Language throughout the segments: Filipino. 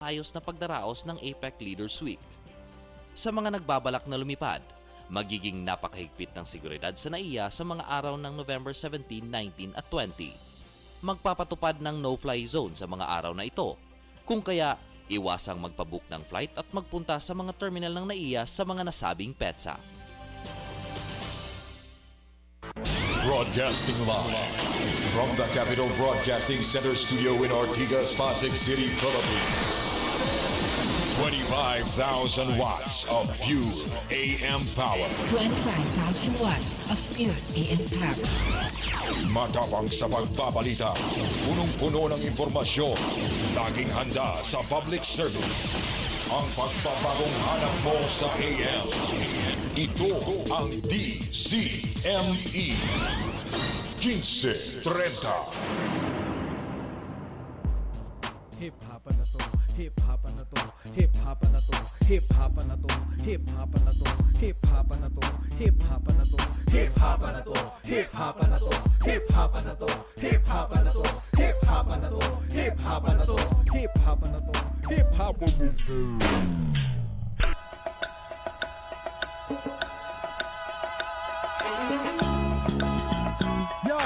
maayos na pagdaraos ng APEC Leaders Week. Sa mga nagbabalak na lumipad, magiging napakahigpit ng seguridad sa NAIA sa mga araw ng November 17, 19 at 20. Magpapatupad ng no-fly zone sa mga araw na ito, kung kaya iwasang magpabook ng flight at magpunta sa mga terminal ng NAIA sa mga nasabing petsa. Broadcasting live from the Capital Broadcasting Center studio in Ortigas, Pasig City, Philippines. 25,000 watts of pure AM power. 25,000 watts of pure AM power. Matapang sa pagbabalita, punong-puno ng informasyon, laging handa sa public service. Ang pagpapagong hanap mo sa AM. Ito ang DZME. Kinse, Trenta. Hip-hopan na to, hip-hopan na to, hip-hopan na to, hip-hopan na to, hip-hopan na to, hip-hopan na to, hip-hopan na to, hip-hopan na to, hip-hopan na to, hip-hopan na to, hip-hopan na to, hip-hopan na to, hip-hopan na to, hip-hopan na to, hip-hopan na to. Yo,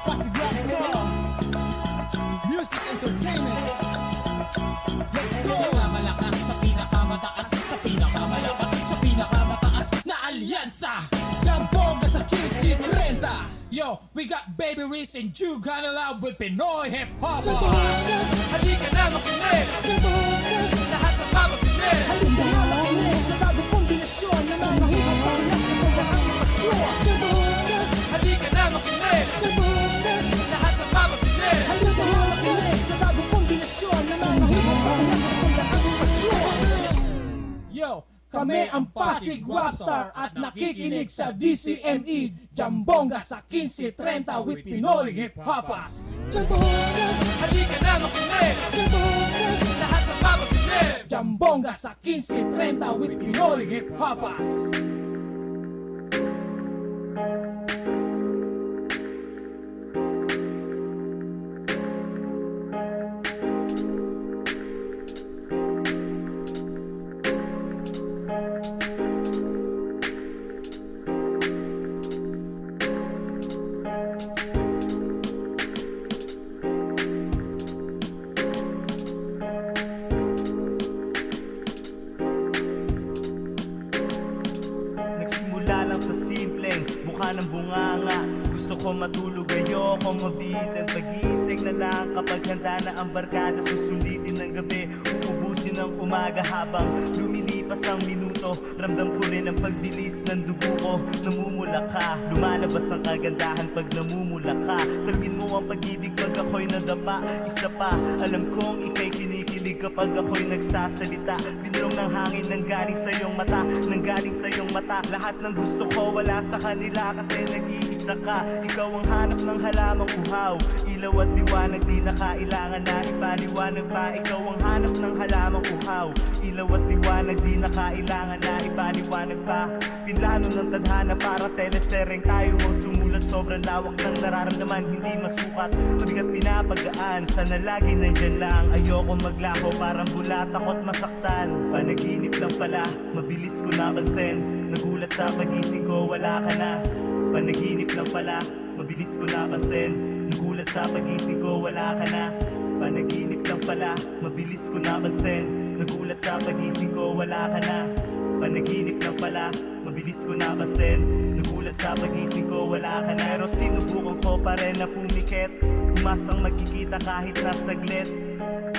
Pasig Rockstar Music Entertainment. Let's go! Pinakamalakas sa pinakamataas, sa pinakamalakas sa pinakamataas na alyansa. Jambongga sa Kinse, Trenta. Yo, we got Baby Reese and you gonna love with Pinoy Hiphoppaz. Jambongga, Halika na makinig, Jambongga, lahat ng mapakinig. halika na makinig sa bagong kombinasyon ng mga hip-hop sa Pinas na pagdaang istasyon. Jambongga, Halika na makinig, Jambongga, lahat ng mapakinig. halika na makinig sa bagong kombinasyon ng mga hip-hop sa Pinas na pagdaang istasyon. Yo, kami ang Pasig Rockstar at nakikinig sa DZME Jambongga sa Kinse, Trenta with Pinoy Hiphoppaz. Jambongga, Halika na makinig, Jambongga, lahat ng mapakinig. Jambongga sa Kinse, Trenta with Pinoy Hiphoppaz. Nagsimula lang sa simpleng mukha ng bunganga. Gusto ko matulog, ayoko mabitin. Pag-iisig na lang kapag handa na ang barkada. Susulitin ng gabi, uubusin ng umaga. Habang lumilipas ang minuto, ramdam ko rin ang pagbilis ng dugo ko. Namumula ka, lumalabas ang kagandahan pag namumula ka. Salwin mo ang pag-ibig pag ako'y nadapa. Isa pa, alam kong ika'y kinikilig kapag ako'y nagsasalita. Binulong ng hangin nang galing sa iyong mata, nang galing sa iyong mata. Lahat ng gusto ko wala sa kanila kasi nag-iisa ka. Ikaw ang hanap ng halamang uhaw, ilaw at liwanag, di na kailangan na ipaliwanag pa. Ikaw ang hanap ng halamang uhaw, ilaw at liwanag, di na kailangan na ipaliwanag pa. Pinlano ng tadhana para telesereng tayo ang sumulat. Sobrang lawak ng nararamdaman, hindi masukat. Mabigat pinapagaan, sana lagi nandyan lang. Ayoko maglaho, parang bulat ako't masaktan. Panaginip lang pala, mabilis ko napansin. Nagulat sa pagising ko, wala ka na. Panaginip lang pala, mabilis ko napansin. Nagulat sa pagising ko, wala ka na. Panaginip lang pala, mabilis ko napansin. Nagulat sa pagising ko, wala ka na. Panaginip lang pala, mabilis ko napansin. Nagulat sa pagising ko, wala ka na. Pero sinubukan ko pa rin na pumikit. Umasang magkikita kahit na saglit.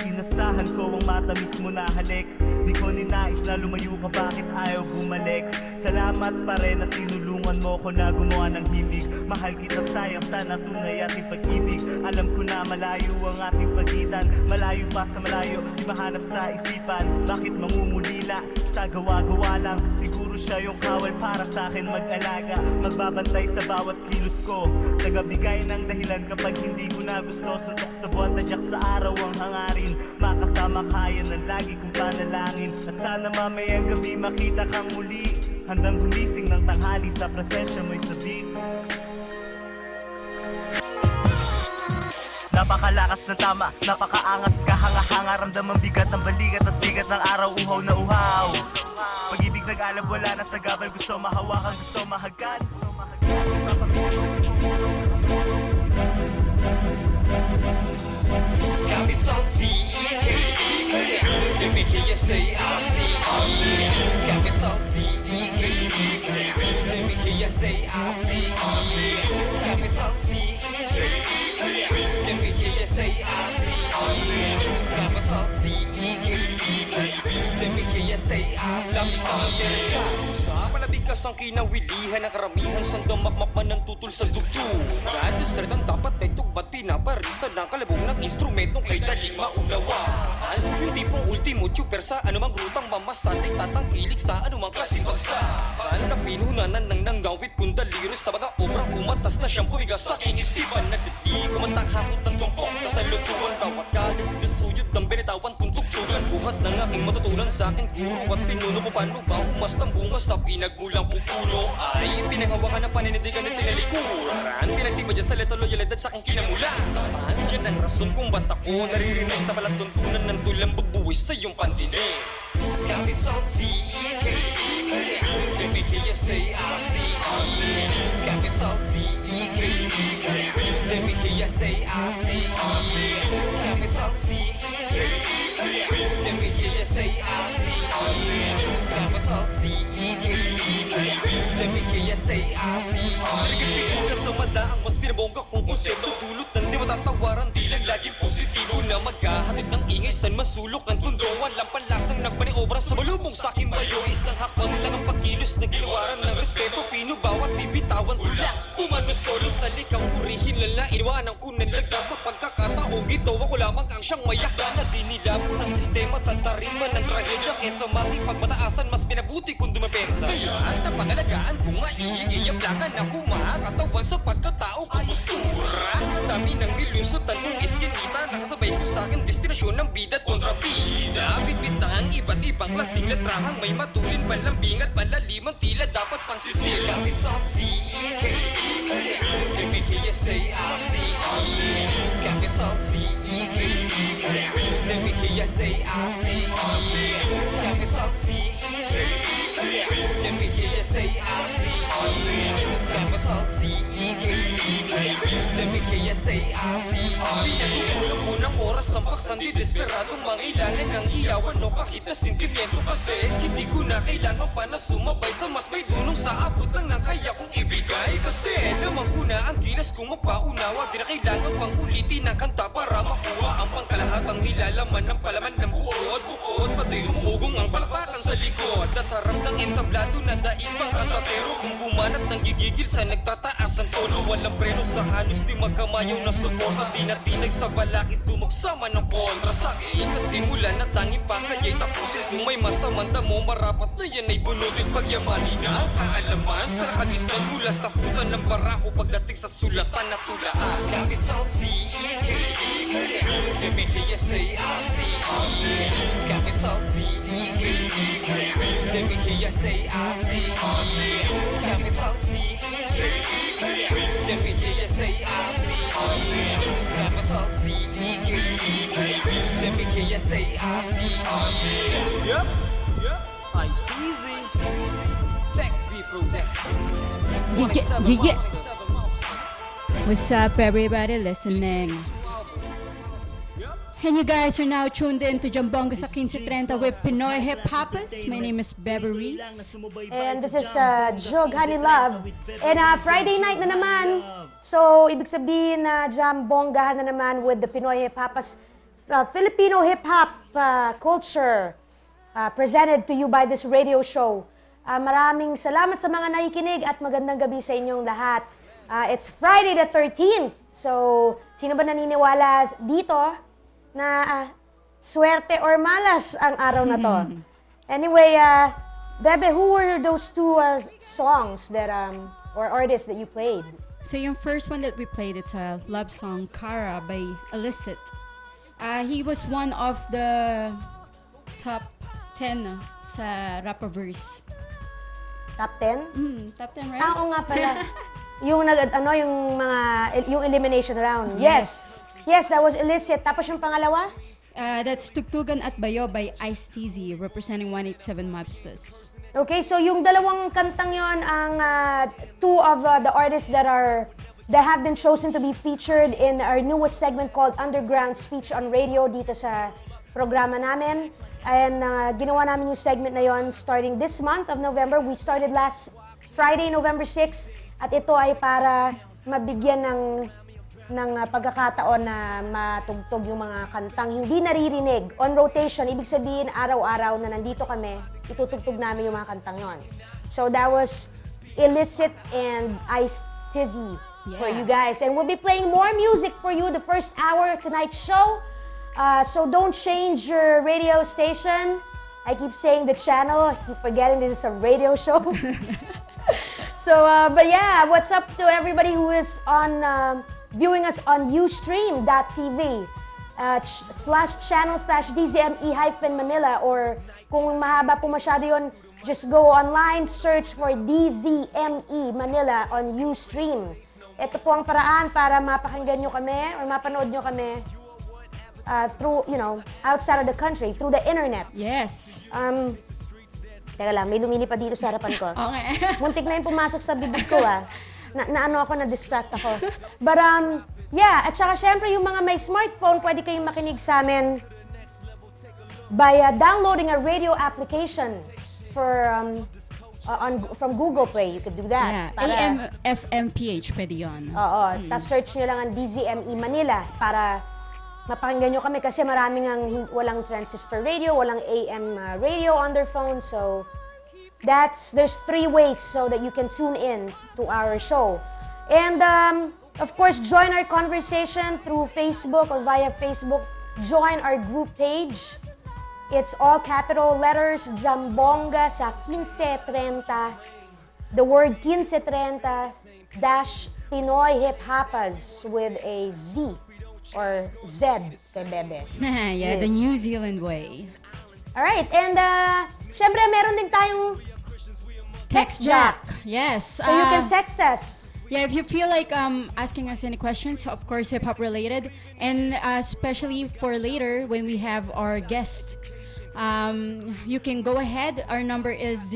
Inasahan ko ang matamis mo na halik. Di ko ninais na lumayo ka, bakit ayaw bumalik? Salamat pa rin at tinulungan mo ko na gumawa ng himig. Mahal kita, sayang sana tunay ating pag-ibig. Alam ko na malayo ang ating pagitan, malayo pa sa malayo, di mahanap sa isipan. Bakit mangungulila sa gawa-gawa lang? Siguro siya yung kawal para sa akin mag-alaga. Magbabantay sa bawat kilos ko, tagabigay ng dahilan kapag hindi ko na gusto. Suntok sa buwan, tadyak sa araw ang hangarin. Makasama kaya ng lagi kong panalangin. At sana mamayang gabi makita kang muli. Handang gumising ng tanghali sa presensya mo'y sabik. Napakalakas ng tama, napakaangas, kahanga-hanga, ramdam ang bigat ng balikat at sigat ng araw, uhaw na uhaw. Pag-ibig nag-alab, wala na sa gabal, gusto mahawakan, gusto mahagkan. Capital T-E-K-E-K. Let me hear you say I-C-E. Capital T-E-K-E-K. Let me hear you say I-C-E. Capital T-E-K-E-K. Let me hear you say I-C-E. Capital T-E-K-E-K. Let me hear you say I-C-E. Sa palabigas ang kinawilihan ng karamihan sa damakmakman ng tutol sa dugtungan. Disretang dapat may tugbat pinaparisan ng kalabong ng instrumentong kay daling maunawaan. Yung tipong ultimo chuper sa anumang rutang mamasatay tatangkilik sa anumang klaseng bagsakan na pinunanan ng nanggawit kung daliros sa mga obrang umatas na siyang pumigas sa aking isipan. Nagtitigo man tanghakot ng tumpok na sa lutuan bawat kalis nasuyod ng binitawan kong tugtugan. Buhat ng aking matutunan sa akin guro at pinuno ko paano ba umas ng bungas sa pinagmulang pupuno ay pinanghawakan ng panindigan at tinalikuran. Pinagtiba dyan sa leto loyalidad sa aking kinamulan. Yan ang rason kung ba't ako naririnig sa palatuntunan ng tulang bubuwis sa iyong pandinig. Capital T-E-K-E-K. Let me hear you say I-C-E. Capital T-E-K-E-K. Let me hear you say I-C-E. Capital T-E-K-E-K. Let me hear you say I-C-E. Capital T-E-K-E-K. Let me hear you say I-C-E. Nagipigil ka sa madaang mas pinabongga kung konsepto dulot ng di matatawaran di lang laging positibo na maghahatid ng ingay san masulok ang tundo. Walang palasang nagpaniobra sa malubong sa aking bayo. Isang hakbang lang ang pagkilos na ginawaran ng respeto. Pinubawat bibitawan tulak umano solo sa likaw urihin lala. Iniwanan ko ng lagdas sa pagkakataong ito. Ako lamang ang siyang mayakda na dinila mo ng sistema. Tatarin man ang trahedya kesa makipagmataasan. Mas pinabuti kung dumapensa. Kaya at napangalagaan kung maiigay ang plakan na kumakatawan sa pagkatao kong postura. Sa dami ng nilusutan kong iskinita, nakasabay ko sa akin destinasyon ng bida at kontrabida. Bitbit ang iba't ibang klaseng letrahang may matulin, panlambing at panlalimang tila dapat pang sisil. Capital T-E-K-E-K. Let me hear you say I-C-E. Capital T-E-K-E-K. Let me hear you say I-C-E. Capital T-E-K-E-K. Let me hear you say I-C-E. Capital T-E-K-E-K. Let me hear you say I-C-E. Pinagkukulang ko ng oras ang paksan di desperadong mangailangan ng hiyawan o kahit na sentimiento kasi hindi ko na kailangan pa na sumabay sa mas may dunong sa abot lang ng kaya kong ibigay kasi naman ko na ang ginas kong mapaunawa di na kailangan pang ulitin ang kanta para makuha ang pangkalahatang nilalaman ng palaman ng bukod pati umuugong ang palakpakan sa likod at harap ng entablado na daipang kantatero kung bumanat ng gigigil sa nagtataas ang tono walang preno sa halos di magkamayaw na suporta di na tinag sa balakid tumagsama ng kontra sa akin nasimulan na tanging pa kaya'y tapusin kung may masamanda mo marapat na yan ay bunutin pagyamanin na ang kaalaman sa nakagisnan mula sa kutan ng barako pagdating sa sulatan na tulaan. Capital T-E-K-E-K. Let me hear you say I-C-E. Capital T-E-K-E-K. Let me hear you say I-C-E. Capital T-E-K-E-K. Let me hear you say I-C-E. Capital T-E-K-E-K. Let me hear you say I-C-E. Yup, Ice Easy. Check B-Fruit. Yeah. What's up, everybody listening? And you guys are now tuned in to Jambongga sa Kinse Trenta with Pinoy Hiphoppaz. My name is Beverly. And this is Jug Honey Love. And Friday night na naman. So, ibig sabihin na Jambonggahan na naman with the Pinoy Hiphoppaz. Filipino hip-hop culture presented to you by this radio show. Maraming salamat sa mga nakikinig at magandang gabi sa inyong lahat. It's Friday the 13th. So, sino ba naniniwala dito na swerte or malas ang araw na to? Anyway, Bebe, who were those two songs that or artists that you played? So yung first one that we played, it's a love song, Cara by Illicit. He was one of the top 10 sa Rapperverse. Top 10? Top 10, right? Oo nga pala. yung yung elimination round. Yes. Yes, that was Illicit. Tapos yung pangalawa? That's Tugtugan at Bayo by Ice TZ, representing 187 Mobsters. Okay, so yung dalawang kantang yon ang two of the artists that have been chosen to be featured in our newest segment called Underground Speech on Radio dito sa programa namin. And ginawa namin yung segment na yon starting this month of November. We started last Friday, November 6. At ito ay para mabigyan ng pagkakataon na matugtog yung mga kantang hindi naririnig. On rotation, ibig sabihin araw-araw na nandito kami, itutugtog namin yung mga kantang yon. So that was Illicit and Ice Tizzy for you guys. And we'll be playing more music for you the first hour of tonight's show. So don't change your radio station. I keep saying the channel. I keep forgetting this is a radio show. So, but yeah, what's up to everybody who is on viewing us on ustream.tv /channel/DZME-Manila, or kung mahaba po masyado yun, just go online, search for DZME Manila on Ustream. Ito po ang paraan para mapakinggan nyo kami or mapanood nyo kami through, outside of the country, through the internet. Yes. Teka lang, may lumilipad dito sa harapan ko. Okay. Muntik na yung pumasok sa bibig ko, na-distract ako. But, yeah, at saka syempre yung mga may smartphone, pwede kayong makinig sa amin by downloading a radio application from Google Play. You could do that. Yeah, AM, FM, PH, pwede yun. Oo, tas search nyo lang ang DZME Manila para mapakinggan nyo kami kasi maraming walang transistor radio, walang AM radio on their phone. So, there's 3 ways so that you can tune in to our show. And, of course, join our conversation through Facebook or via Facebook. Join our group page. It's all capital letters, Jambongga sa Kinse Trenta. The word Kinse Trenta dash Pinoy Hiphoppaz with a Z. Or Z kay Bebe. Yeah, yes. The New Zealand way. Alright, and syempre meron din tayong text jack. Yes. So you can text us. Yeah, if you feel like asking us any questions, of course hip-hop related, and especially for later when we have our guest, you can go ahead. Our number is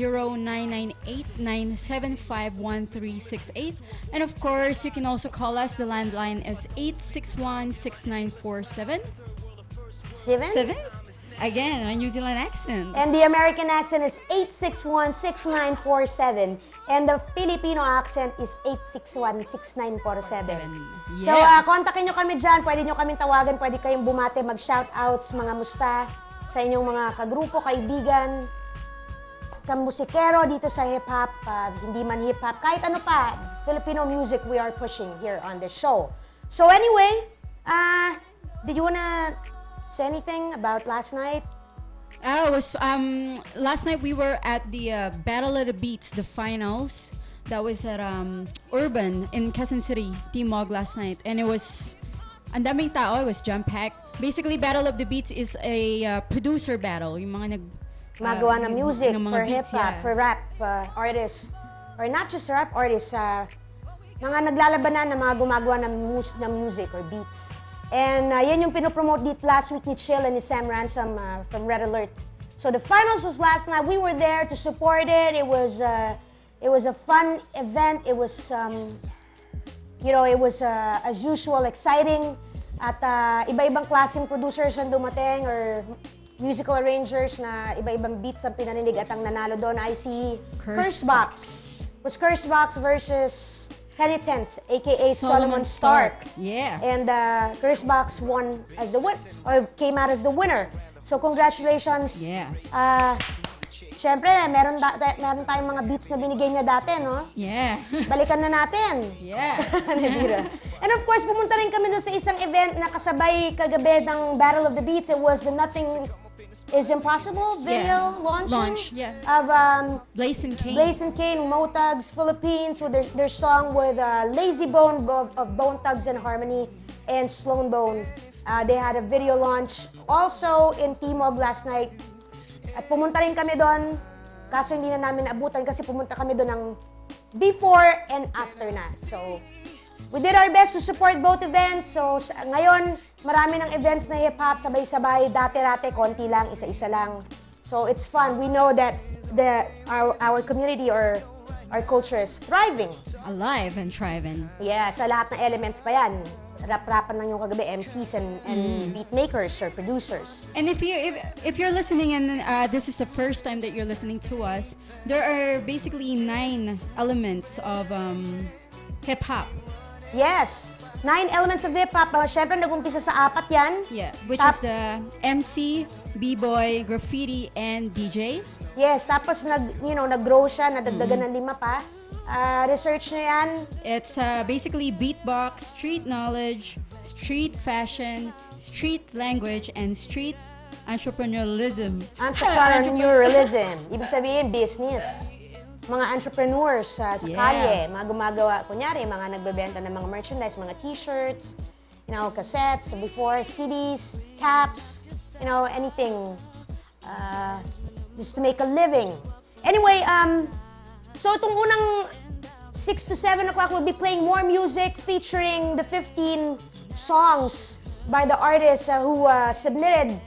0998-975-1368. And of course, you can also call us. The landline is 861-6947. 7? Again, a New Zealand accent. And the American accent is 861-6947. And the Filipino accent is 861-6947. Yeah. So, kontakin nyo kami dyan. Pwede nyo kaming tawagan. Pwede kayong bumate, mag-shoutouts, mga musta sa inyong mga kagrupo, kaibigan, kamusikero dito sa hip-hop, hindi man hip-hop, kahit ano pa, Filipino music we are pushing here on the show. So anyway, did you wanna say anything about last night? Last night we were at the Battle of the Beats, the finals. That was at Urban in Quezon City, Timog last night. And it was, ang daming tao, it was jam-packed. Basically, Battle of the Beats is a producer battle. Yung mga magawa ng music for hip-hop, yeah. for rap artists. Or not just rap artists, mga naglalabanan na mga gumagawa ng music or beats. And yan yung pinopromote dito last week ni Chill and ni Sam Ransom from Red Alert. So the finals was last night. We were there to support it. It was a fun event. It was, it was as usual, exciting. At iba-ibang klaseng producers ang dumating or musical arrangers na iba-ibang beats ang pinaninig at ang nanalo doon I see Cursebox. It was Cursebox versus Penitent, aka Solomon Stark. Yeah. And Cursebox won as the came out as the winner. So congratulations. Yeah. Siyempre, meron tayong mga beats na binigay niya dati, no? Yeah. Balikan na natin. Yeah. And of course, pumunta rin kami doon sa isang event na kasabay kagabi ng Battle of the Beats. It was the Nothing is Impossible video launch of Blazin' Kane. Blazin' Kane, Motugs, Philippines, with their song with Lazy Bone of Bone Thugs and Harmony and Sloan Bone. They had a video launch also in Timog last night. At pumunta rin kami doon, kaso hindi na namin naabutan kasi pumunta kami doon ng before and after na. So, we did our best to support both events. So ngayon, marami ng events na hip-hop, sabay-sabay, dati-rate, konti lang, isa-isa lang. So it's fun. We know that our community or our culture is thriving. Alive and thriving. Yeah, sa lahat ng elements pa yan. Rap-rapan lang yung kagabi, MCs and beat makers or producers. And if you're listening and this is the first time that you're listening to us, there are basically 9 elements of hip-hop. Yes, 9 elements of hip-hop. Siyempre, nag-umpisa sa 4 yan. Yeah, which is the MC, B-boy, graffiti, and DJ. Yes, tapos nag-grow siya, nadagdagan ng 5 pa. Research na yan. It's basically beatbox, street knowledge, street fashion, street language, and street entrepreneurialism. Entrepreneurialism. Ibig sabihin, business. Mga entrepreneurs sa kalye, mga gumagawa, kunyari, mga nagbebenta ng mga merchandise, mga t-shirts, cassettes, before, CDs, caps, anything just to make a living. Anyway, so itong unang 6 to 7 o'clock, we'll be playing more music featuring the 15 songs by the artists who submitted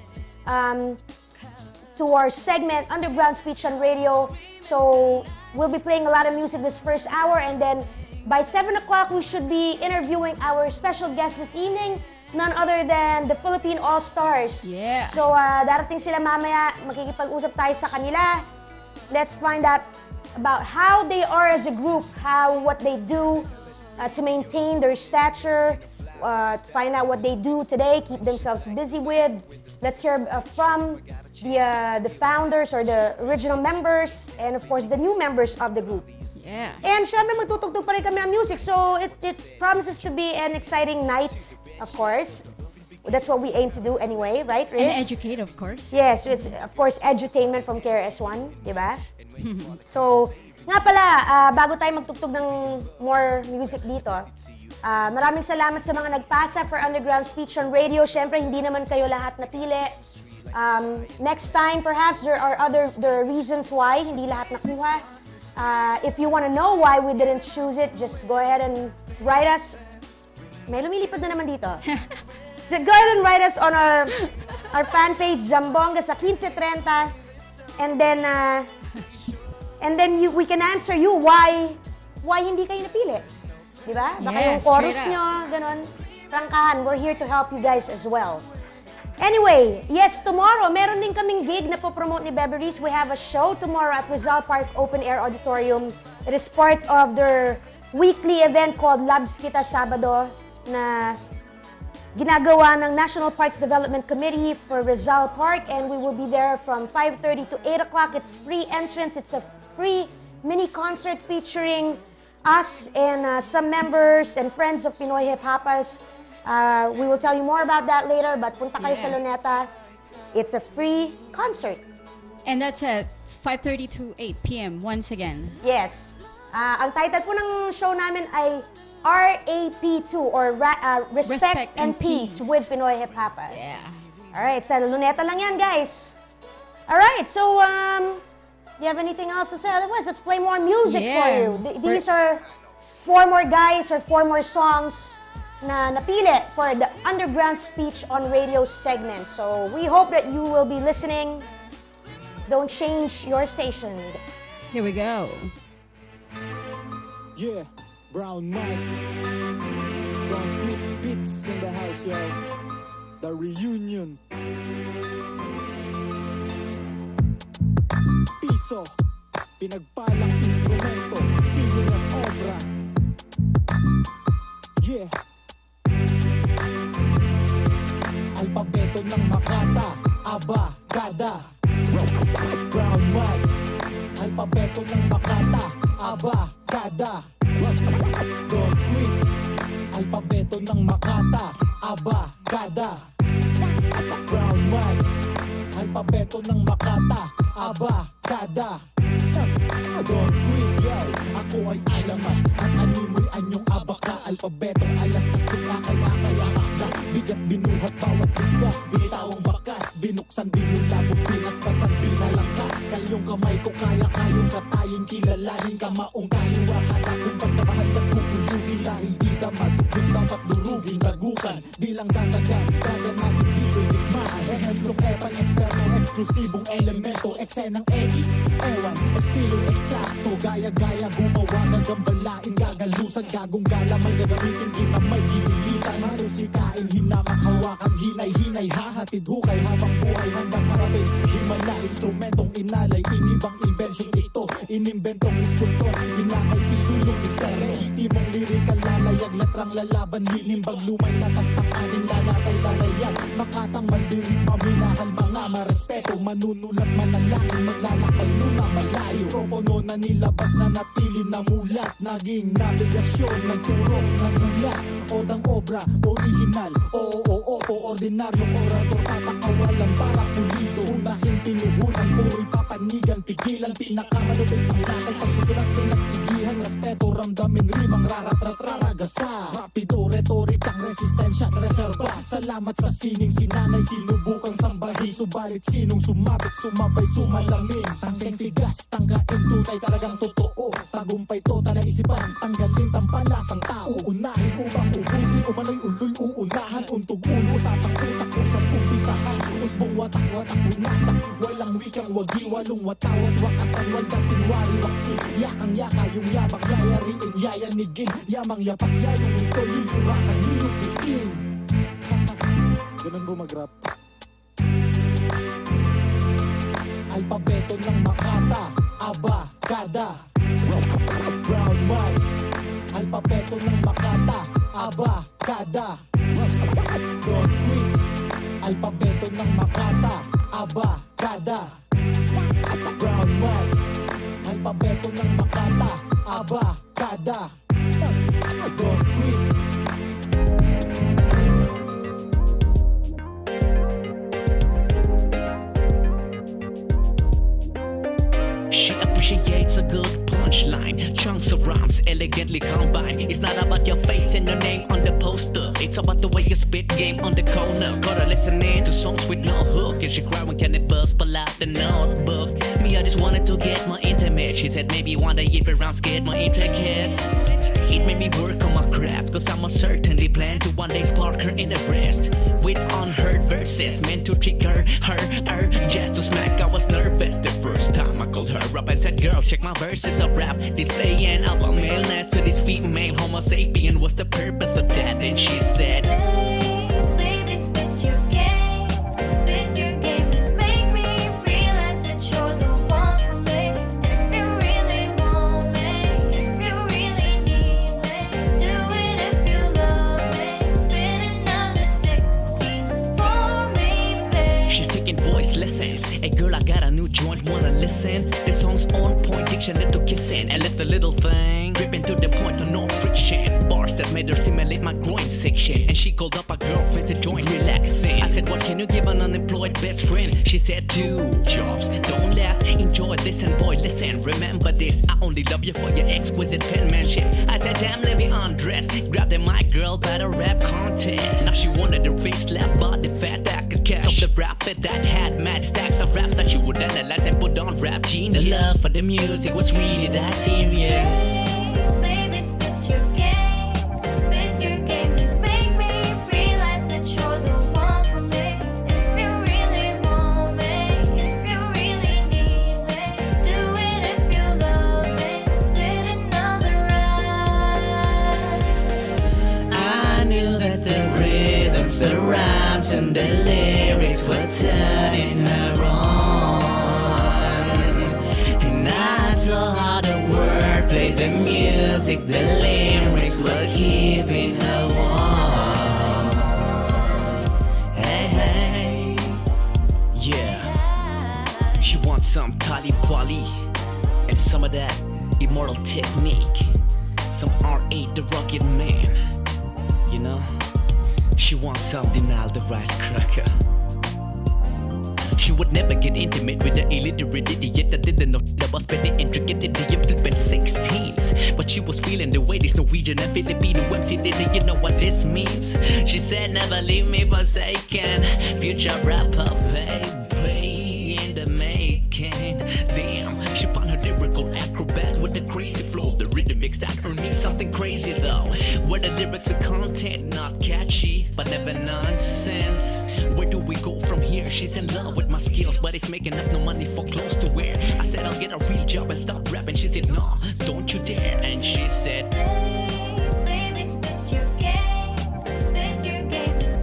to our segment, Underground Speech on Radio. So we'll be playing a lot of music this first hour, and then by 7 o'clock, we should be interviewing our special guest this evening, none other than the Philippine Allstars. Yeah. So darating sila mamaya, makikipag-usap tayo sa kanila. Let's find out about how they are as a group, what they do to maintain their stature, find out what they do today, keep themselves busy with. Let's hear from the founders or the original members, and of course the new members of the group. Yeah. And syempre magtutugtug pa rin kami ng music, so it promises to be an exciting night, of course. That's what we aim to do anyway, right, Riz? And educate, of course. Yes, it's of course edutainment from KRS-One, di ba? So, nga pala, bago tayo magtugtog ng more music dito, maraming salamat sa mga nagpasa for Underground Speech on Radio. Siyempre, hindi naman kayo lahat napili. Next time, perhaps, there are reasons why hindi lahat nakuha. If you want to know why we didn't choose it, just go ahead and write us. May lumilipad na naman dito. Go ahead and write us on our fan page, Jambongga sa Kinse, Trenta. And then we can answer you why hindi kayo napili. Di ba? Baka yung chorus nyo, ganun. Prangkahan, we're here to help you guys as well. Anyway, yes, tomorrow, meron din kaming gig na po-promote ni Beverly's. We have a show tomorrow at Rizal Park Open Air Auditorium. It is part of their weekly event called Labs Kita Sabado na ginagawa ng National Parks Development Committee for Rizal Park, and we will be there from 5:30 to 8 o'clock. It's free entrance. It's a free mini concert featuring us and some members and friends of Pinoy Hiphoppaz. We will tell you more about that later, but punta kayo sa Luneta. It's a free concert. And that's at 5:30 to 8 p.m. once again. Yes. Ang title po ng show namin ay RAP2 or Respect and Peace with Pinoy Hiphoppaz. Yeah. Alright, sa Luneta lang yan, guys. Alright, so do you have anything else to say? Otherwise, let's play more music for you. These are 4 more guys or 4 more songs na napili for the Underground Speech on Radio segment. So we hope that you will be listening. Don't change your station. Here we go. Yeah, Brown Mike. Don't quit beats in the house, yo. The reunion. Piso, pinagpalang instrumento, sining at obra. Yeah. Alpabeto ng Makata, Aba, Gada. Brown Mike. Alpabeto ng Makata, Aba, Gada. Don't quit. Alpabeto ng Makata, Aba, Gada. Brown Mike. Alpabeto ng Makata, Aba, Gada. Don't quit, yo. Ako ay alamat at animoy anyong abaka. Alpabetong alas-as kaya akda. Bigat binuhat bawat bigas, binitawang bakas. Binuksan binulabog, pinaspasan, binalangkas. Kalyong kamay ko kaya kayong katayin, kilalanin ka maong kaliwa. Hala kumpas ka mahandat kukuyugin, dahil di damat dapat durugin, dagukan. Di lang tatagan, gaganasin dito'y dikmaan. Ehemplong epang eksterno, eksklusibong elemento, eksenang egis, ewan, estilo eksakto. Gaya-gaya gumawa, gagambalain, gagalusan, gagong gala, may gagamitin, ginamay, ginilitan. Marusikain, hinamak, hawakan, hinay-hinay, hahatid hukay, habang buhay handang harapin. Himala, instrumentong inalay, inibang inbensyon ito, inimbentong iskultor, inakay idulong interno. Hiti mong lirikal, lalayag, latrang lalaban, linimbag, lumay, lapas ng aning lalatay, lalayag. Makatang mandirig, maminahal, mga marespeto, manunulat, manalangin, maglalakbay muna malayo. Propono na nilabas na natili na mulat, naging nabigasyon, nagturo ng ulat. Odang obra, original, oo, ordinaryong orador, papakawalan para pulido. Unahin, pinuhunan, puri, papanigan, pigilan, pinakamalupit pang latay, pagsusulat, pinag-igihan, respeto, ramdamin, rimang, raratraragasa. Rapido, retorikang resistensya at reserva. Salamat sa sining sinanay, sinubukang sambahin, subalit sinong sumabit, sumabay, sumalamin. Tangking tigas, tanggain, tunay, talagang totoo. Tagumpay to, isipan, tanggalin, tampalasang tao. Unahin upang ubusin, umano'y ulul, uunahan, untog ulo, usapang utak, usap, umpisahan. Usbong watak-watak, unasak, walang wikang wagi, walong watawat, wakasan, waldasin, wari-waksi. Yakang-yaka, yung yabang, yayariin, yayanigin, yamang yapak, yayong ito, yuyurakan, yuyupiin. Ganun po mag-rap. Alpabeto ng Makata, aba, kada. Brown man. Alpabeto ng Makata, aba, kada. Don't quit. Alpabeto ng Makata, aba, kada. Brown man. Alpabeto ng Makata, aba, kada. Don't quit. She appreciates a good punchline, chunks of rhymes elegantly combined. It's not about your face and your name on the poster, it's about the way you spit game on the corner. Got her listening to songs with no hook, and she cry when can it buzz pull out the notebook. Me, I just wanted to get more intimate. She said maybe one day if around scared more intricate. It made me work on my craft, cause I must certainly plan to one day spark her in a breast with unheard verses meant to trigger her just to smack. I was nervous the first time I called her up and said, girl, check my verses of rap, displaying alpha maleness to this female homo sapien. What's the purpose of that? And she said, baby, spit your game, spit your game, just make me realize that you're the one for me. If you really want me, if you really need me, do it if you love me. Spit another 16 for me, babe. She's taking voice lessons. Hey girl, I got a new joint, wanna listen? The song's on point, diction little kissing, and left the little thing dripping to the point of no friction. Bars that made her simulate my groin section, and she called up a girlfriend to join relaxing. I said, what can you give an unemployed best friend? She said, 2 jobs. Don't laugh, enjoy this, and boy, listen, remember this, I only love you for your exquisite penmanship. I said, damn, let me undress, grabbed the mic, girl, by the rap contest. Now she wanted her face slap, body fat, I could catch the rapper that had mad stacks of raps that she would analyze and put on rap genius. The love for the music was really that serious. Baby, spit your game, spit your game, just make me realize that you're the one for me. If you really want me, if you really need me, do it if you love me. Spit another rhyme. I knew that the rhythms, the rhymes, and the lyrics were turning her on, and I saw how the wordplay, the music, the lyrics were keeping her warm. Hey, hey, yeah. She wants some Talib Kweli and some of that immortal technique, some R8 the rugged man, you know. She wants some Denal the rice cracker. She would never get intimate with the illiterate idiot that didn't know that was better intricate in the flippin' 16s. But she was feeling the way this Norwegian and Filipino MC did it, you know what this means? She said, never leave me forsaken, future rapper baby in the making. lyrics with content, not catchy, but never nonsense. Where do we go from here? She's in love with my skills, but it's making us no money for clothes to wear. I said I'll get a real job and stop rapping. She said, no, don't you dare. And she said, Baby, spit your game and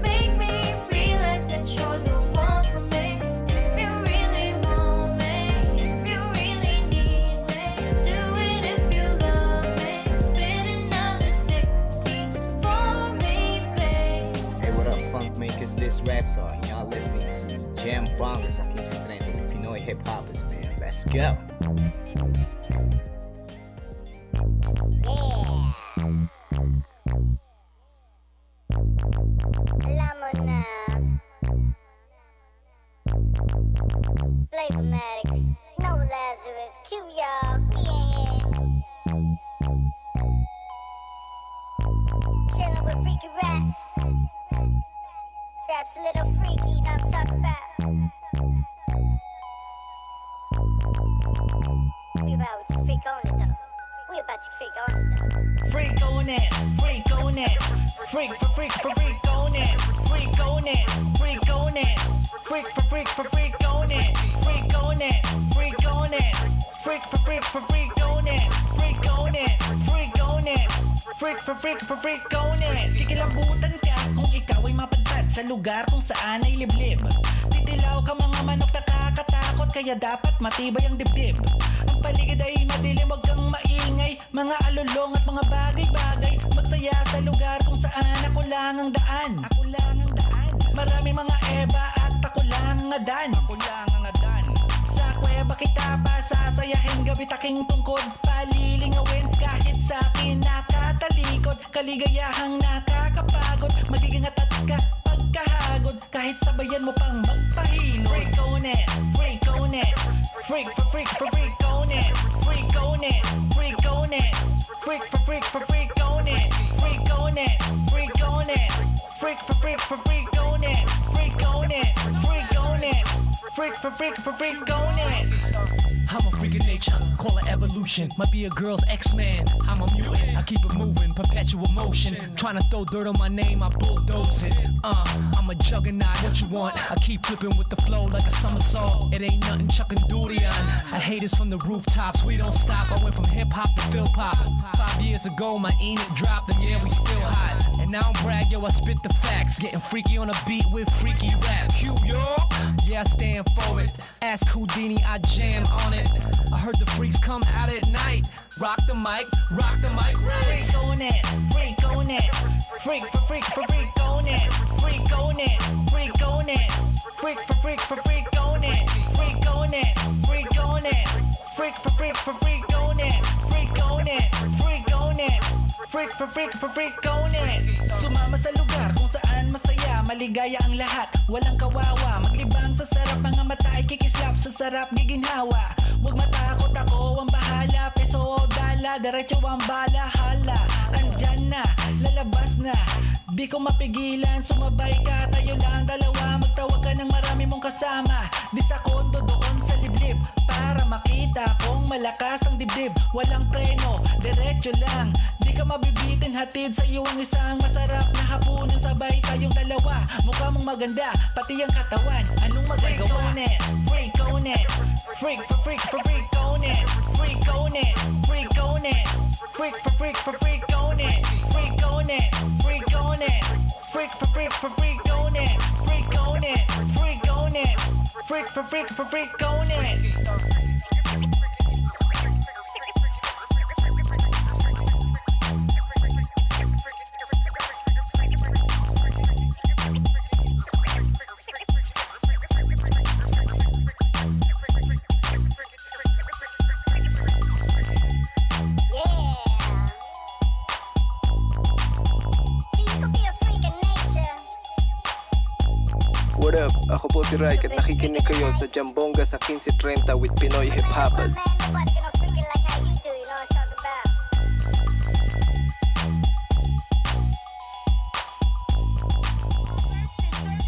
make me realize that you're the one for me. If you really want me, if you really need me, do it if you love me. Spin another 60 for me, babe. Hey, what up, funk makers? This Ratsar, and y'all listening to Jambongga sa Kinse Trenta with Pinoy Hiphoppaz, man. Let's go. Alam mo na. Flavormatics, no Lazarus, Q y'all, we in here. Chillin' with freaky raps. Raps a little freaky, you know what I'm talking about. We about to freak on it though. We about to freak on it though. Freak on it, freak on it, freak on it, freak on it, freak on it, freak on it, freak on it, freak on it, freak on it, freak on it, freak on it, freak on it. Kikilabutan ka kung ikaw ay mapadpad sa lugar kung saan ay liblib. Titilaw ka mga manok nakakatakot kaya dapat matibay ang dibdib. Ang paligid ay madilim, wag kang maingay, mga alulong at mga bagay-bagay. Magsaya sa lugar kung saan ako lang ang daan. Ako lang ang daan. Marami mga eba at ako lang ang adan. Ako lang ang adan. Sa kuweba kita pa sasayahin, gabit aking tungkod, palilingawin kahit sa akin nakatalikod. Kaligayahang nakakapagod, magiging atat ka pagkahagod kahit sabayan mo pang magpahino. Freak on it, freak on it, freak on it, freak on it, freak on it, freak on it, freak on it, freak on it, freak on it, freak on it, freak on it, freak on it. I'm a freak of nature, call it evolution. Might be a girl's X-Man, I'm a mutant. I keep it moving, perpetual motion. Trying to throw dirt on my name, I bulldoze it. I'm a juggernaut, what you want? I keep flipping with the flow like a somersault. It ain't nothing chucking duty on. I hate us from the rooftops, we don't stop. I went from hip-hop to Phil-pop. 5 years ago, my Enid dropped, and yeah, we still hot. And now I'm brag, yo, I spit the facts. Getting freaky on a beat with freaky rap. New York, yeah, I stand for it. Ask Houdini, I jam on it. I heard the freaks come out at night. Rock the mic right. Freak on it, freak on it, freak on it, freak on it, freak on it, freak on it, freak on it, freak on it, freak on it, freak on it, freak on it, freak on it. Sumama sa lugar kung saan masaya, maligaya ang lahat, walang kawawa. Maglibang sa sarap, mga mata ay kikislap sa sarap, giginhawa. Huwag matakot, ako ang bahala. Peso o dala, diretso ang bala. Hala, andyan na, lalabas na. Di ko mapigilan, sumabay ka. Tayo lang dalawa, magtawag ka ng marami mong kasama. Di sa kondo doon sa liblib, para makita kung malakas ang dibdib. Walang preno, diretso lang. Di ka mabibitin, hatid sa iyo ang isang masarap na hapunan. Sabay tayong dalawa, mukha mong maganda, pati ang katawan. Anong magagawa? Freak on it, freak on it, freak on it, freak on it, freak on it, freak on it, freak on it, freak on it, freak on it, freak on it, freak on it. What up? Ako po si Raik at nakikinig kayo sa Jambongga sa Kinse Trenta with Pinoy Hiphoppaz.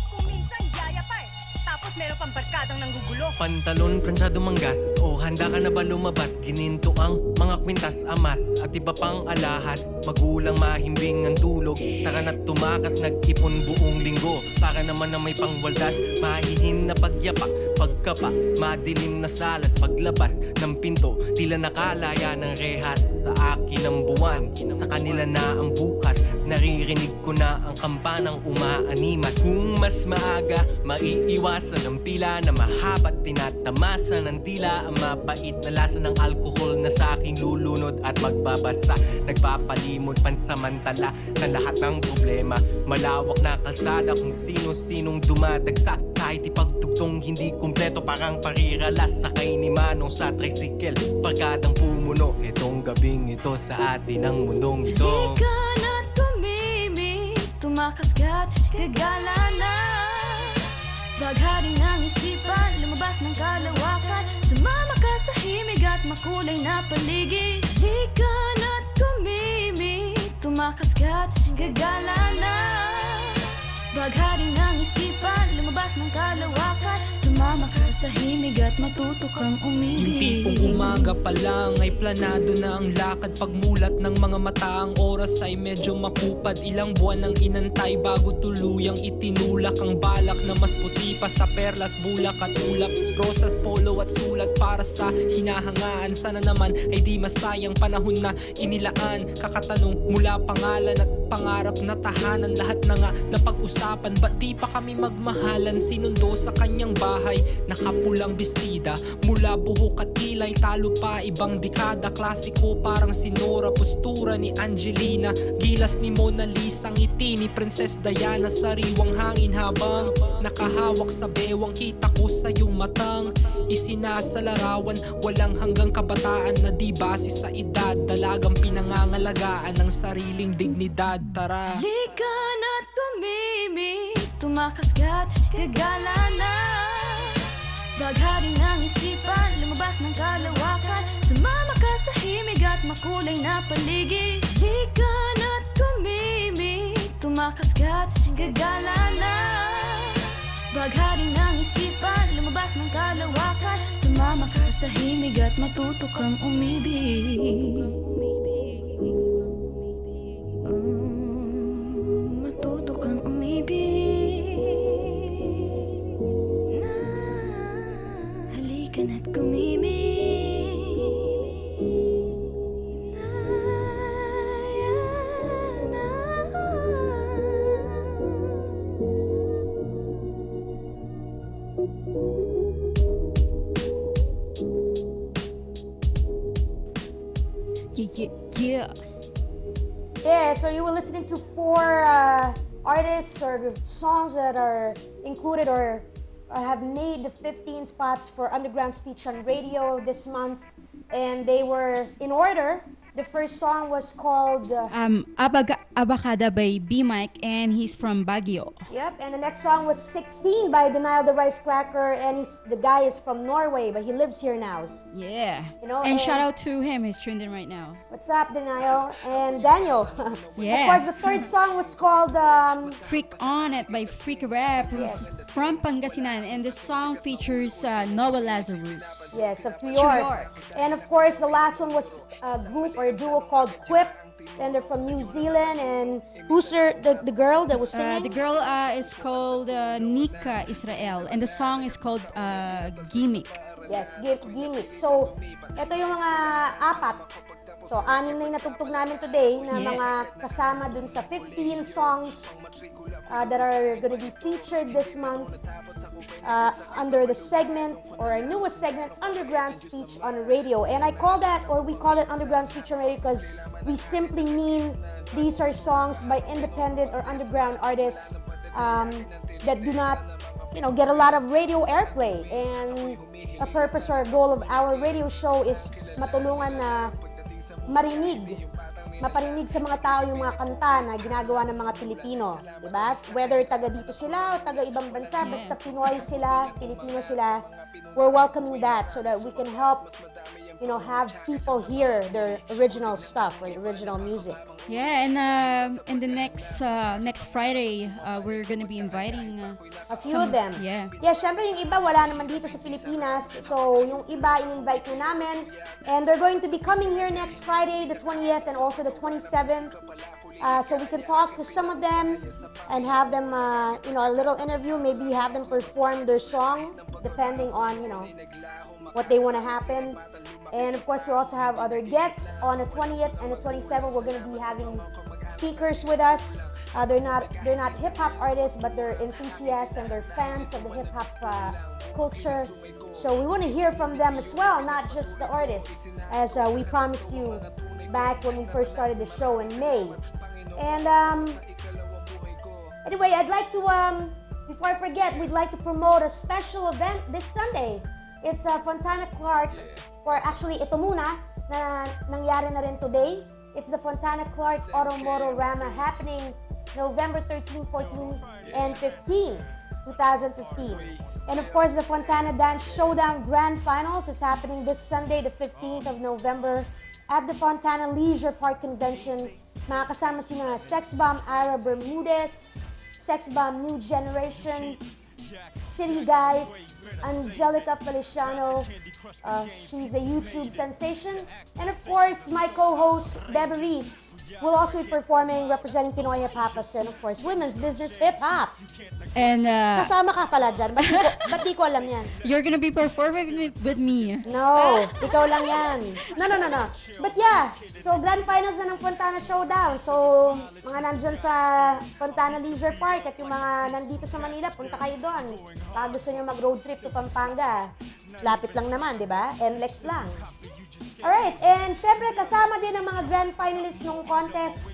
Kung minsan yaya pa tapos meron pang barka. barkadang nanggugulo. Pantalon, plansyado manggas, o handa ka na ba lumabas? Gininto ang mga kwintas, amas, at iba pang alahas. Magulang mahimbing ang tulog, taka na't tumakas, nag-ipon buong linggo. Para naman na may pangwaldas, mahihin na pagyapak, pagkapa, madilim na salas. Paglabas ng pinto, tila nakalaya ng rehas. Sa akin ang buwan, sa kanila na ang bukas. Naririnig ko na ang kampanang umaanimat. Kung mas maaga, maiiwasan ang pila na mahaba't tinatamasan ng dila. Ang mapait na lasa ng alkohol na sa aking lulunod at magbabasa. Nagpapalimot pansamantala ng lahat ng problema. Malawak na kalsada kung sino-sinong dumadagsa. Kahit ipagtugtong hindi kumpleto, parang pariralas. Sakay ni Manong sa tricycle, barkadang pumuno. Itong gabing ito sa atin ang mundong ito. Di ka na't tumimik, tumakas ka't gagala na. Baghari ng isipan, lumabas ng kalawakan. Sumama ka sa himig at makulay na paligid. Di ka na't tumimik, tumakas ka't gagala na. Baghari ng isipan, lumabas ng kalawakan. Sumama ka sa himig at matuto kang umibig. Yung tipong umaga pa lang ay planado na ang lakad. Pagmulat ng mga mata, ang oras ay medyo mapupad. Ilang buwan ang inantay bago tuluyang itinulak ang balak na mas puti pa sa perlas, bulak at ulap. Rosas, polo at sulat para sa hinahangaan. Sana naman ay di masayang panahon na inilaan. Kakatanong mula pangalan at pangarap na tahanan. Lahat na nga napag-usapan, ba't di pa kami magmahalan? Sinundo sa kanyang bahay, nakapulang bestida. Mula buhok at kilay, talo pa ibang dekada. Klasiko parang Sinora, postura ni Angelina. Gilas ni Mona Lisa, ngiti ni Princess Diana. Sariwang hangin habang nakahawak sa bewang. Kita ko sa iyong matang isinasalarawan. Walang hanggang kabataan na di base sa edad. Dalagang pinangangalagaan ng sariling dignidad. Tara, Lika na't tumimik, tumakas ka't gagala na. Baghari ng isipan, lumabas ng kalawakan. Sumama ka sa himig at makulay na paligid. Lika na't tumimik, tumakas ka't gagala na. Baghari ng isipan, lumabas ng kalawakan. Sumama ka sa himig at matuto kang umibig. Matuto kang umibig. Halika na't kumibig. Yeah. Yeah, so you were listening to 4 artists or songs that are included or have made the 15 spots for Underground Speech on radio this month, and they were in order. The first song was called Abacada by B Mike, and he's from Baguio. Yep, and the next song was 16 by Denial the Rice Cracker, and the guy is from Norway, but he lives here now. Yeah. You know, and shout out to him, he's tuned in right now. What's up, Denial? And Daniel. Yeah. Of course, the third song was called Freak On It by Freak Rap, who's from Pangasinan, and this song features Noah Lazarus. Yes, of New York. And of course, the last one was a group or a duo called Quip, and they're from New Zealand. And who's the girl that was singing? The girl is called Nika Israel, and the song is called Gimmick. Yes, Gimmick. So, ito yung mga apat. So, 6 na yung natugtog namin today na mga kasama dun sa 15 songs that are gonna be featured this month under the segment, or our newest segment, Underground Speech on Radio. And I call that, or we call it Underground Speech on Radio because we simply mean these are songs by independent or underground artists that do not, get a lot of radio airplay. And a purpose or a goal of our radio show is matulungan na maparinig sa mga tao yung mga kanta na ginagawa ng mga Pilipino, di ba? Whether taga dito sila o taga ibang bansa, basta Pinoy sila, Pilipino sila, we're welcoming that so that we can help have people hear their original stuff, right? Original music. Yeah, and in the next Friday, we're gonna be inviting A few of them. Yeah. Yeah, syempre yung iba wala naman dito sa Pilipinas. So, yung iba in-invite ko namin. And they're going to be coming here next Friday, the 20th and also the 27th. So we can talk to some of them and have them, a little interview. Maybe have them perform their song, depending on, what they want to happen. And of course, we also have other guests on the 20th and the 27th. We're going to be having speakers with us. They're not hip hop artists, but they're enthusiasts and they're fans of the hip hop culture. So we want to hear from them as well, not just the artists, as we promised you back when we first started the show in May. And anyway, I'd like to before I forget, we'd like to promote a special event this Sunday. It's Fontana Clark, or actually ito muna na nangyari na rin today. It's the Fontana Clark Automoto Rama happening November 13, 14, and 15, 2015. And of course, the Fontana Dance Showdown Grand Finals is happening this Sunday, the 15th of November at the Fontana Leisure Park Convention. Makakasama sina Sex Bomb Ara Bermudez, Sex Bomb New Generation, City Guys, Angelica Feliciano, she's a YouTube sensation, and of course my co-host Bebe Reese will also be performing representing Pinoy Hiphoppaz and of course women's business hip hop. And kasama ka pala dyan, ba't di ko alam yan? You're gonna be performing with me. No, ikaw lang yan. No. But yeah, so grand finals na ng Fontana Showdown. So, mga nandyan sa Fontana Leisure Park at yung mga nandito sa Manila, punta kayo doon. Pag gusto nyo mag-road trip to Pampanga, lapit lang naman, di ba? NLEX lang. Alright, and syempre kasama din ang mga grand finalists ng contest,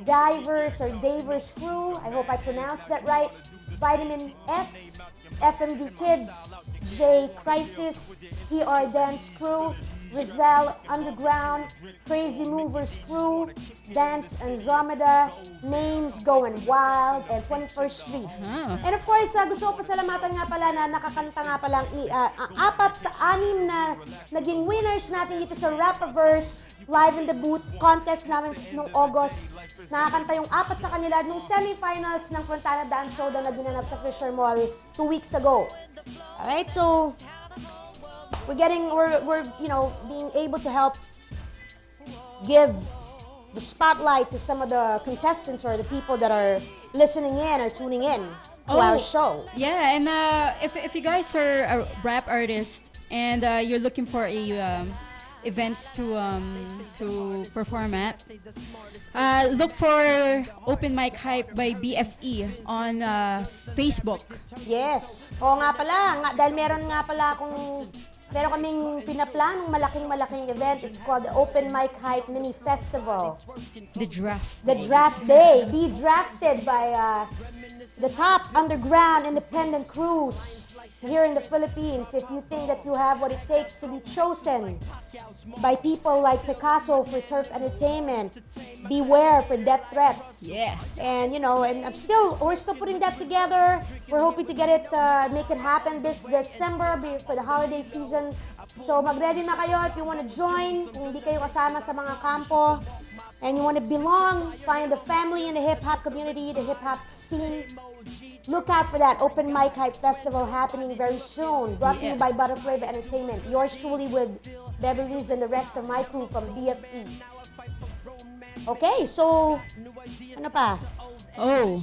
Divers or Davers Crew, I hope I pronounced that right, Vitamin S, FMD Kids, J Crisis, PR Dance Crew, Rizal Underground, Crazy Movers Crew, Dance Andromeda, Names Going Wild, and 21st Street. And of course, gusto ko pasalamatan nga pala na nakakanta nga pala ang 4 sa 6 na naging winners natin dito sa Rap-A-Verse Live in the Booth contest namin noong August. Nakakanta yung 4 sa kanila nung semifinals ng Fontana Dance Showdown na ginanap sa Fisher Mall 2 weeks ago. Alright, so we're being able to help give the spotlight to some of the contestants or the people that are listening in or tuning in to our show. Yeah, and if you guys are a rap artist and you're looking for a events to perform at, look for Open Mic Hype by BFE on Facebook. Yes. Oo nga pala, dahil meron kaming pinaplanong malaking event. It's called the Open Mic Hype Mini Festival. The Draft. The Draft Day. Be drafted by the top underground independent crews here in the Philippines. If you think that you have what it takes to be chosen by people like Picasso for Turf Entertainment, Beware for Death Threat. Yeah. And we're still putting that together. We're hoping to get it, make it happen this December for the holiday season. So mag-ready na kayo if you want to join. Kung hindi kayo kasama sa mga kampo and you want to belong, find a family in the hip-hop community, the hip-hop scene. Look out for that Open Mic Hype Festival happening very soon. Brought to you by Butterfly Entertainment. Yours truly with Beverly's and the rest of my crew from BFE. Okay, so ano pa? Oh,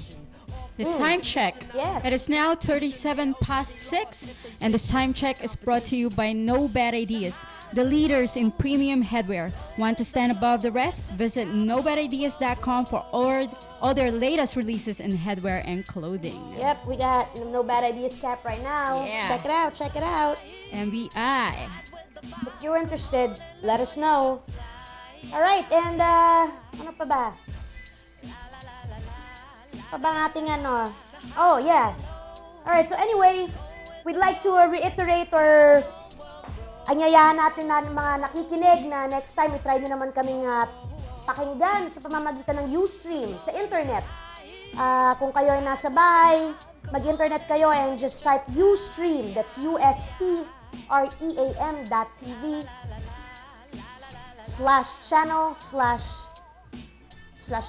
the time check. Yes. It is now 37 past 6, and this time check is brought to you by No Bad Ideas, the leaders in premium headwear. Want to stand above the rest? Visit nobadideas.com for all their latest releases in headwear and clothing. Yep, we got No Bad Ideas cap right now. Yeah. Check it out. MBI. If you're interested, let us know. Alright, and ano pa ba? Ating ano? Oh, yeah. Alright, so anyway, we'd like to reiterate or anyayahan natin na mga nakikinig na next time i-try nyo naman kaming pakinggan sa pamamagitan ng Ustream sa internet. Kung kayo ay nasa bahay, mag-internet kayo and just type Ustream. That's USTREAM.tv. /channel/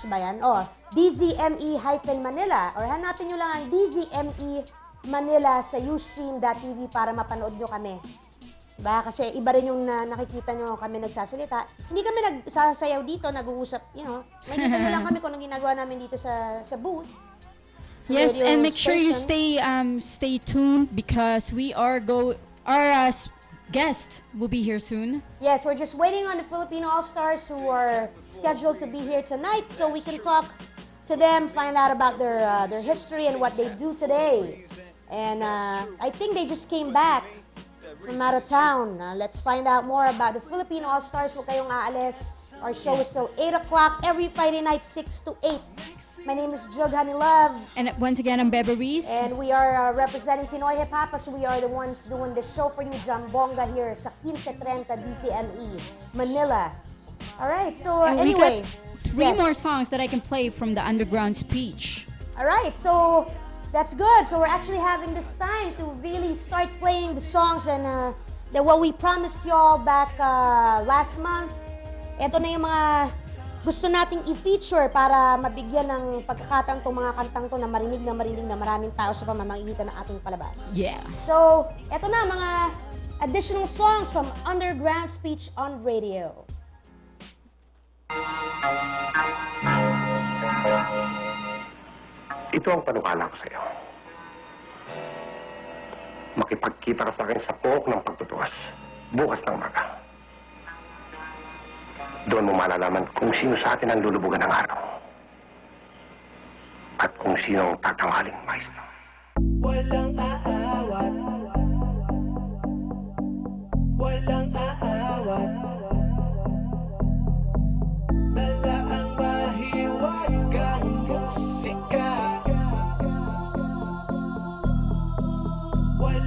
ba yan? Oh, DZME-Manila or hanapin nyo lang ang DZME Manila sa Ustream.tv para mapanood nyo kami. Diba? Kasi iba rin yung nakikita nyo kami nagsasalita. Hindi kami nagsasayaw dito, nag-uusap, makikita nyo lang kami kung anong ginagawa namin dito sa booth. Yes, and make sure you stay tuned because our guest will be here soon. Yes, we're just waiting on the Philippine Allstars who are scheduled to be here tonight so we can talk to them, find out about their history and what they do today. And I think they just came back from out of town. Let's find out more about the Philippine Allstars. Huwag kayong aalis. Our show is till 8 o'clock every Friday night, 6 to 8. My name is Jambongga Love. And once again, I'm Bebe Reese. And we are representing Pinoy Hiphoppaz. We are the ones doing the show for you, Jambongga, here sa Kinse, Trenta, DZME, Manila. Alright, so anyway. We got 3 more songs that I can play from the underground speech. Alright, so that's good. So we're actually having this time to really start playing the songs and what we promised y'all back last month. Ito na yung mga gusto nating i-feature para mabigyan ng pagkakataon tong mga kantang to na marinig na maraming tao sa pamamagitan ng ating palabas. Yeah. So, ito na mga additional songs from Underground Speech on Radio. Ito ang panukala ko sa iyo. Makipagkita ka sa akin sa pook ng pagtutuwas bukas ng umaga. Doon mo malalaman kung sino sa atin ang lulubugan ng araw. At kung sino ang tatanghaling maestro. Walang aawat. Walang aawat. Dala ang mahiwagang musika.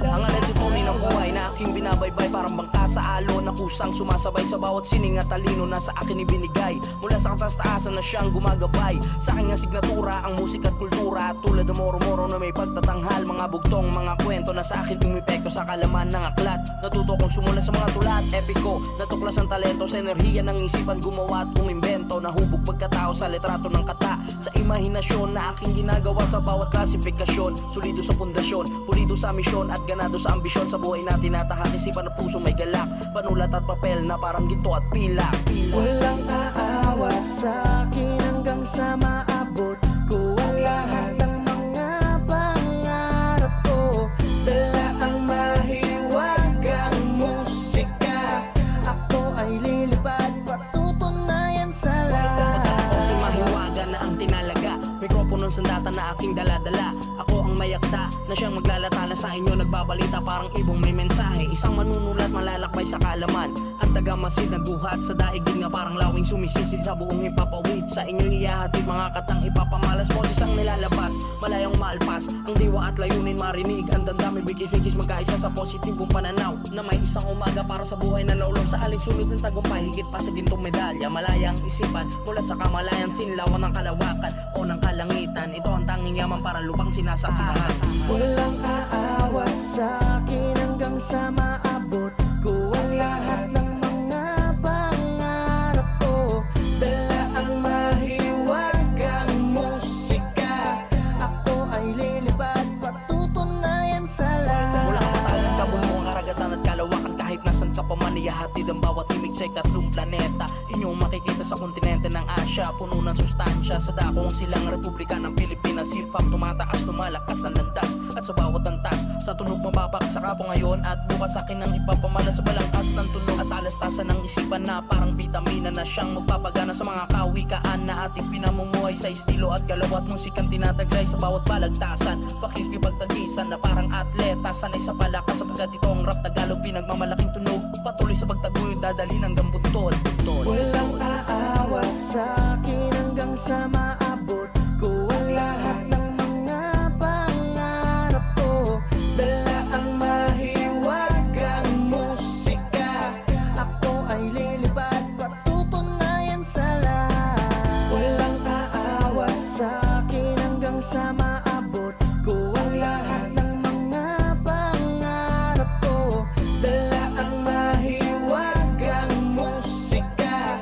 Ang alay tunay ng buhay na aking binabaybay, parang bangka sa alon na kusang sumasabay sa bawat sining at talino na sa akin ibinigay. Mula sa katas-taasan na siyang gumagabay sa aking asignatura, ang musika at kultura. Tulad ng moro-moro na may pagtatanghal, mga bugtong, mga kwento na sa akin tumipekto sa kalaman ng aklat. Natuto kong sumulat sa mga tulat, epiko, natuklas ang talento sa enerhiya ng isipan, gumawa at umimbento. Nahubog pagkatao sa litrato ng kata, sa imahinasyon na aking ginagawa sa bawat klasifikasyon. Solido sa pundasyon, pulido sa misyon at ganado sa ambisyon. Sa buhay natin natahak, isipan at puso may galak, panulat at papel na parang ginto at pila. Walang aawa sa akin hanggang sa maabot ko ang lahat ng mga pangarap ko. Dala ang mahiwagang musika, ako ay lilipad, patutunayan sa lahat. Ako si mahiwaga na ang tinalaga, mikropono sandata na aking daladala. Ako ang mayakda na siyang maglalatala sa inyo, nagbabalita parang ibong may mensahe. Isang manunulat malalakbay sa kalaman, ang tagamasid na guhat sa daigdig na parang lawing sumisisid sa buong ipapawid. Sa inyong iyahatid mga katang ipapamalas, boses ang nilalabas, malayang maalpas, ang diwa at layunin marinig. Ang damdami bigis-bigis magkaisa sa positibong pananaw, na may isang umaga para sa buhay na laulong sa aling sunod ng tagumpay. Higit pa sa gintong medalya, malayang isipan mulat sa kamalayan, sinlawan ng kalawakan o ng kalangitan. Ito ang tanging yaman para lupang sinasaksahan. Walang aawa sa akin hanggang sa maabot ko ang lahat ng mga pangarap ko. Dala ang mahiwagang musika, ako ay lilipad, patutunayan sa lahat. Mula kapatalan, kabon mo ang karagatan at kalawakan, kahit nasan ka pa man iyahatid ang bawat imig sa ikatlong planeta. Inyong makikita sa kontinente ng Asya, puno ng sustansya sa dakong silang Republika ng Pilipinas. Hip-hop tumataas, lumalakas ang landas, at sa bawat antas sa tunog mapapakasaka po ngayon at bukas akin ang ipapamala sa balangkas ng tunog at alastasan ng isipan na parang vitamina na siyang magpapagana sa mga kawikaan na ating pinamumuhay sa estilo at galaw at musikang tinataglay sa bawat balagtasan. Pakikipagtagisan na parang atleta, sanay sa palakas sapagkat itong rap Tagalog pinagmamalaking tunog, patuloy sa pagtaguyod dadalhin hanggang buntol. Walang aawa sa akin hanggang sa maabot ko ang lahat ng mga pangarap ko. Dala ang mahiwagang musika, ako ay lilipad, patutunayan sa lahat. Walang aawa sa akin hanggang sa maabot ko ang lahat ng mga pangarap ko. Dala ang mahiwagang musika,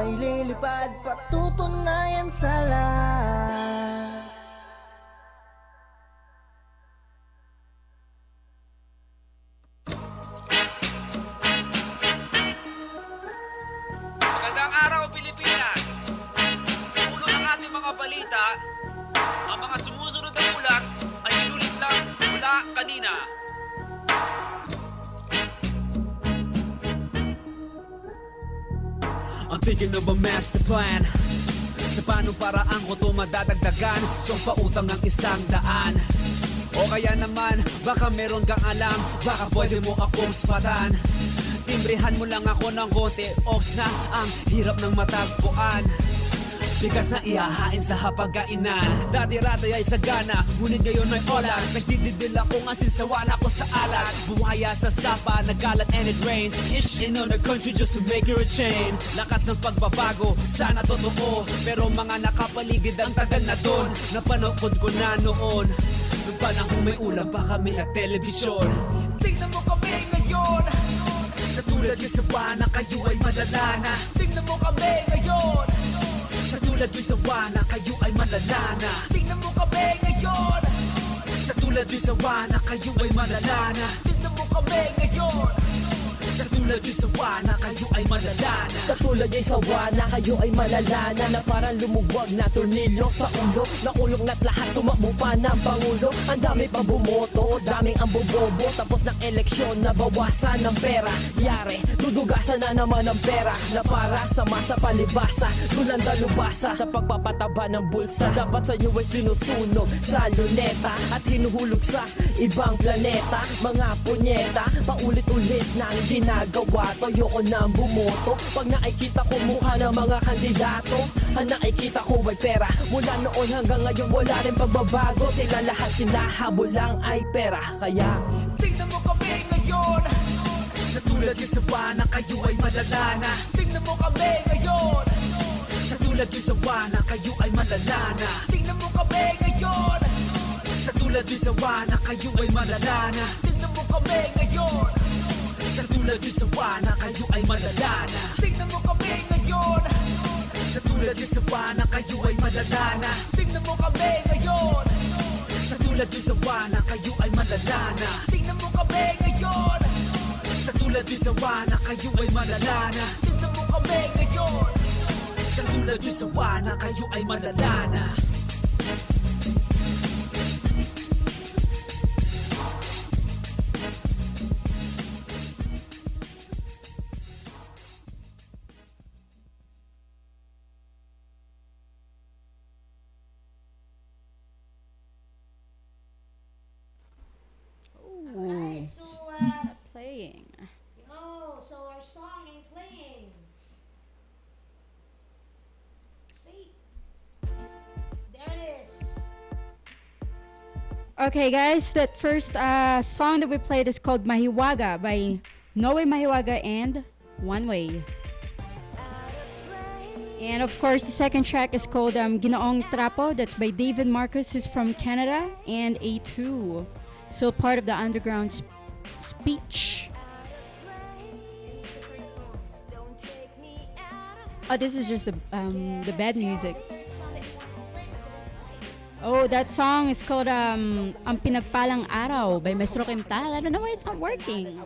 ay lilipad, patutunayan sa lahat. Magandang araw, Pilipinas! Sa ulo ng ating mga balita, ang mga sumusunod na ulat ay inulit lang mula kanina. I'm thinking of a master plan. Sa paano paraan ko ito madadagdagan, siyang pautang ng 100. O kaya naman, baka meron kang alam, baka pwede mo akong spatan. Timbrihan mo lang ako ng konti, ox na ang hirap ng matagpuan. Bigas na ihahain sa hapagkainan. Dati-rati ay sagana, ngunit ngayon may olas. Nagdididil akong asin sa wana ko sa alat. Buhaya sa sapa, nagalat and it rains. Ish in the country just to make her a chain. Lakas ng pagbabago, sana totoo. Pero mga nakapaligid ang tagal na doon. Napanood ko na noon. Nung panahon may ulam pa kami at telebisyon. Tingnan mo kami ngayon. Sa tulad yung sa wana, kayo ay madalana. Tingnan mo kami ngayon. Sa tulad yung sa wana, kayo ay malalana. Tingnan mo kami ngayon. Sa tulad yung sa wana, kayo ay malalana. Tingnan mo kami ngayon. Sa tulad yung sa wana, kayo ay malalana. Sa tulad ay sa wana, kayo ay malalana. Na parang lumugwag na tornilyo sa ulo. Nakulong na't lahat, tumakbo pa ng Pangulo. Ang dami pa bumoto, daming ang bobobo. Tapos ng eleksyon, nabawasan ng pera. Yari, dudugasan na naman ang pera. Na para sa masa palibasa, tulang dalubasa. Sa pagpapataba ng bulsa, dapat sa'yo ay sinusunog sa luneta. At hinuhulog sa ibang planeta. Mga punyeta, paulit-ulit nang ginagawa. Ayoko nang bumoto pag nakikita ko mukha ng mga kandidato. Ang nakikita ko ay pera. Mula noon hanggang ngayon wala rin pagbabago. Tila lahat sila habol lang ay pera. Kaya tingnan mo kami ngayon. Sa tulad yung sa wana, kayo ay malalana. Tingnan mo kami ngayon. Sa tulad yung sa wana, kayo ay malalana. Tingnan mo kami ngayon. Sa tulad yung sa wana, kayo ay malalana. Tingnan mo kami ngayon. Sa tulad yung sa wana, kayo ay malalana. Tingnan mo kami ngayon. Sa tulad yung sa wana, kayo ay malalana. Tingnan mo kami ngayon. Sa tulad yung sa wana, kayo ay malalana. Tingnan mo kami ngayon. Sa tulad yung sa wana, kayo ay malalana. Tingnan mo kami ngayon. Sa tulad yung sa wana, kayo ay malalana. Alright, so playing. Oh, so our song ain't playing. Wait. There it is. Okay, guys, that first song that we played is called Mahiwaga by Noe Mahiwaga and One Way. And of course, the second track is called Ginoong Trapo. That's by David Marcus, who's from Canada, and A2. So part of the underground speech. Oh, this is just the bad music. Oh, that song is called Ang Pinagpalang Araw by Maestro Quintal. I don't know why it's not working.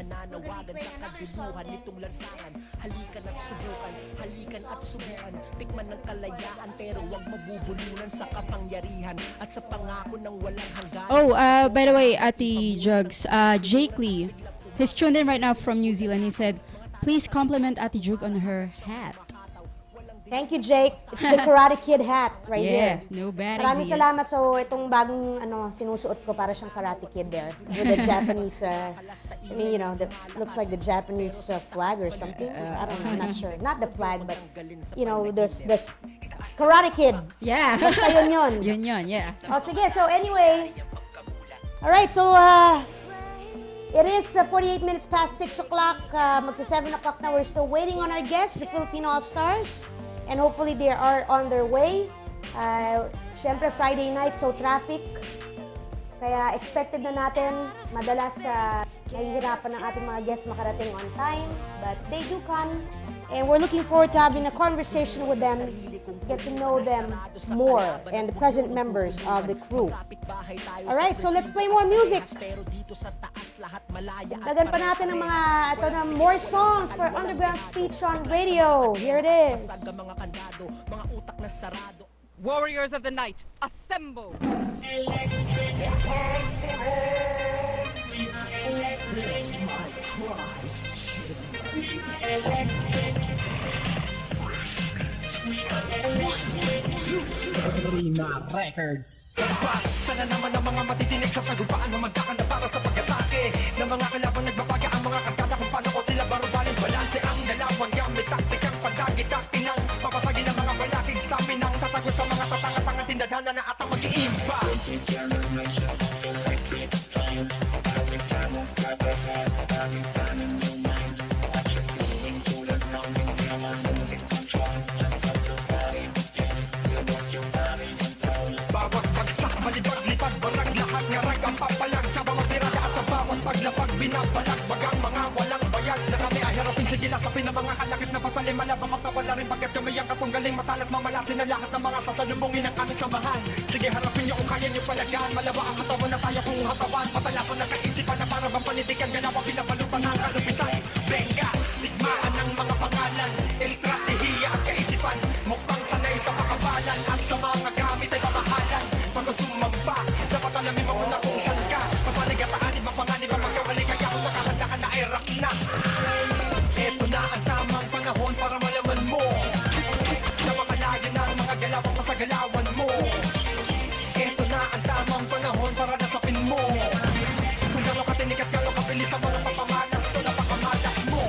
Nananawagan sa kaguluhan nitong lansangan. Halikan at subukan, halikan at subukan. Tikman ng kalayaan pero wag mabubulunan sa kapangyarihan at sa pangako ng walang hanggan. Oh, by the way, Ati Jugs, Jake Lee, he's tuned in right now from New Zealand. He said, please compliment Ati Jug on her hat. Thank you, Jake. It's the Karate Kid hat right here. Yeah, no bad Maraming ideas. salamat. So, itong bagong sinusuot ko para siyang Karate Kid there. With the Japanese, I mean, you know, looks like the Japanese flag or something. I don't know, I'm not sure. Not the flag, but, you know, this Karate Kid. Yeah. Basta yun. Yun, yeah. Oh, sige. So, anyway. Alright, so, it is 48 minutes past 6 o'clock. Magsa 7 o'clock na. We're still waiting on our guests, the Philippine Allstars. And hopefully they are on their way. Siyempre, Friday night, so traffic. Kaya expected na natin madalas nahihirapan ng ating mga guests makarating on time, but they do come. And we're looking forward to having a conversation with them, get to know them more, and the present members of the crew. Alright, so let's play more music. Dagan pa natin ng mga, ito na, more songs for Underground Speech on Radio. Here it is. Warriors of the night, assemble! Rima Records. Sana naman ang mga matitinig sa sagupaan na magkakanda para sa pag-atake ng mga kalaban nagbabaga ang mga kasada kung paano ko sila barubalin balanse ang dalawang yang may taktikang pagdagi-taktinang papasagin ang mga balakig sa pinang tatagot sa mga tatanga-tanga tindadhana na atang mag-iimba. Bawat bagsak, malibag-lipad, barag lahat nga rag ang papalag sa bawat tirada at sa bawat paglapag binabalag bagang mga walang bayag na kami ay harapin sige lasapin ang mga kalakip na pasalim malabang makawala rin pagkat kami ang katunggaling matalas mamalasin ang lahat ng mga sasalubungin ang aming samahan sige harapin niyo kung kaya niyo palagaan malawa ang katawan na tayo kung hatawan patalapan ng kaisipan na para bang panitikan ganawa pinapalupan ang kalupitan benga, sigmaan ng mga pangalan estratehiya at kaisipan mukhang sanay sa pakabalan at sa mga gamit ay pamahalan pag sumamba dapat alamin mo na kung saan ka papaligataan ibang panganib ang magkawali kaya kung nakahanda ka na ay rock na eto na ang tamang panahon para malaman mo napakalayo na ang mga galawang kasagalawan mo eto na ang tamang panahon para nasapin mo kung gano'n katinig at gano'n kabilis ang mga papamalas o napakamalas mo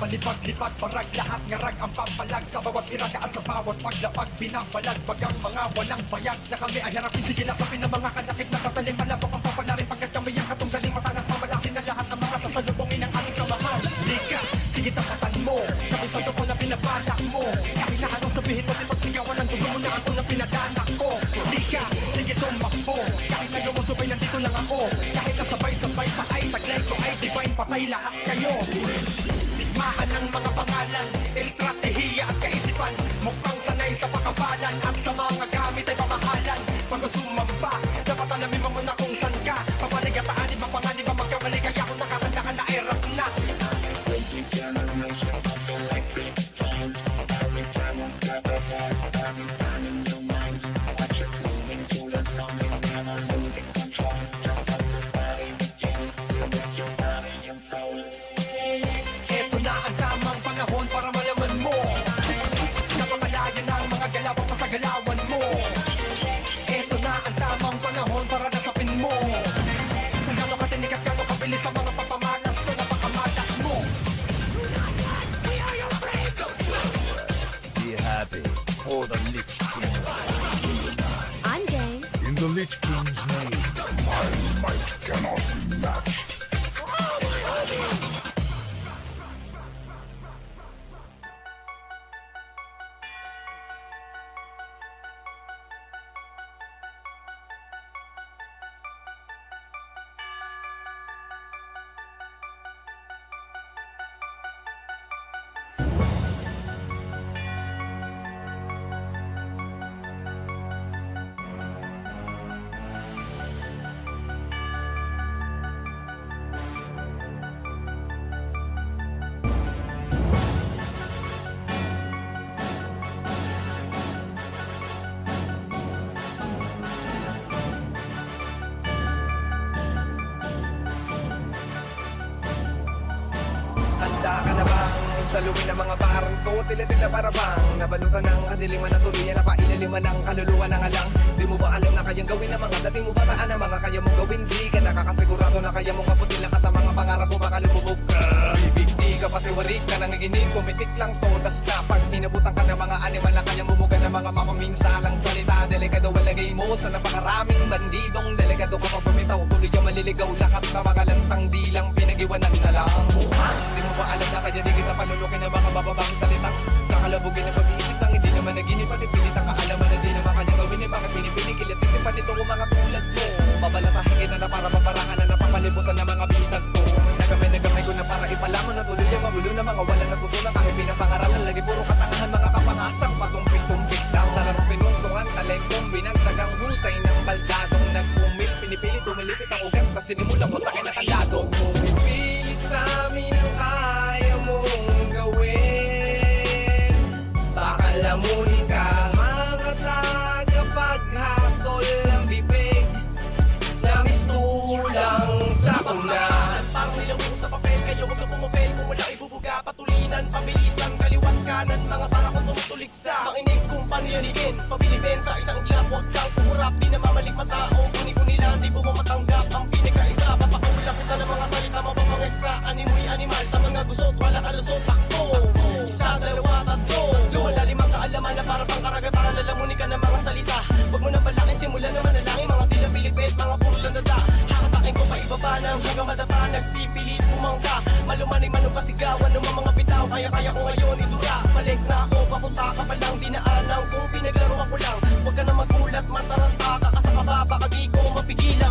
palipag-lipag, parag lahat ngarag ang pampalag sa bawat iraga at sa bawat paglapag binabalag bagang mga walang bayag na kami ay harapin sige lasapin ng mga kalakip na patalim malabok ang papalarin pagkat kami ang katunggaling matalas mamalasin na lahat ng mga sasalubungin ng aming samahan liga, sige tapatan mo sa kusado ko na pinabalak mo kahit na anong sabihin mo di pagsigawan ng dugo mo na ako na pinadanak ko liga, sige tumakbo kahit na lumusubay nandito lang ako kahit na sabay-sabay pa ay taglay ko ay divine patay lahat kayo Sigmaan ng mga pangalan, estratehiya at kaisipan mukhang sanay sa pakabalan at sa mga gamit ay pamahalan pag sumamba, dapat alamin mo muna kung saan ka papaligataan, ibang panganib ang magkamali kaya kung nakakanda ka na ay rock na Eto na ang tamang panahon para malaman mo napakalayo na ang mga galawang kasagalawan mo eto na ang tamang panahon para nasapin mo kung gano'n katinig at gano'n kabilis ang mga papamalas o napakamalas mo Be happy for the Lich King. I'm game. In the Lich King's name, my might cannot be matched. Saluin ang mga parang to, tila-tila para bang nabalutan ng kadiliman na tuluyan, napailaliman ng kaluluwa ng alang. Di mo ba alam na kayang gawin ang mga dating mo bataan ang mga kaya mong gawin? Di ka nakakasigurado na kaya mong kaputin lahat ang mga pangarap mo, baka lumubog ka. Ibig di ka patiwarik ka nangiginig, pumitik lang to. Tas na pag inabutan ka ng mga animal na kaya bumuga ng mga mapaminsalang salita. Delikado walagay mo sa napakaraming bandidong. Delikado ka pag bumitaw, tuloy ang maliligaw. Lakat na mga lantang di lang pinag-iwanan na lang. Di mo ba alam na kaya di kita palulukin ng mga mababang salitang kakalabugin na pag-iisip lang, hindi naman naginip at ipilit ang kaalaman na di naman kanya gawin. Bakit pinipinikilit titipan ito ang mga tulad mo? Babalatahin kita na para maparangan na napapalibutan ng mga bitag ko. Nagamay ko na para ipalaman na tuloy ang magulo na mga wala natutunan. Kahit pinapangaralan, lagi puro katangahan mga kapangasang patumpik-tumpik lang. Nalarong pinuntungan, talentong binagsagang husay ng baldadong nagpumil. Pinipilit, tumilipit ang ugat, tas sinimula mo sa akin na kandado. Pumipilit sa amin ang kaya mong gawin. Baka lamunin ka mga tagapaghatol ng bibig na mistulang sa kunan. Parang nilamuro sa papel, kayo huwag na pumapel. Kung wala ibubuga, patulinan, pabilisan, kaliwat kanan. Mga para kong tumutulig sa makinig kung paano yanigin. Pabilibin sa isang iglap, huwag kang kumurap. Di na mamalik matao, kuni-kuni lang, di mo matanggap ang pinagkaiba. Papakulap kita ng mga salita, mababang extra. Animoy animal sa mga gusot, wala kalusot, takbo. Isa, dalawa, tatlo. Lumalalim ang kaalaman na para pang karagatan. Lalamunin ka ng mga salita, huwag mo na balakin, simulan naman na langin. Mga tila pilipit, mga puro landada. Hakapakin ko pa ibaba ng hanggang madapa. Nagpipilit bumangka, malumanay manupasigawan ng mga bitaw. Kaya ko ngayon idura, balik na ako, papunta ka pa lang. Dinaanan kung pinaglaruan ko lang. Huwag ka na magulat, mataranta ka sa kababa. Kagi ko mapigilan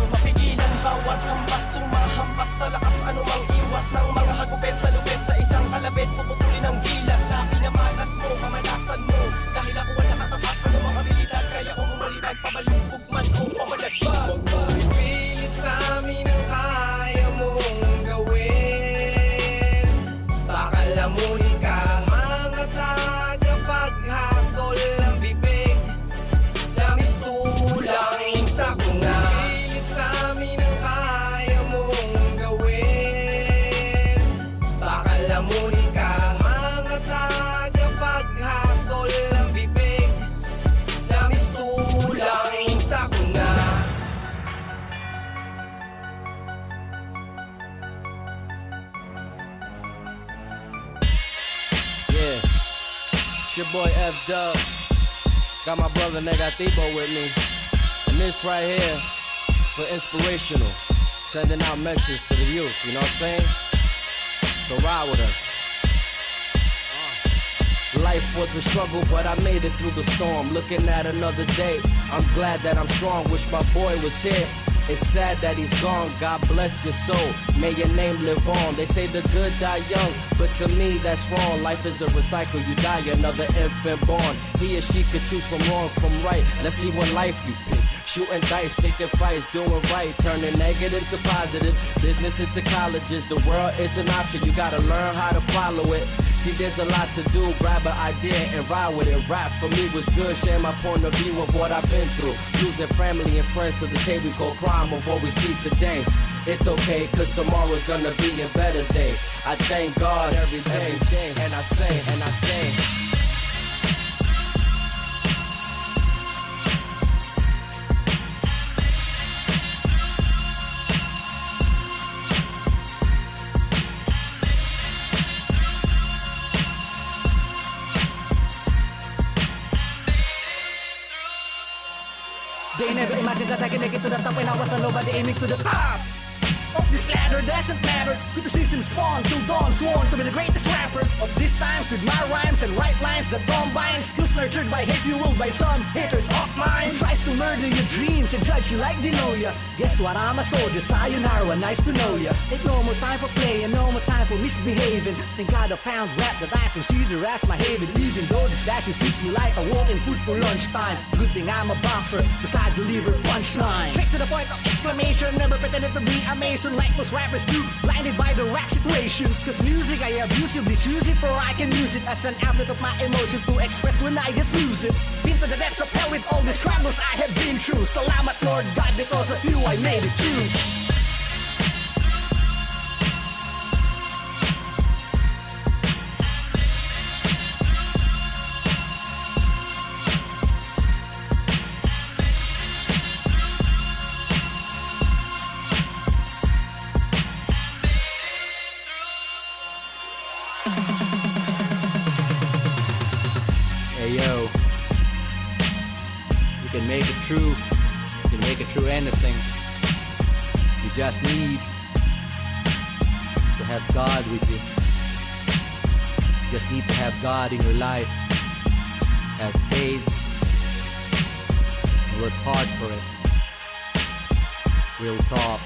bawat hampas, sumahampas sa lakas. Anumang iwas ng mga hagupit sa lupit. Sa isang kalabit, pupupuli ng gilas. Sa pinamalas mo, kamalasan mo. Dahil ako wala katapat sa mga habilidad. Kaya ko umalibag, pamalubog man o pamalagbag. Huwag mo ipilit sa amin ang kaya mong gawin. Baka lamunin ka mga tagapaghatol ng bibig na mistulang sa kunan. Ipilit sa amin ang kaya mong gawin. Baka lamunin ka mga tagapaghatol ng bibig na mistulang sa kunan. Yeah, it's your boy F-Dub. Got my brother Negativo with me. And this right here is for inspirational. Sending out messages to the youth, you know what I'm saying? So ride with us. Life was a struggle, but I made it through the storm. Looking at another day, I'm glad that I'm strong. Wish my boy was here. It's sad that he's gone. God bless your soul. May your name live on. They say the good die young, but to me that's wrong. Life is a recycle. You die, another infant born. He or she could choose from wrong from right. Let's see what life you pick. Shooting dice, picking fights, doing right, turning negative to positive. Business into colleges. The world is an option. You gotta learn how to follow it. See, there's a lot to do. Grab an idea and ride with it. Rap for me was good. Share my point of view of what I've been through. Losing family and friends to this hate we call crime of what we see today. It's okay, cause tomorrow's gonna be a better day. I thank God every day. And I say, They never imagined that I can make it to the top when I was a nobody aiming to the top of this ladder. Doesn't matter, criticism spawn till dawn, sworn to be the greatest rapper of these times with my rhymes and right lines that combine skills nurtured by hate fueled by some haters of mine who tries to murder your dreams and judge you like they know ya. Guess what, I'm a soldier, sayonara, nice to know ya. Ain't no more time for play and no more time for misbehaving. Thank God I found rap that I consider as my haven. Even though this dash sees me like a walking food for lunchtime. Good thing I'm a boxer, cause I deliver punchline. Straight to the point of exclamation, never pretended to be a mason like most rappers do, blinded by the rap situations. Cause music I abusively choose it, for I can use it as an outlet of my emotion to express when I just lose it. Been to the depths of hell with all the struggles I have been through. Salamat Lord God, because of you I made it through. make it true, to make it true anything, you just need to have God with you. You just need to have God in your life. Have faith. And work hard for it. Real talk.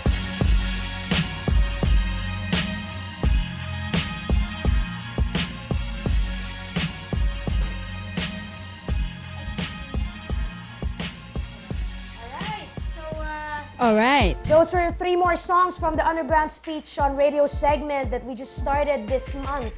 All right. Those were 3 more songs from the Underground Speech on Radio segment that we just started this month.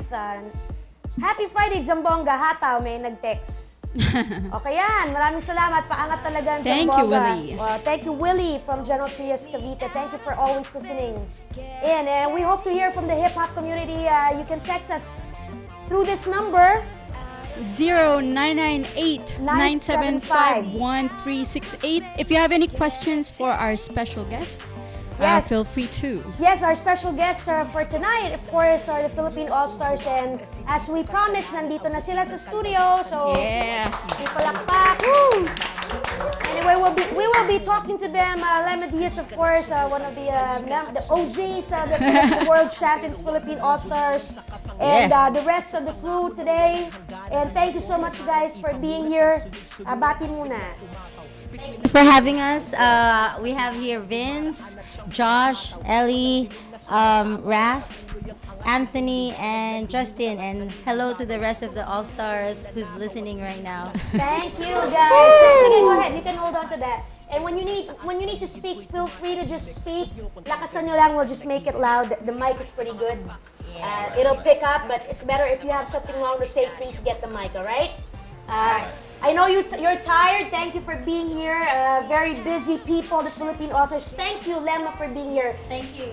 Happy Friday, Jambongga. Hataw, may nag-text. Okay yan. Maraming salamat. Paangat talaga ang Thank Jambongga. you, Willie. Thank you, Willie from General Trias, Cavite. Thank you for always listening in. And we hope to hear from the hip-hop community. You can text us through this number. 0998-975-1368. If you have any questions for our special guest, feel free to. Yes, our special guests for tonight, of course, are the Philippine Allstars. And as we promised, nandito na sila sa studio. So, ipalakpak. Woo! Anyway, we will be talking to them. Lemma Diaz, of course, one of the OGs, the World Champions Philippine Allstars. And the rest of the crew today. And thank you so much, guys, for being here. Bati muna. Thank you for having us. We have here Vince, Josh, Ellie, Raph, Anthony, and Justin. And hello to the rest of the All-Stars who's listening right now. Thank you, guys. Sige, go ahead. You can hold on to that. And when you need to speak, feel free to just speak. Lakasan nyo lang. We'll just make it loud. The mic is pretty good. It'll pick up, but it's better if you have something long to say, please get the mic, all right? I know you're tired. Thank you for being here. Very busy people, the Philippine Allstars. Thank you, Lemma, for being here. Thank you.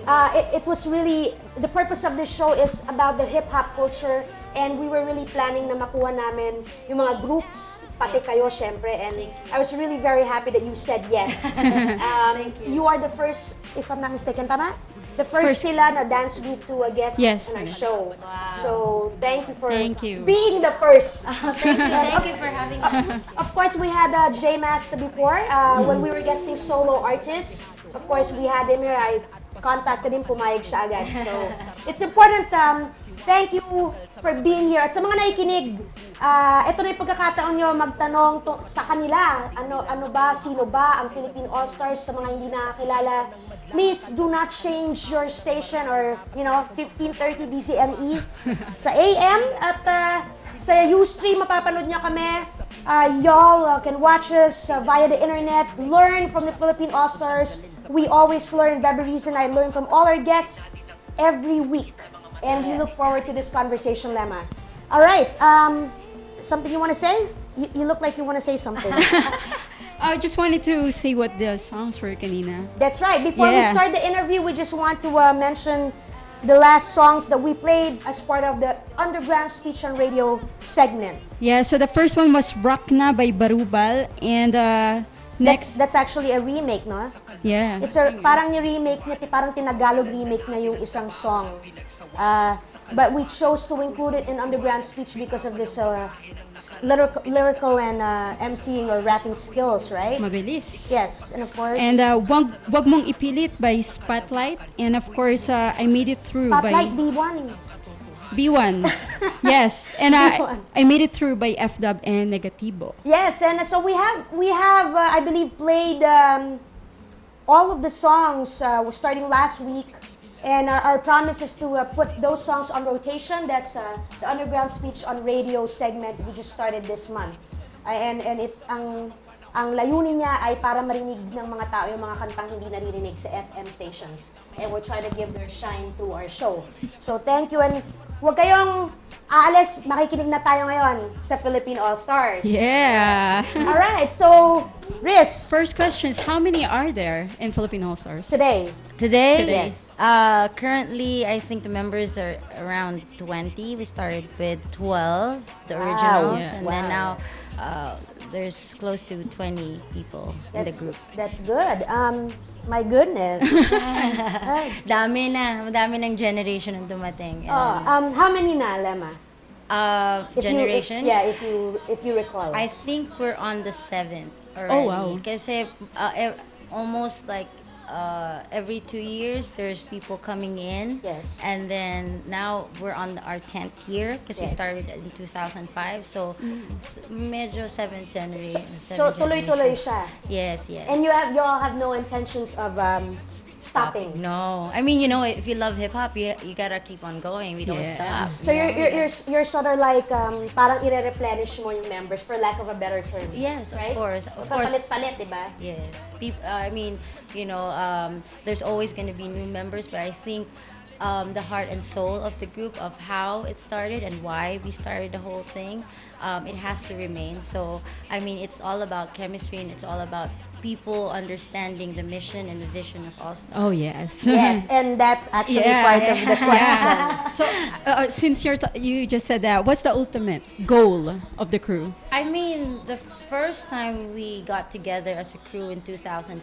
It was really, the purpose of this show is about the hip-hop culture, and we were really planning na makuha namin yung mga groups, pati kayo, syempre, and I was really very happy that you said yes. Thank you. You are the first, if I'm not mistaken, tama? The first sila na dance group to a guest in our show. Wow. So, thank you for Thank you. being the first. Thank you for having us. Of course, we had J-Master before, when we were guesting solo artists. Of course, we had him here. I contacted him, pumayag siya agad. So, it's important. Thank you for being here. At sa mga nakikinig, ito na yung pagkakataon nyo magtanong sa kanila. Ano ba, sino ba ang Philippine Allstars? Sa mga hindi nakakilala, please do not change your station or, 1530 DZME sa AM. At sa Ustream, mapapanood nyo kami. Y'all can watch us via the internet. Learn from the Philippine Allstars. We always learn. Every reason I learn from all our guests every week. And we look forward to this conversation, Lemma. All right. Something you want to say? You look like you want to say something. I just wanted to say what the songs were kanina. That's right. Before we start the interview, we just want to mention the last songs that we played as part of the Underground Speech on Radio segment. Yeah, so the first one was Rock Na by Barubal, and next... That's actually a remake, no? Yeah. It's parang ni-remake niya, parang tinagalog remake na yung isang song. But we chose to include it in Underground Speech because of this lyrical and MCing or rapping skills, right? Mabilis. Yes, and of course... And Wag Mong Ipilit by Spotlight, and of course, I Made It Through Spotlight by... B1. B1. Yes, and B1. I Made It Through by F-Dub and Negativo. Yes, and so we have I believe played all of the songs starting last week, and our promise is to put those songs on rotation. That's the Underground Speech on Radio segment we just started this month, and it's ang layunin niya ay para marinig ng mga tao yung mga kantang hindi naririnig sa FM stations, and we'll try to give their shine through our show. So thank you, and huwag kayong aalis, makikinig na tayo ngayon sa Philippine Allstars. Yeah. All right, so Riz. First question is, how many are there in Philippine Allstars? Today. Today? Yes. Currently, I think the members are around 20. We started with 12, the originals, and then now there's close to 20 people in the group. That's good. My goodness. Dami ng generation ang dumating. How many na, Lemma? Generation? If you recall. I think we're on the 7th already. wow. Kasi almost like every 2 years there's people coming in. Yes. And then now we're on our 10th year because we Yes. started in 2005. So medyo 7th generation. So tuloy-tuloy siya. Yes, yes. And you all have no intentions of stopping. No, I mean, you know, if you love hip hop, you gotta keep on going. We don't stop. So you're sort of like parang ire-replenish mo yung members for lack of a better term. Yes, right? of course, of course. Palit-palit, di ba? Yes. I mean, you know, there's always going to be new members, but I think the heart and soul of the group, of how it started and why we started the whole thing, it has to remain. So, I mean, it's all about chemistry, and it's all about people understanding the mission and the vision of Allstars. Oh, yes. Yes, and that's actually part of the question. So, since you just said that, what's the ultimate goal of the crew? I mean, the first time we got together as a crew in 2005,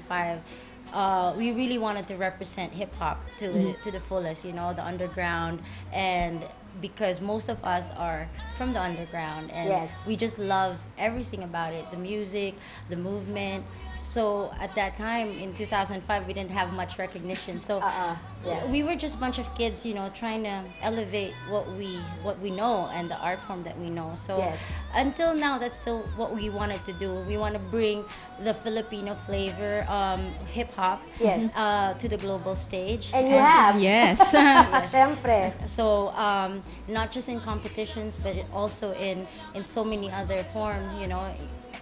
we really wanted to represent hip hop to the fullest, you know, the underground, and because most of us are from the underground, and we just love everything about it, the music, the movement. So at that time in 2005, we didn't have much recognition. So we were just a bunch of kids, you know, trying to elevate what we know and the art form that we know. So until now, that's still what we wanted to do. We want to bring the Filipino flavor, hip hop, to the global stage. And you have. Yes. Siyempre. So not just in competitions, but also in so many other forms, you know.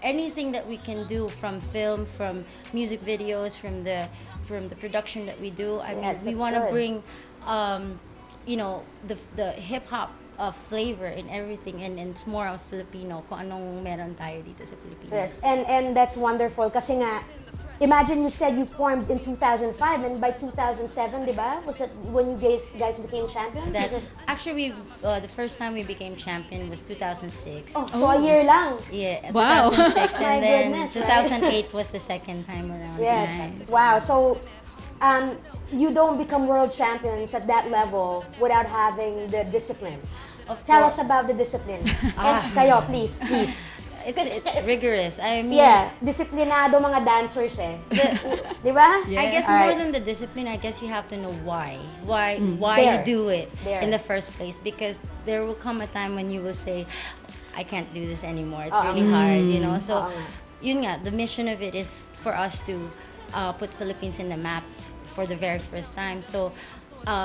Anything that we can do, from film, from music videos, from the production that we do. I mean, we want to bring, you know, the hip hop flavor in everything, and it's more of Filipino, kung anong meron tayo dito sa Pilipinas. Yes, and that's wonderful kasi nga, imagine you said you formed in 2005, and by 2007, di ba? Was that when you guys became champions? That's actually the first time we became champion was 2006. Oh, so a year lang. Yeah, wow. 2006, My and then goodness, 2008 was the second time around. Yes. Nice. Wow. So you don't become world champions at that level without having the discipline. Tell us about the discipline. Kayo, please. It's rigorous. I mean, disiplinado mga dancers eh. Di ba? I guess more than the discipline, I guess you have to know why you do it in the first place. Because there will come a time when you will say, I can't do this anymore. It's really hard, you know. So, yun nga, the mission of it is for us to put Philippines in the map for the very first time. So,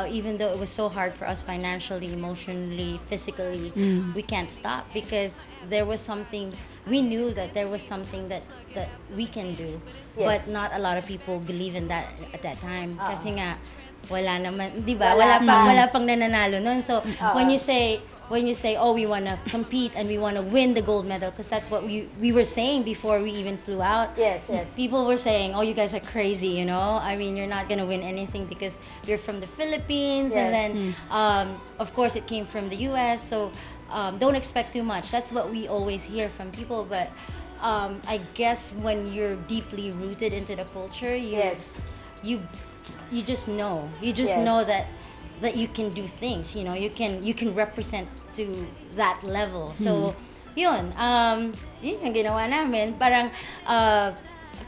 even though it was so hard for us financially, emotionally, physically, we can't stop, because there was something, we knew that there was something that we can do, but not a lot of people believe in that at that time. Kasi nga, wala naman, di ba? Wala pang nananalo nun. So when you say, oh, we want to compete and we want to win the gold medal, because that's what we were saying before we even flew out. Yes. People were saying, oh, you guys are crazy, you know? I mean, you're not going to win anything because you're from the Philippines. And then, of course, it came from the US. So don't expect too much. That's what we always hear from people. But I guess when you're deeply rooted into the culture, you just know. You just know that you can do things, you know, you can represent to that level. So, yun yung ginawa namin. Parang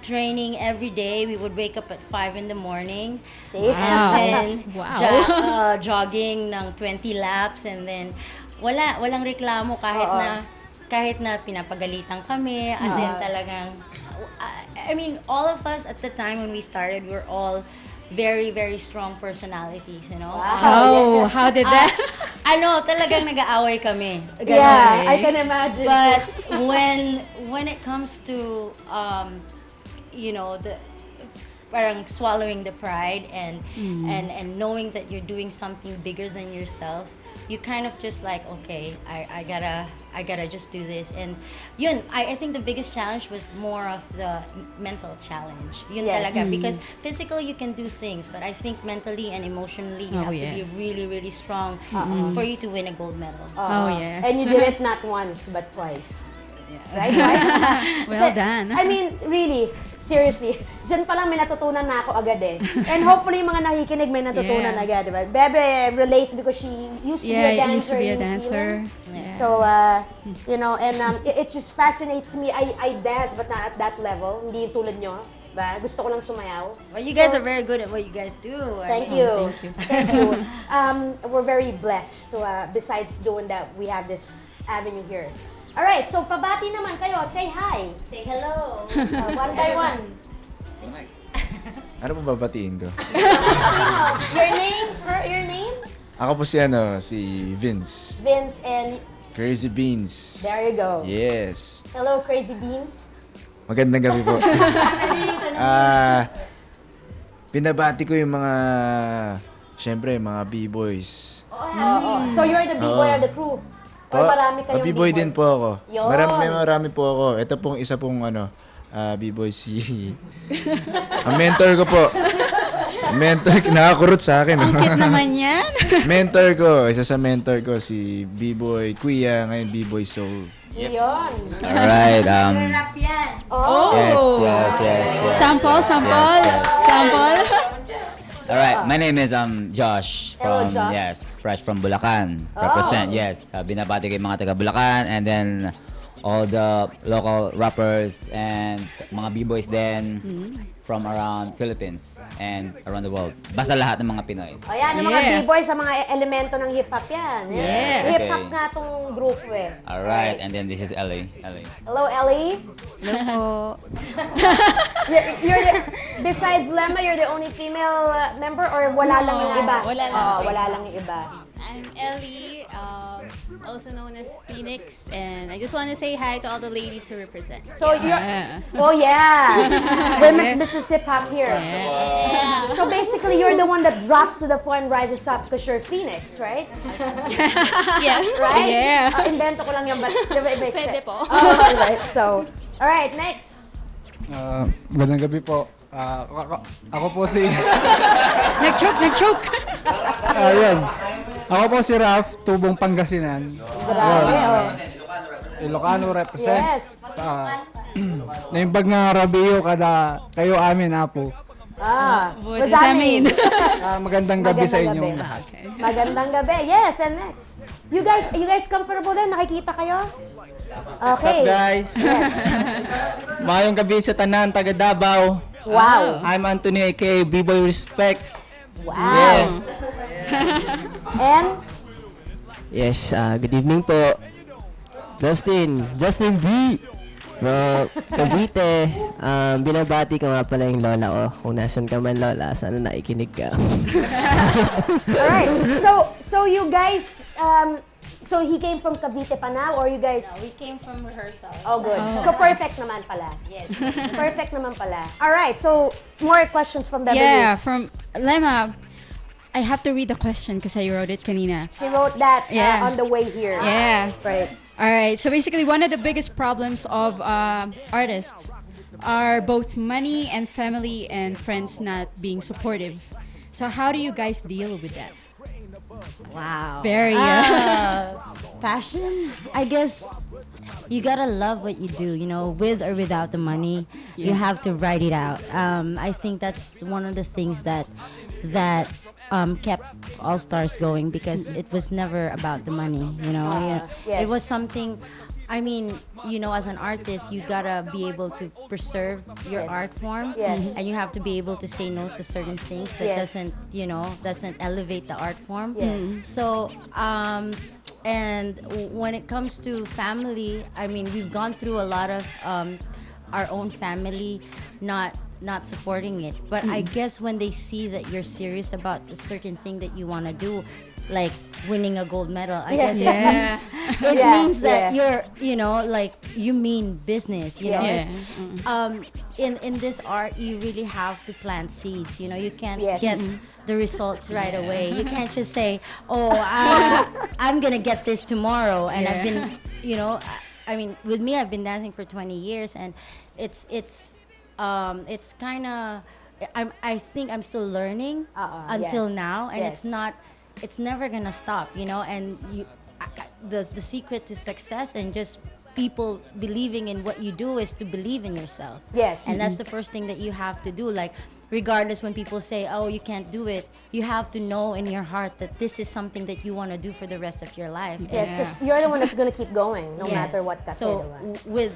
training every day. We would wake up at 5 in the morning. And then jogging ng 20 laps, and then walang reklamo kahit na pinapagalitan kami, as in talagang I mean, all of us at the time when we started, we were all very, very strong personalities, you know? Wow. How did that? Talagang nag-aaway kami. Yeah, I can imagine. But when it comes to, you know, the parang swallowing the pride and knowing that you're doing something bigger than yourself, you kind of just like, okay, I gotta just do this. And yun, I think the biggest challenge was more of the mental challenge. Yun talaga, because physically you can do things, but I think mentally and emotionally you have to be really, really strong for you to win a gold medal. And you did it not once, but twice. Right? Well done. I mean, really, Seriously, dyan pa lang may natutunan na ako agad eh. And hopefully yung mga nakikinig may natutunan agad, diba? Bebe relates because she used to be a dancer used to be a in New dancer. Zealand. So, you know, and it just fascinates me. I dance but not at that level. Hindi yung tulad nyo. Diba? Gusto ko lang sumayaw. Well, you guys are very good at what you guys do. Thank you. Thank you. We're very blessed to, besides doing that, we have this avenue here. Alright, so pabati naman kayo. Say hi. Say hello. One by one. Ano po babatiin ko? Your name? Your name? Ako po si Vince. Vince and... Crazy Beans. There you go. Yes. Hello, Crazy Beans. Magandang gabi po. Binabati ko yung mga, syempre, mga B-boys. So you're the B-boy of the crew? Or marami kayong B-boy din po ako. Yun. Marami po ako. Ito pong isa pong B-boy si... Ang mentor ko po. Mentor, nakakurot sa akin. Ang cute naman yan. Mentor ko, isa sa mentor ko si B-boy Kuya, ngayon B-boy Soul. Yun. Alright, Rap yan. Yes. Sample. Alright, my name is Josh Hello, from Josh. fresh from Bulacan. Represent, yes. Binabati ko yung mga taga Bulacan and then all the local rappers and mga B-boys din from around Philippines and around the world. Basta lahat ng mga Pinoy. O yan, yung mga B-boys sa mga elemento ng hip-hop yan. Yes. Hip-hop nga tong group eh. Alright, and then this is Ellie. Hello, Ellie. Hello. You're the, besides Lemma, you're the only female member or wala lang yung iba? Wala lang. Wala lang yung iba. I'm Ellie, also known as Phoenix, and I just want to say hi to all the ladies who represent. So you're, women's business hip hop here. Yeah. So basically, you're the one that drops to the floor and rises up because you're Phoenix, right? Yes. Right? Yeah. Invento ko lang yung Pwede po. Alright, so, alright, next. Magandang gabi po. Ako po si... Nag-choke. Ayun. Ako po si Raf, Tubong Pangasinan. Grabe, Ilocano represent. Yes. Naimbag nga Rabio kada kayo amin apo. What does that mean? Magandang gabi sa inyong lahat. Magandang gabi. Yes, and next. You guys comfortable din? Nakikita kayo? Okay. What's up, guys? Yes. Mayong gabi sa tanan, taga Davao. Wow. I'm Anthony aka B-Boy Respect. Wow. And? Yes, good evening po. Justin B. Cavite, binabati ko nga pala yung lola ko. Kung nasan ka man, lola, sana nakikinig ka. Alright, so you guys, so he came from Cavite pa now, or you guys? No, we came from rehearsal. Oh, good. So perfect naman pala. Yes. Perfect naman pala. Alright, so more questions from the From Lemma. I have to read the question because I wrote it kanina. She wrote that on the way here. Yeah. Right. All right. So basically, one of the biggest problems of artists are both money and family and friends not being supportive. So how do you guys deal with that? Wow. Very. Passion? I guess you gotta love what you do, you know, with or without the money. You have to write it out. I think that's one of the things that kept Allstars going, because it was never about the money, you know. Yes. It was something, I mean, you know, as an artist, you gotta be able to preserve your art form, and you have to be able to say no to certain things that doesn't elevate the art form. So, and when it comes to family, I mean, we've gone through a lot of our own family not supporting it, but I guess when they see that you're serious about a certain thing that you want to do, like winning a gold medal, I guess it means that you're, you know, like you mean business, you know. In this art, you really have to plant seeds, you know. You can't get the results right away. You can't just say, oh, I'm gonna get this tomorrow. And I've been, you know, I mean, with me, I've been dancing for 20 years, and it's kind of, I think I'm still learning until now, and it's never gonna stop, you know. And the secret to success and just people believing in what you do is to believe in yourself. Yes. And that's the first thing that you have to do. Like, regardless when people say, oh, you can't do it, you have to know in your heart that this is something that you want to do for the rest of your life. Yes, because you're the one that's going to keep going, no matter what. So with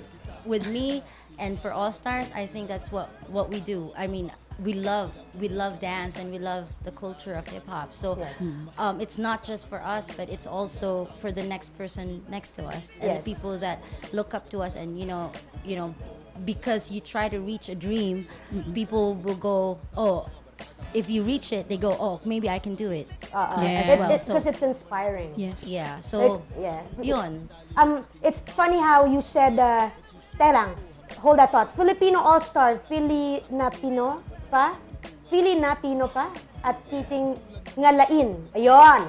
me and for All Stars, I think that's what we do. I mean, we love dance and we love the culture of hip hop. So it's not just for us, but it's also for the next person next to us and the people that look up to us. And you know, because you try to reach a dream, people will go, oh, if you reach it, they go, oh, maybe I can do it as well. Because it's inspiring. Yes. Yeah. So yun. It's funny how you said, terang, hold that thought. Filipino All-Star, Filipino pa, at titing ngalain. Ayun.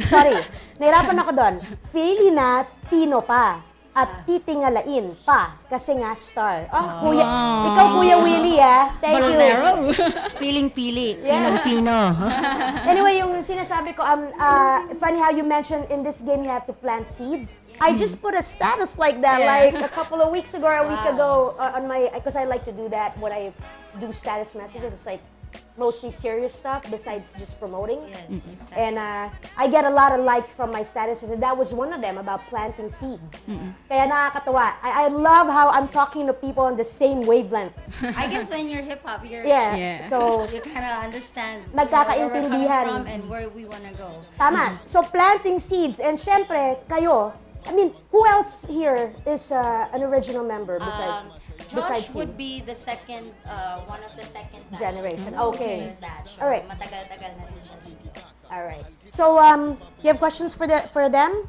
Sorry. Nahirapan ako doon. Filipino pa. At titingalain pa kasi nga star. Oh, kuya. Ikaw, Kuya Willie, Thank you. Piling-pili. Yes. Pinong-pino. Anyway, yung sinasabi ko, funny how you mentioned in this game you have to plant seeds. I just put a status like that like a couple of weeks ago or a week ago on my, because I like to do that when I do status messages. It's like mostly serious stuff besides just promoting. Yes, exactly. And I get a lot of likes from my statuses, and that was one of them about planting seeds. Kaya nakakatawa. I love how I'm talking to people on the same wavelength. I guess when you're hip hop, you're so you kind of understand where we're nagkakaintindihan coming from and where we want to go. Tama. So planting seeds, and syempre kayo. I mean, who else here is an original member besides? Josh would be the second, one of the second batch. Generation. Okay. Batch. All right. Matagal-tagal na rin siya dito. All right. So, you have questions for them?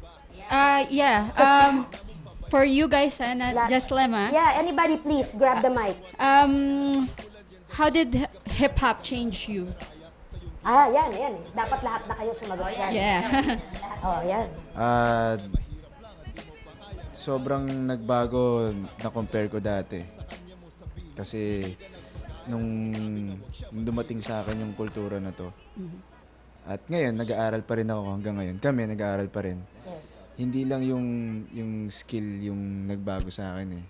For you guys, just Lemma. Yeah, anybody please grab the mic. How did hip hop change you? Yan. Dapat lahat na kayo sumagot dyan. Yan. Sobrang nagbago na compare ko dati. Kasi nung dumating sa akin yung kultura na to. At ngayon, nag-aaral pa rin ako hanggang ngayon. Kami, nag-aaral pa rin. Yes. Hindi lang yung skill yung nagbago sa akin eh.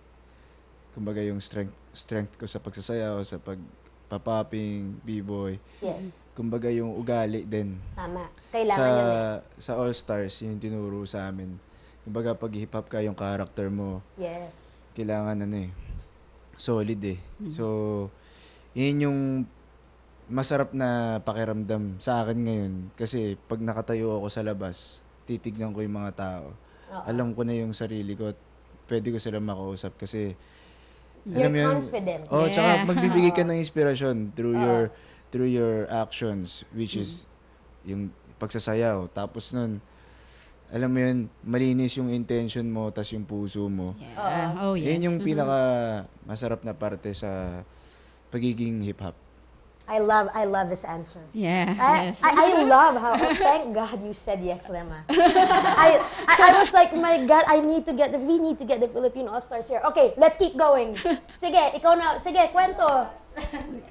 Kumbaga yung strength ko sa pagsasayaw, sa pagpapopping, b-boy. Yes. Kumbaga yung ugali din. Tama. Kailangan yan Sa All-Stars, yung tinuro sa amin. Kumbaga pag hip-hop ka, yung character mo. Yes. Kailangan solid eh. So, yun yung masarap na pakiramdam sa akin ngayon. Kasi pag nakatayo ako sa labas, titignan ko yung mga tao. Alam ko na yung sarili ko at pwede ko silang makausap kasi alam mo yun, confident. Tsaka magbibigay ka ng inspirasyon through your actions, which is yung pagsasayaw. Tapos nun, alam mo yun, malinis yung intention mo, tas yung puso mo. Yun yung pinaka masarap na parte sa pagiging hip-hop. I love this answer. Yeah. I love how, thank God you said yes, Lemma. I was like, my God, we need to get the Philippine All-Stars here. Okay, let's keep going. Sige, ikaw na, sige, kwento.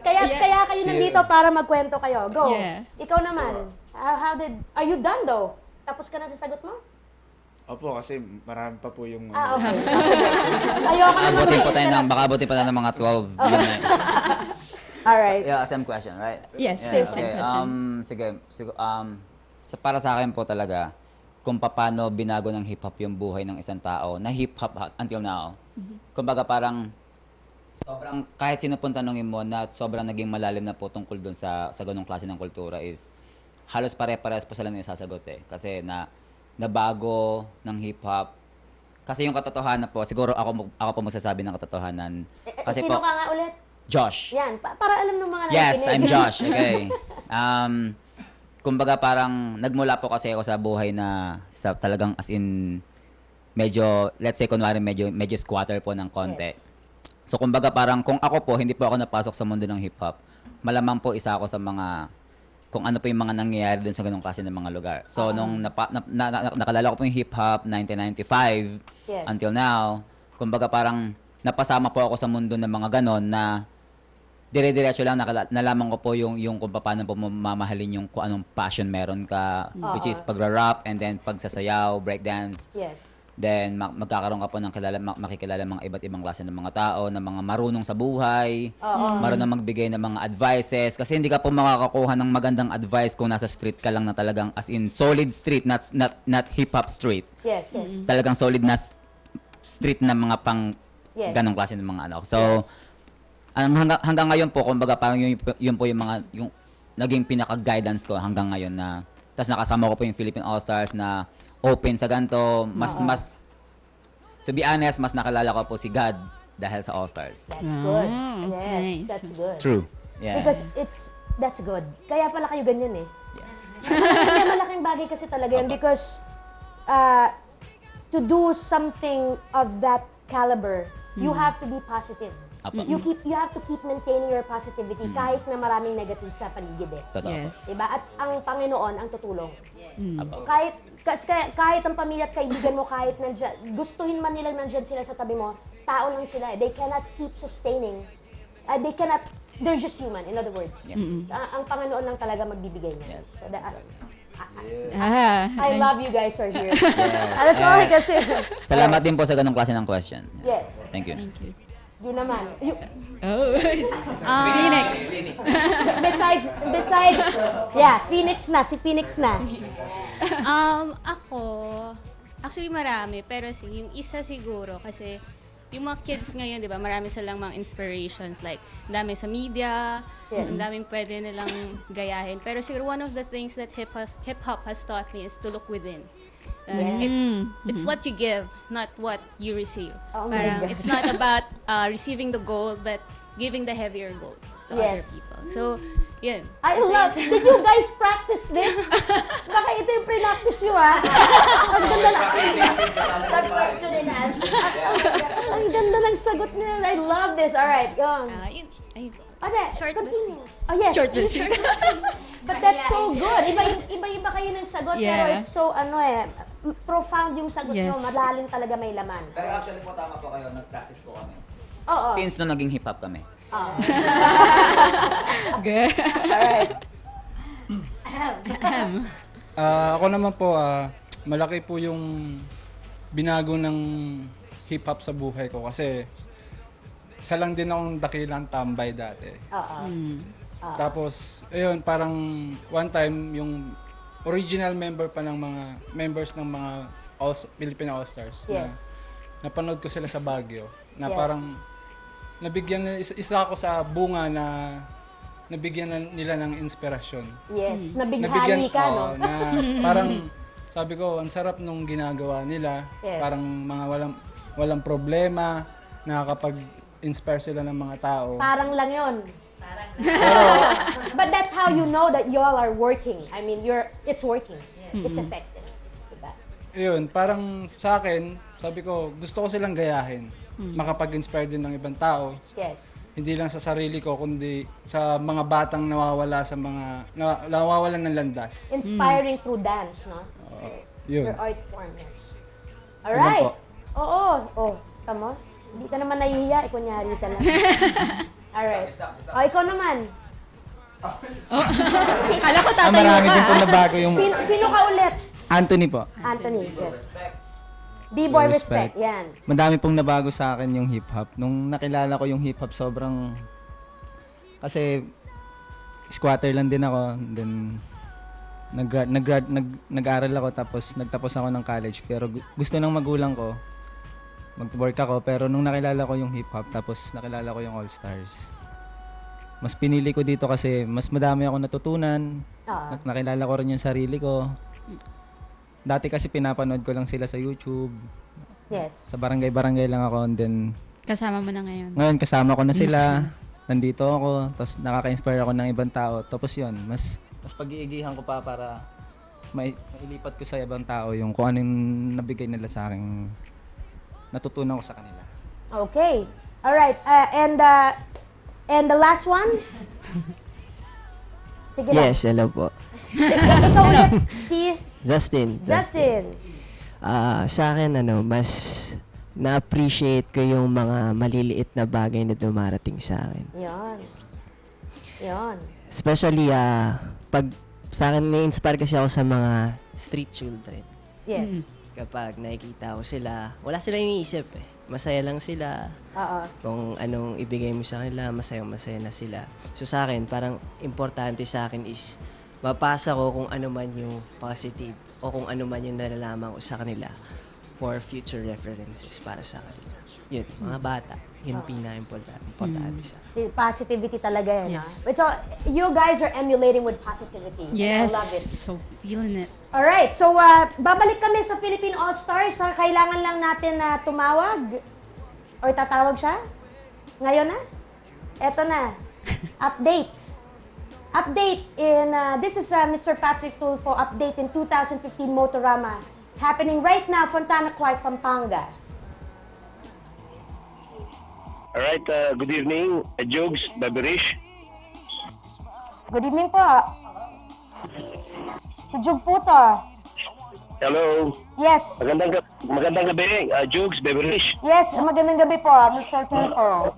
Kaya kayo nandito para magkwento kayo. Go. Yeah. Ikaw naman. Are you done though? Tapos ka na sa sagot mo? Opo, kasi marami pa po yung... Okay. Ayoko naman. Baka abutin pa na ng mga 12. Alright. Yeah, same question, right? Yes, Yeah, same question. Sige, para sa akin po talaga, kung paano binago ng hip-hop yung buhay ng isang tao, na hip-hop until now. Kumbaga parang, sobrang, kahit sino pong tanongin mo na sobrang naging malalim na po tungkol dun sa ganung klase ng kultura is, halos pare-parehas po sila na isasagot eh. Kasi nabago ng hip-hop. Kasi yung katotohanan po, siguro ako po magsasabi ng katotohanan. Kasi Sino ka nga ulit? Josh. Yan, para alam ng mga Yes, nakikinig. I'm Josh. Okay. Kumbaga parang nagmula po kasi ako sa buhay na sa talagang as in medyo, let's say kunwari medyo squatter po ng konti. Yes. So kumbaga parang kung ako po, hindi po ako napasok sa mundo ng hip-hop, malamang po isa ako sa mga kung ano po yung mga nangyayari dun sa ganung klase ng mga lugar. So, nung nakalala ko po yung hip-hop, 1995, until now, kumbaga parang napasama po ako sa mundo ng mga ganon na dire-diretso lang nalaman ko po yung kung paano po mamahalin yung kung anong passion meron ka, which is pagra-rap and then pagsasayaw, breakdance. Yes. Then magkakaroon ka po ng makikilala mga iba't ibang klase ng mga tao, ng mga marunong sa buhay, marunong magbigay ng mga advices. Kasi hindi ka po makakakuha ng magandang advice kung nasa street ka lang na talagang as in solid street, not hip-hop street. Yes, yes. Talagang solid na street na mga pang ganong klase ng mga ano. So, hanggang ngayon po, kumbaga parang yun po yung naging pinaka-guidance ko hanggang ngayon na, tas nakasama ko po yung Philippine Allstars na open sa ganito, mas to be honest, mas nakalala ko po si God dahil sa Allstars. That's good. Yes, that's good. True. Yeah. Because that's good. Kaya pala kayo ganyan eh. Yes. Kaya malaking bagay kasi talaga yan because to do something of that caliber, you have to be positive. You have to keep maintaining your positivity kahit na maraming negative sa paligid eh. Yes. Diba? At ang Panginoon ang tutulong. Kahit ang pamilya at kaibigan mo, kahit gustuhin man nilang nandyan sila sa tabi mo, tao lang sila eh. They cannot keep sustaining. They're just human, in other words. Yes. Ang Panginoon lang talaga magbibigay niya. Yes. So Ah, I love you guys are here. Yes. That's all I can say. Salamat din po sa ganong klase ng question. Yes. Thank you. Thank you. Yun naman. Phoenix. Besides, yeah, Phoenix na. Si Phoenix na. Ako, actually marami, pero yung isa siguro, kasi yung mga kids ngayon, di ba, marami silang mga inspirations, like, dami sa media, ang daming pwede nilang gayahin. Pero siguro one of the things that hip-hop has taught me is to look within. It's what you give, not what you receive. Oh my Parang God. it's not about receiving the gold, but giving the heavier gold to other people. So, yun. I love, did you guys practice this? Baka ito yung pre-practice nyo Ang ganda na. That question and answer. Ang ganda ng sagot niya. I love this. Alright, go on. Short but continue. sweet. Oh, yes. Short but sweet. But that's so good. Iba-iba kayo ng sagot, pero Yeah. it's so, profound yung sagot Yes. nyo. Malalim talaga may laman. Pero actually po, tama po kayo. Nag-practice po kami. Oo. Since nung naging hip-hop kami. Good. Alright. Ako naman po, malaki po yung binago ng hip-hop sa buhay ko kasi isa lang din akong dakilang tambay dati. Tapos, ayun, parang one time, yung original member pa ng mga members ng mga Philippine Allstars na napanood ko sila sa Baguio na parang nabigyan isa ako sa bunga na nabigyan nila ng inspirasyon. Yes, nabighani ka, no? Na parang sabi ko, ang sarap nung ginagawa nila. Yes. Parang mga walang problema, nakakapag-inspire sila ng mga tao. Parang lang yun. But that's how you know that you all are working. I mean, it's working. It's effective. Diba? Yun, parang sa akin, sabi ko, gusto ko silang gayahin. Makapag-inspire din ng ibang tao. Yes. Hindi lang sa sarili ko, kundi sa mga batang nawawalan ng landas. Inspiring through dance, no? Yun. Your art form, yes. Alright. Oo. Oh, tama. Hindi ka naman nahihiya, kunyari ka lang. Alright. Ikaw naman. Kala ko tatayo marami ka. din po nabago yung... Sino ka ulit? Anthony po. Anthony, yes. B-boy respect, yan. Madami pong nabago sa akin yung hip-hop. Nung nakilala ko yung hip-hop, sobrang... Kasi squatter lang din ako. Then nag-aral ako tapos nagtapos ako ng college. Pero gusto ng magulang ko, mag-work ako. Pero nung nakilala ko yung hip-hop, tapos nakilala ko yung Allstars, mas pinili ko dito kasi mas madami ako natutunan. Nakilala ko rin yung sarili ko. Dati kasi pinapanood ko lang sila sa YouTube. Yes. Sa barangay-barangay lang ako and then Kasama mo na ngayon. ngayon kasama ko na sila. Nandito ako, tapos nakaka-inspire ako ng ibang tao. Tapos yun, mas pag-iigihan ko pa para mailipat ko sa ibang tao yung kung anong nabigay nila sa akin, natutunan ko sa kanila. Okay. Alright. And the last one? Sige lang. Yes, hello po. Ikaw ulit, si Justin. Sa akin, mas na-appreciate ko yung mga maliliit na bagay na dumarating sa akin. Yan. Especially, pag sa akin, na-inspire kasi ako sa mga street children. Yes. kapag nakikita ko sila, wala silang iniisip eh. Masaya lang sila. Kung anong ibigay mo sa kanila, masaya na sila. So sa akin, parang importante sa akin is mapasa ko kung ano man yung positive o kung ano man yung nalalaman ko sa kanila for future references para sa kanila. Yun, mga bata. Yun pinaka-importante sa akin. Positivity talaga yan. Yes. So, you guys are emulating with positivity. Yes. I love it. So feeling it. Alright, so babalik kami sa Philippine Allstars. Kailangan lang natin na tumawag. Or tatawag siya? Ngayon na? Eto na. Update. Update in, this is Mr. Patrick Tulfo, update in 2015 Motorama. Happening right now, Fontana Clark, Pampanga. Alright, good evening, Jugs, Baberish. Good evening po. Si Jug po to. Hello. Yes. Magandang gabi, Jugs, Baberish. Yes, magandang gabi po, Mr. Tulfo.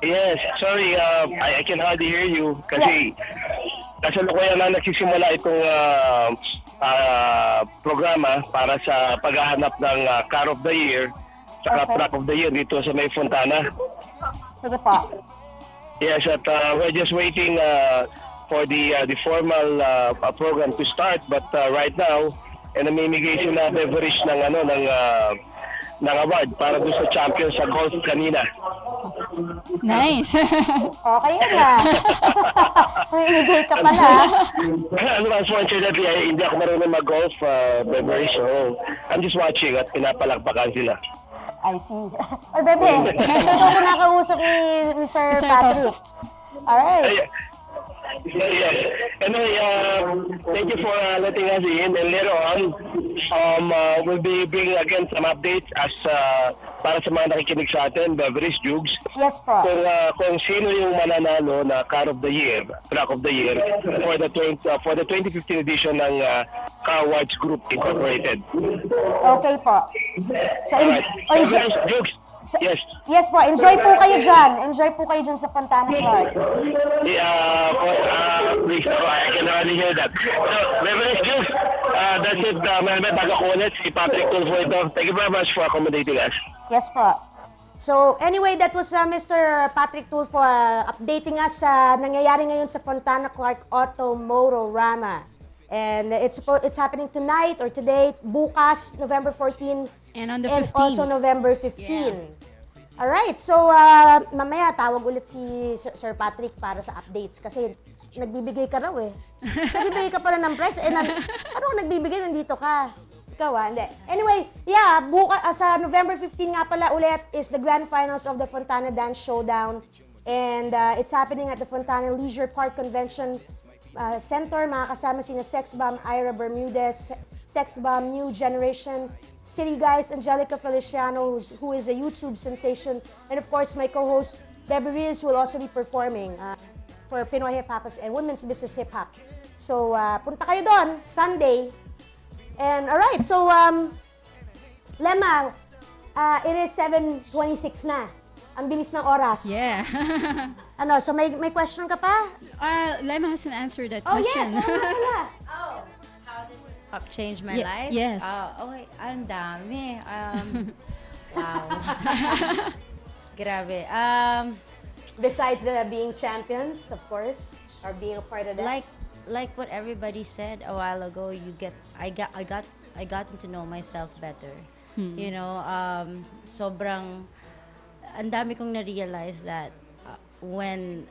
Yes, sorry, I can hardly hear you kasi kasalukuyan na nagsisimula itong programa para sa paghahanap ng Car of the Year sa Truck of the Year dito sa may Fontana. Sige po. Yes, at we're just waiting for the formal program to start, but right now, namimigay sila beverage ng award para doon sa champion sa golf kanina. Nice. Okay yun ah. Mamimigay ka pala. Unfortunately, hindi ako marunong mag-golf, beverage, so I'm just watching at pinapalakpakan sila. I see. Oy, bebe. Ito ko nakausap ni Sir Patrick. Alright. Yes. Anyway, thank you for letting us in. And later on, we'll be bringing again some updates as para sa mga nakikinig sa atin, Beverage Jugs. Yes po. Kung sino yung mananalo na Car of the Year, Truck of the Year for the 2015 edition ng Car Awards Group Incorporated. Okay po. So, Beverage Jugs. Yes. Yes po, enjoy po kayo dyan. Enjoy po kayo dyan sa Fontana Clark. Please, I can hardly hear that. So, Beverage Jugs, that's it. Bago ko ulit, si Patrick Tulfo ito. Thank you very much for accommodating us. Yes po. So, anyway, that was Mr. Patrick Tulfo updating us sa nangyayari ngayon sa Fontana Clark Auto Motorama. And it's happening tonight or today, bukas, November 14, and on the 15th. And also November 15. Yeah. Alright, so mamaya tawag ulit si Sir Patrick para sa updates kasi nagbibigay ka raw eh. Nagbibigay ka pala ng prize. Ano nagbibigay? Nandito ka. Ikaw hindi. Anyway, yeah, bukas sa November 15 nga pala ulit is the grand finals of the Fontana Dance Showdown. And it's happening at the Fontana Leisure Park Convention Center. Makakasama sina Sex Bomb, Ira Bermudez, Sex Bomb, New Generation, City Guys, Angelica Feliciano, who is a YouTube sensation, and of course my co-host Bebe Riz will also be performing for Pinoy Hiphoppaz and Women's Business Hip Hop. So punta kayo doon Sunday. And alright, so Lemma, it is 7:26 na. Ang bilis ng oras. Yeah. So may question ka pa? Lemma hasn't answered that Oh question. yes, How did hip-hop change my life? Yes. Okay, ang dami. Wow. Grabe. Besides being champions, of course, or being a part of that. Like what everybody said a while ago, I got to know myself better. You know, sobrang ang dami kong na-realize that when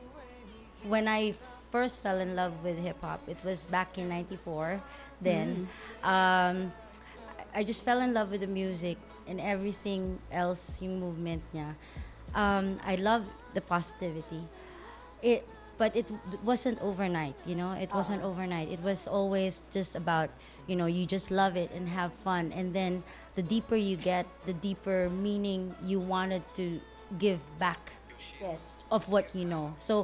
I first fell in love with hip-hop, it was back in 94. Then, I just fell in love with the music and everything else, yung movement niya. I love the positivity. But it wasn't overnight, you know? It wasn't overnight. It was always just about, you know, you just love it and have fun. And then the deeper you get, the deeper meaning you wanted to give back. Yes. Of what you know. So,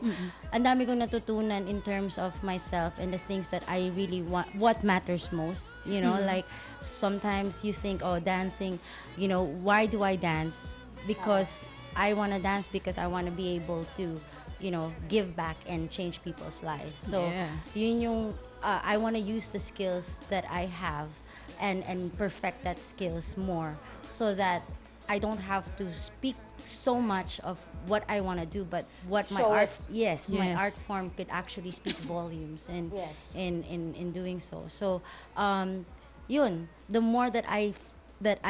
ang dami kong natutunan in terms of myself and the things that I really want, what matters most. You know, like sometimes you think, oh, dancing, you know, why do I dance? Because I want to dance because I want to be able to, you know, give back and change people's lives. So, yun yung, I want to use the skills that I have and perfect that skills more, so that I don't have to speak so much of what I want to do, but what my Show art, it. yes, my Yes. art form could actually speak volumes, and Yes. in doing so. So, yun, the more that I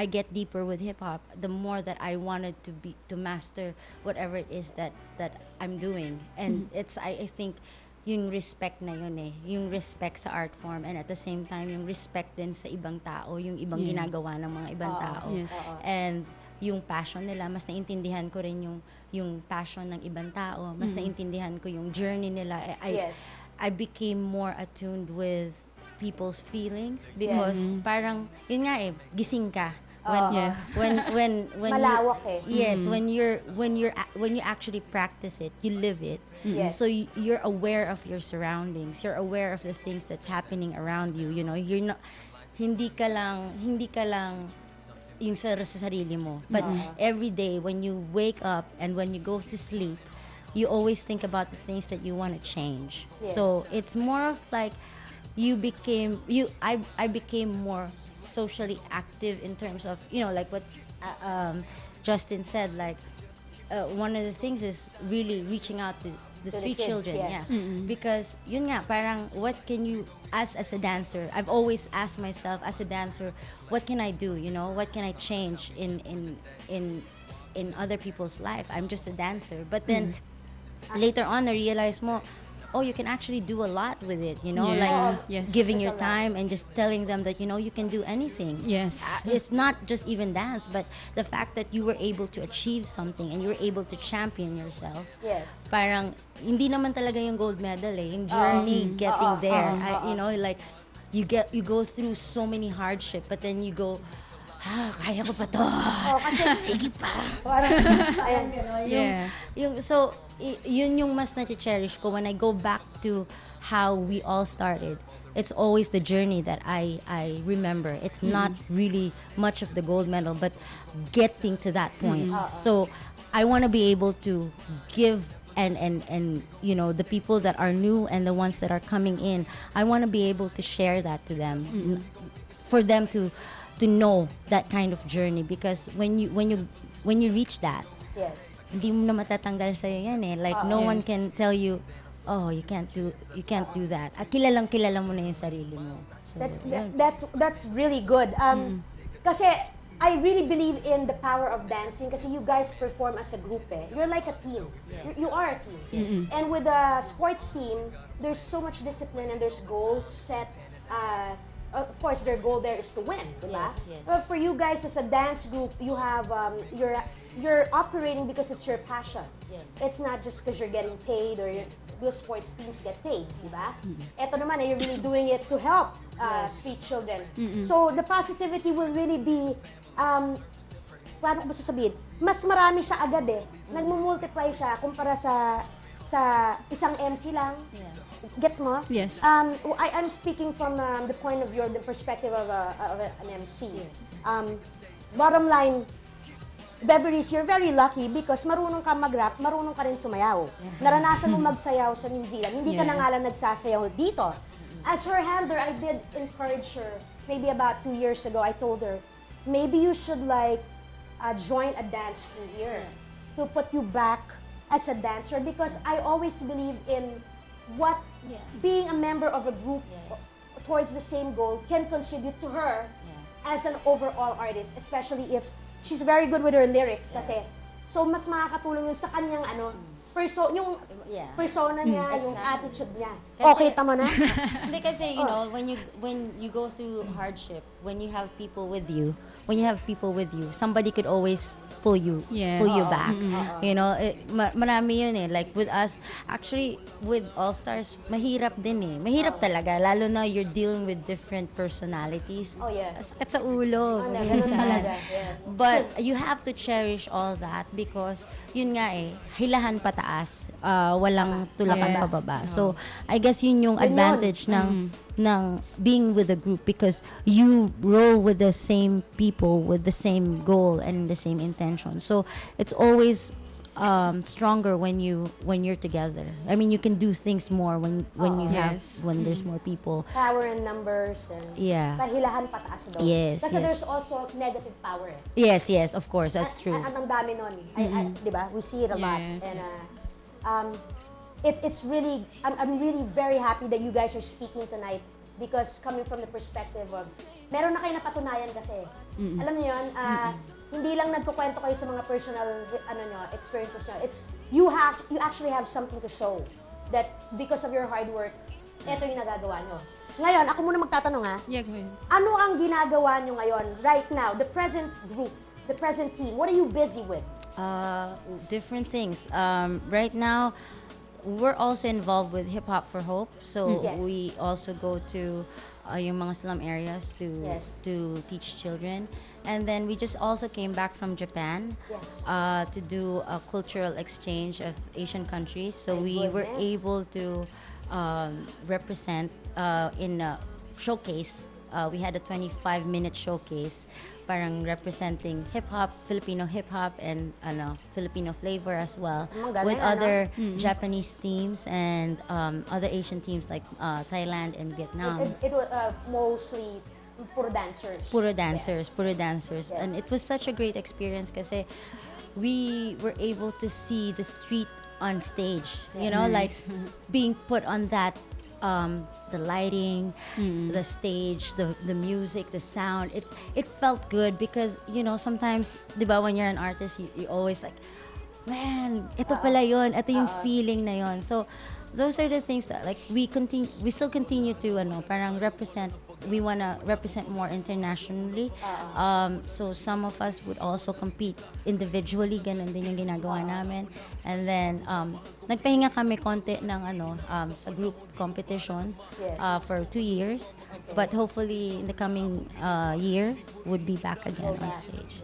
get deeper with hip hop, the more that I wanted to master whatever it is that I'm doing, and it's I think yung respect na yun eh, yung respect sa art form, and at the same time yung respect din sa ibang tao, yung ibang Yeah. ginagawa ng mga ibang tao, Yes. and yung passion nila, mas naintindihan ko rin yung passion ng ibang tao, mas naintindihan ko yung journey nila. Yes. I became more attuned with people's feelings, because parang yun nga eh, gising ka when Malawak eh. yes, when you actually practice it, you live it. Yes. So you're aware of your surroundings, you're aware of the things that's happening around you, you know, you're not hindi ka lang yung sa sarili mo, but every day when you wake up and when you go to sleep, you always think about the things that you want to change. Yes. So it's more of like I became more socially active in terms of, you know, like what Justin said, like one of the things is really reaching out to the To the street kids, children, yes. yeah. Because yun nga, parang what can you, as a dancer, I've always asked myself as a dancer, what can I do, you know, what can I change in other people's life? I'm just a dancer, but then later on I realized more, oh, you can actually do a lot with it, you know, Yeah. like Yes. giving There's your a lot. time and just telling them that, you know, you can do anything. Yes. It's not just even dance, but the fact that you were able to achieve something and you were able to champion yourself. Yes. Parang hindi naman talaga yung gold medal eh, yung journey getting there. You know, like you go through so many hardship, but then you go, kaya ko pa to. Sige pa. Parang, ayan, Yeah. So yun yung mas na-cherish ko when I go back to how we all started. It's always the journey that I remember. It's not really much of the gold medal, but getting to that point. So I want to be able to give and you know, the people that are new and the ones that are coming in, I want to be able to share that to them, for them to know that kind of journey, because when you reach that, yes. hindi mo na matatanggal sa'yo yan eh. Like, no one can tell you, oh, you can't do that. Kilala mo na yung sarili mo. So, yun. That's really good. Kasi I really believe in the power of dancing, kasi you guys perform as a group eh. You're like a team. You are a team. And with a sports team, there's so much discipline and there's goals set. Of course, their goal there is to win, diba? Yes. But for you guys as a dance group, you have you're operating because it's your passion. Yes. It's not just because you're getting paid or those sports teams get paid, diba? Ito naman, you're really doing it to help street children. So the positivity will really be, paano ko ba sasabihin? Mas marami siya agad eh. Nagmumultiply siya kumpara sa isang MC lang. Yeah. Gets mo? Yes. I'm speaking from the point of view, the perspective of an MC. Bottom line, Beverly's, you're very lucky because marunong ka mag-rap, marunong ka rin sumayaw. Naranasan mo magsayaw sa New Zealand, hindi ka na nga lang nagsasayaw dito. As her handler, I did encourage her, maybe about 2 years ago, I told her, maybe you should like join a dance crew here to put you back as a dancer, because I always believe in what being a member of a group towards the same goal can contribute to her as an overall artist, especially if she's very good with her lyrics kasi. So mas makakatulong yun sa kanyang yung persona niya, yung attitude niya. Kasi- Okay, tama na? Hindi kasi, you know, when you go through hardship, when you have people with you, somebody could always pull you back. You know, marami yun eh. Like with us, actually with Allstars, mahirap din eh. Mahirap talaga, lalo na you're dealing with different personalities. Oh yeah. Sakit sa ulo. Ganun talaga. Yeah. But you have to cherish all that because yun nga eh, hilahan pataas, walang tulakan pababa. So I guess yun yung advantage ng being with a group, because you roll with the same people with the same goal and the same intention. So it's always stronger when you're together. I mean, you can do things more when you have Yes. when there's more people. Power in numbers and Yeah. kahilahan pataas daw. Yes, Kasi yes. there's also negative power. Yes, of course, that's true. Ang dami nun. Di ba? We see it a lot. Yes. And it's really, I'm really very happy that you guys are speaking tonight because coming from the perspective of, meron na kayo napatunayan kasi. Alam niyo yun, hindi lang nagkukwento kayo sa mga personal experiences nyo. It's, you actually have something to show that because of your hard work, eto yung nagagawa nyo. Ngayon, ako muna magtatanong ha. Yeah, go ahead. Ano ang ginagawa nyo ngayon, right now, the present group, the present team, what are you busy with? Different things. Right now, we're also involved with Hip Hop for Hope. So Yes. we also go to yung mga slum areas to teach children. And then we just also came back from Japan to do a cultural exchange of Asian countries. So we were able to represent in a showcase. We had a 25-minute showcase parang representing hip-hop, Filipino hip-hop, and Filipino flavor as well. With other Japanese teams and other Asian teams like Thailand and Vietnam. It was mostly puro dancers. Puro dancers. And it was such a great experience kasi we were able to see the street on stage. You know, like being put on that the lighting, the stage, the music, the sound. It felt good because, you know, sometimes, di ba, when you're an artist, you always like, man, ito pala yun, ito yung feeling na yun. So, those are the things that, like, we still continue to, parang represent, we want to represent more internationally. So, some of us would also compete individually, ganun din yung ginagawa namin. And then, nagpahinga kami konti ng sa group competition for 2 years. But hopefully, in the coming year, would be back again on stage.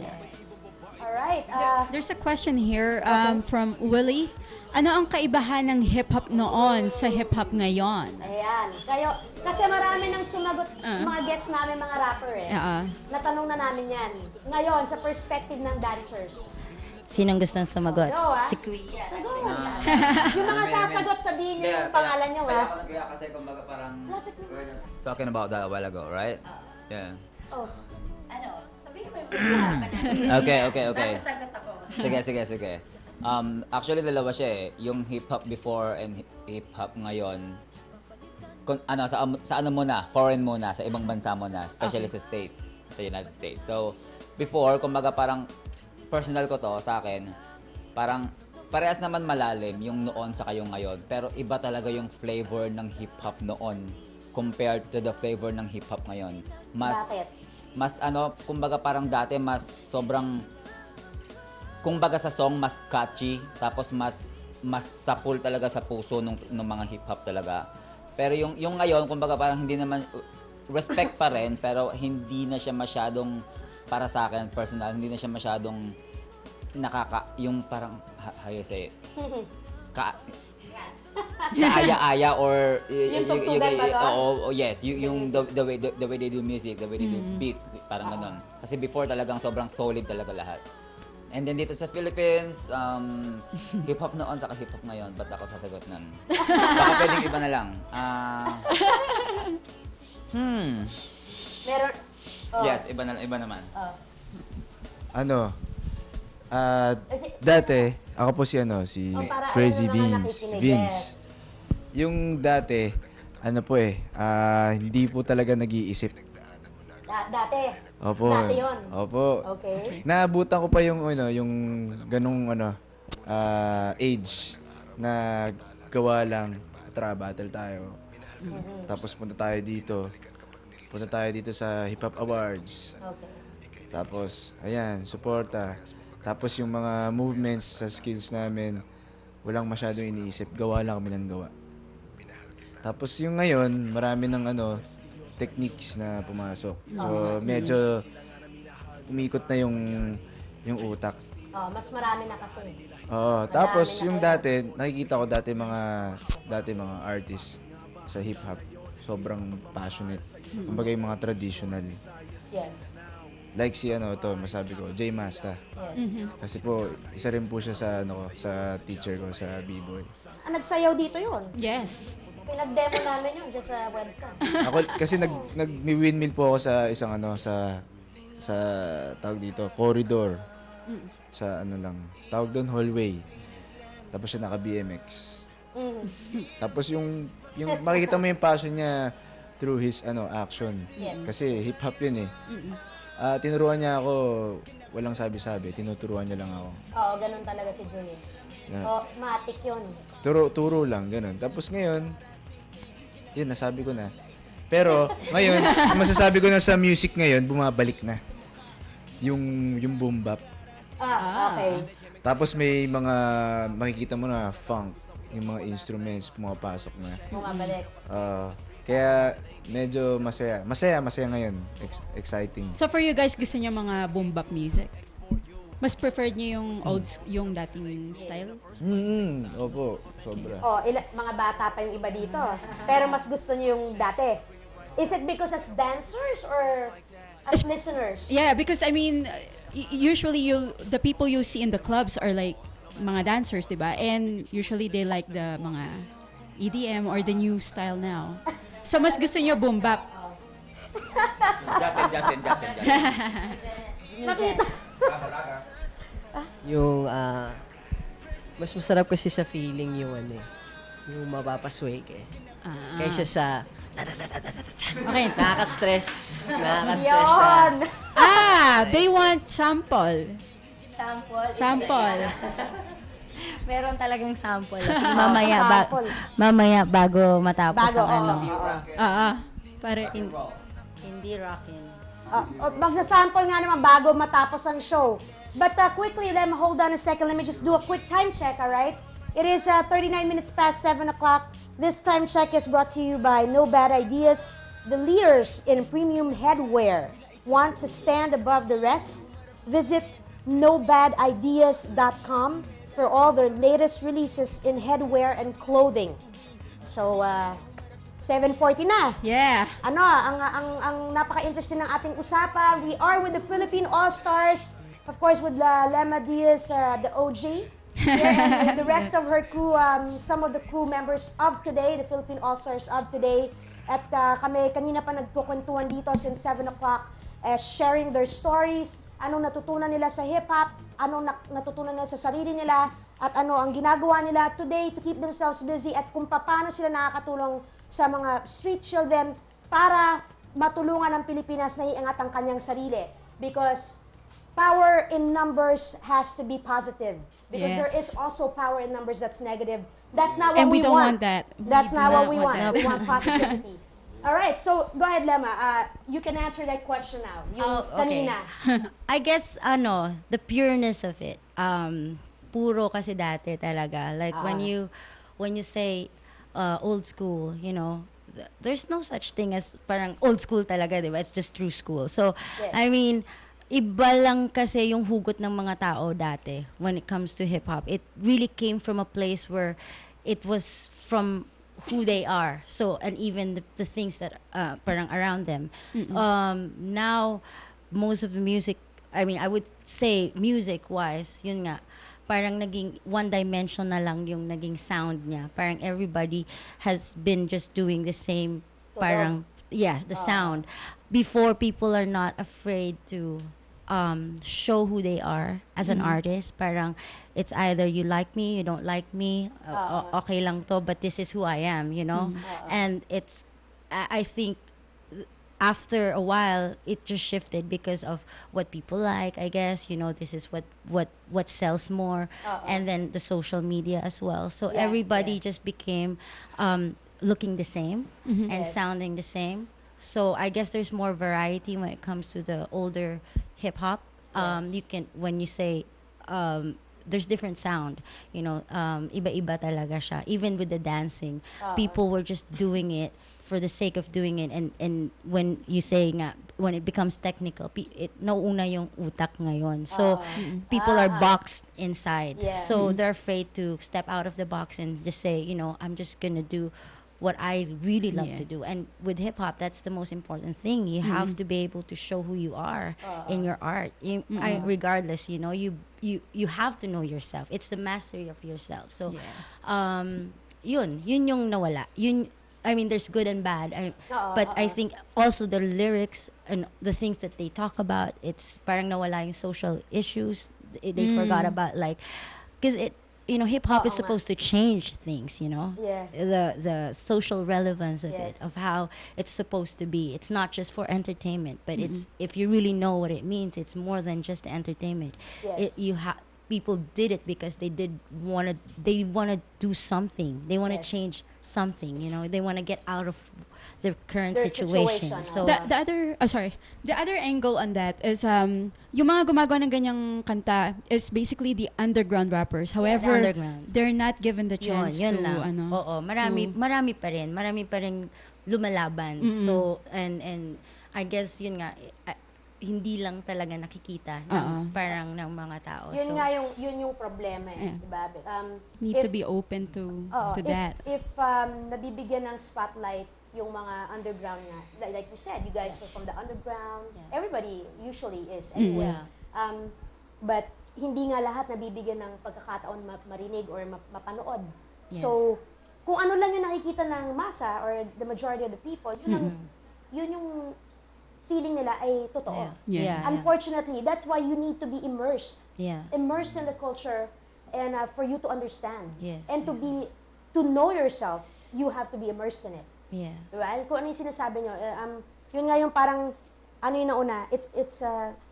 All right. There's a question here from Willie. Ano ang kaibahan ng hip-hop noon sa hip-hop ngayon? Ayan. Kasi marami nang sumagot, mga guests namin, mga rapper Natanong na namin yan. Ngayon, sa perspective ng dancers. Sinong gustong sumagot? Si Kuya. Yung mga sasagot, sabihin niyo yung pangalan niyo, Kaya ako nag-react kasi kumbaga parang talking about that a while ago, right? Yeah. Sabihin mo yung Okay. Nasasagot ako. Sige. Actually, dalawa siya eh. Yung hip-hop before and hip-hop ngayon. Sa ano muna? Foreign muna, sa ibang bansa muna. Especially sa States, sa United States. So, before, kumbaga parang personal ko to sa akin, parang parehas naman malalim yung noon sa yung ngayon. Pero iba talaga yung flavor ng hip-hop noon compared to the flavor ng hip-hop ngayon. Bakit? Mas kumbaga parang dati mas sobrang, kumbaga sa song mas catchy, tapos mas sapul talaga sa puso ng mga hip-hop talaga. Pero yung ngayon, kumbaga parang hindi naman, respect pa rin, pero hindi na siya masyadong, para sa akin, personal, hindi na siya masyadong yung parang, how you say it? Kaaya-aya or yung tugtugan ba yun? yes, yung the way they do music, the way they do beat, parang ganun. Kasi before talagang sobrang solid talaga lahat. And then dito sa Philippines, hip-hop noon saka hip-hop ngayon, ba't ako sasagot nun? Baka pwedeng iba na lang. Meron, Yes, iba naman. Dati, ako po si Crazy para mga Beans. nakikinig, Vince. Yung dati, hindi po talaga nag-iisip. Dati. Opo. Dati yun. Opo. Okay. Naabutan ko pa yung ganung age na gawa lang, battle tayo. Tapos punta tayo dito sa Hip Hop Awards. Okay. Tapos, ayan, suporta. Tapos yung mga movements sa skills namin, walang masyadong iniisip. Gawa lang kami ng gawa. Tapos yung ngayon, marami ng techniques na pumasok. So, medyo umikot na yung utak. Mas marami na kasi. Tapos yung dati, nakikita ko dati mga artists sa hip-hop. Sobrang passionate. Kumbaga yung mga traditional. Yes. like si masabi ko, J Masta. Kasi po, isa rin po siya sa sa teacher ko sa B-boy. Nagsayaw dito yun? Yes. Pinag-demo namin yun dyan sa webcam. Ako kasi nag-windmill po ako sa isang sa tawag dito, corridor. Sa tawag doon hallway. Tapos siya naka-BMX. Tapos yung makikita mo yung passion niya through his action. Yes. Kasi hip hop yun eh. Tinuruan niya ako, walang sabi-sabi, tinuturuan niya lang ako. Oo, ganun talaga si Julie. Yeah. Matik yun. Turo lang, ganun. Tapos ngayon, yun, nasabi ko na. Pero, ngayon, masasabi ko na sa music ngayon, bumabalik na. Yung boom bap. Okay. Tapos may mga, makikita mo na funk, yung mga instruments pumapasok na. Bumabalik. Kaya, medyo masaya. Masaya ngayon. Exciting. So for you guys, gusto niyo mga boom bap music? Mas preferred niyo yung dating style? Opo, sobra. Mga bata pa yung iba dito. Pero mas gusto niyo yung dati. Is it because as dancers or as listeners? Yeah, because I mean, usually the people you see in the clubs are like mga dancers, diba? And usually they like the mga EDM or the new style now. So mas gusto niyo boom bap? Justin. Nakita. Yung, mas masarap kasi sa feeling yung yung mapapasway ka eh. Kaysa sa Okay. Nakaka-stress siya. They want sample. Sample. Meron talagang sample. Sige, mamaya bago matapos ang Pare. Hindi rockin'. Magsasample nga naman bago matapos ang show. But quickly, hold on a second. Let me just do a quick time check, all right? It is 39 minutes past 7 o'clock. This time check is brought to you by No Bad Ideas, the leaders in premium headwear. Want to stand above the rest? Visit nobadideas.com for all their latest releases in headwear and clothing. So, 7:40 na. Yeah. Ang napaka-interesting ng ating usapan. We are with the Philippine Allstars, of course with Lemma Diaz, the OG. And the rest of her crew, some of the crew members of today, the Philippine Allstars of today. At kami kanina pa nagkukwentuhan dito since 7 o'clock, sharing their stories, anong natutunan nila sa hip-hop, anong natutunan nila sa sarili nila, at ano ang ginagawa nila today to keep themselves busy, at kung paano sila nakakatulong sa mga street children para matulungan ang Pilipinas na iangat ang kanyang sarili. Because power in numbers has to be positive. Because there is also power in numbers that's negative. That's not what we don't want that. That's not what we want. We want positivity. All right, so go ahead, Lemma. You can answer that question now. Kanina. I guess, the pureness of it. Puro kasi dati talaga. Like when you say old school, there's no such thing as parang old school talaga, di ba? It's just true school. So, Yes. I mean, iba lang kasi yung hugot ng mga tao dati when it comes to hip-hop. It really came from a place where it was from who they are. So, and even the things that parang around them. Now, most of the music, I mean, I would say music-wise, yun nga, parang naging one-dimension na lang yung naging sound niya. Parang everybody has been just doing the same, parang, yes, the sound. Before, people are not afraid to show who they are as an artist. Parang, it's either you like me, you don't like me, okay lang to, but this is who I am, And it's, I think, after a while, it just shifted because of what people like, I guess. This is what sells more. And then the social media as well. So everybody just became looking the same and sounding the same. So I guess there's more variety when it comes to the older hip-hop. You can, when you say, there's different sound, iba-iba talaga siya. Even with the dancing, people were just doing it for the sake of doing it, and when you say nga, when it becomes technical, nauuna yung utak ngayon. So people are boxed inside. So they're afraid to step out of the box and just say, I'm just gonna do what I really love Yeah. to do. And with hip hop, that's the most important thing. You have to be able to show who you are in your art. Regardless, you know, you have to know yourself. It's the mastery of yourself. So, yun yung nawala. I mean, there's good and bad. But I think also the lyrics and the things that they talk about, it's parang nawala yung social issues. They forgot about, like, because you know, hip hop is supposed to change things, you know, the social relevance of it, of how it's supposed to be. It's not just for entertainment, but it's, if you really know what it means, it's more than just entertainment. People did it because they want to do something. They want to change something, you know. They want to get out of the current situation. So the other angle on that is yung mga gumagawa ng ganyang kanta is basically the underground rappers. However, they're not given the chance yun to lang. ano. Oo, marami pa rin lumalaban. So and I guess yun nga, hindi lang talaga nakikita ng parang ng mga tao. Yun nga yung problema diba? Need to be open to that. If nabibigyan ng spotlight yung mga underground nga, like you said, you guys were from the underground. Everybody usually is anyway. But hindi nga lahat nabibigyan ng pagkakataon marinig or mapanood. So kung ano lang yung nakikita ng masa or the majority of the people, yun yung feeling nila ay totoo. Unfortunately, that's why you need to be immersed. Immersed in the culture, and for you to understand. And to know yourself, you have to be immersed in it. Right? Kung ano yung sinasabi nyo, yun nga yung parang, ano yung nauna, it's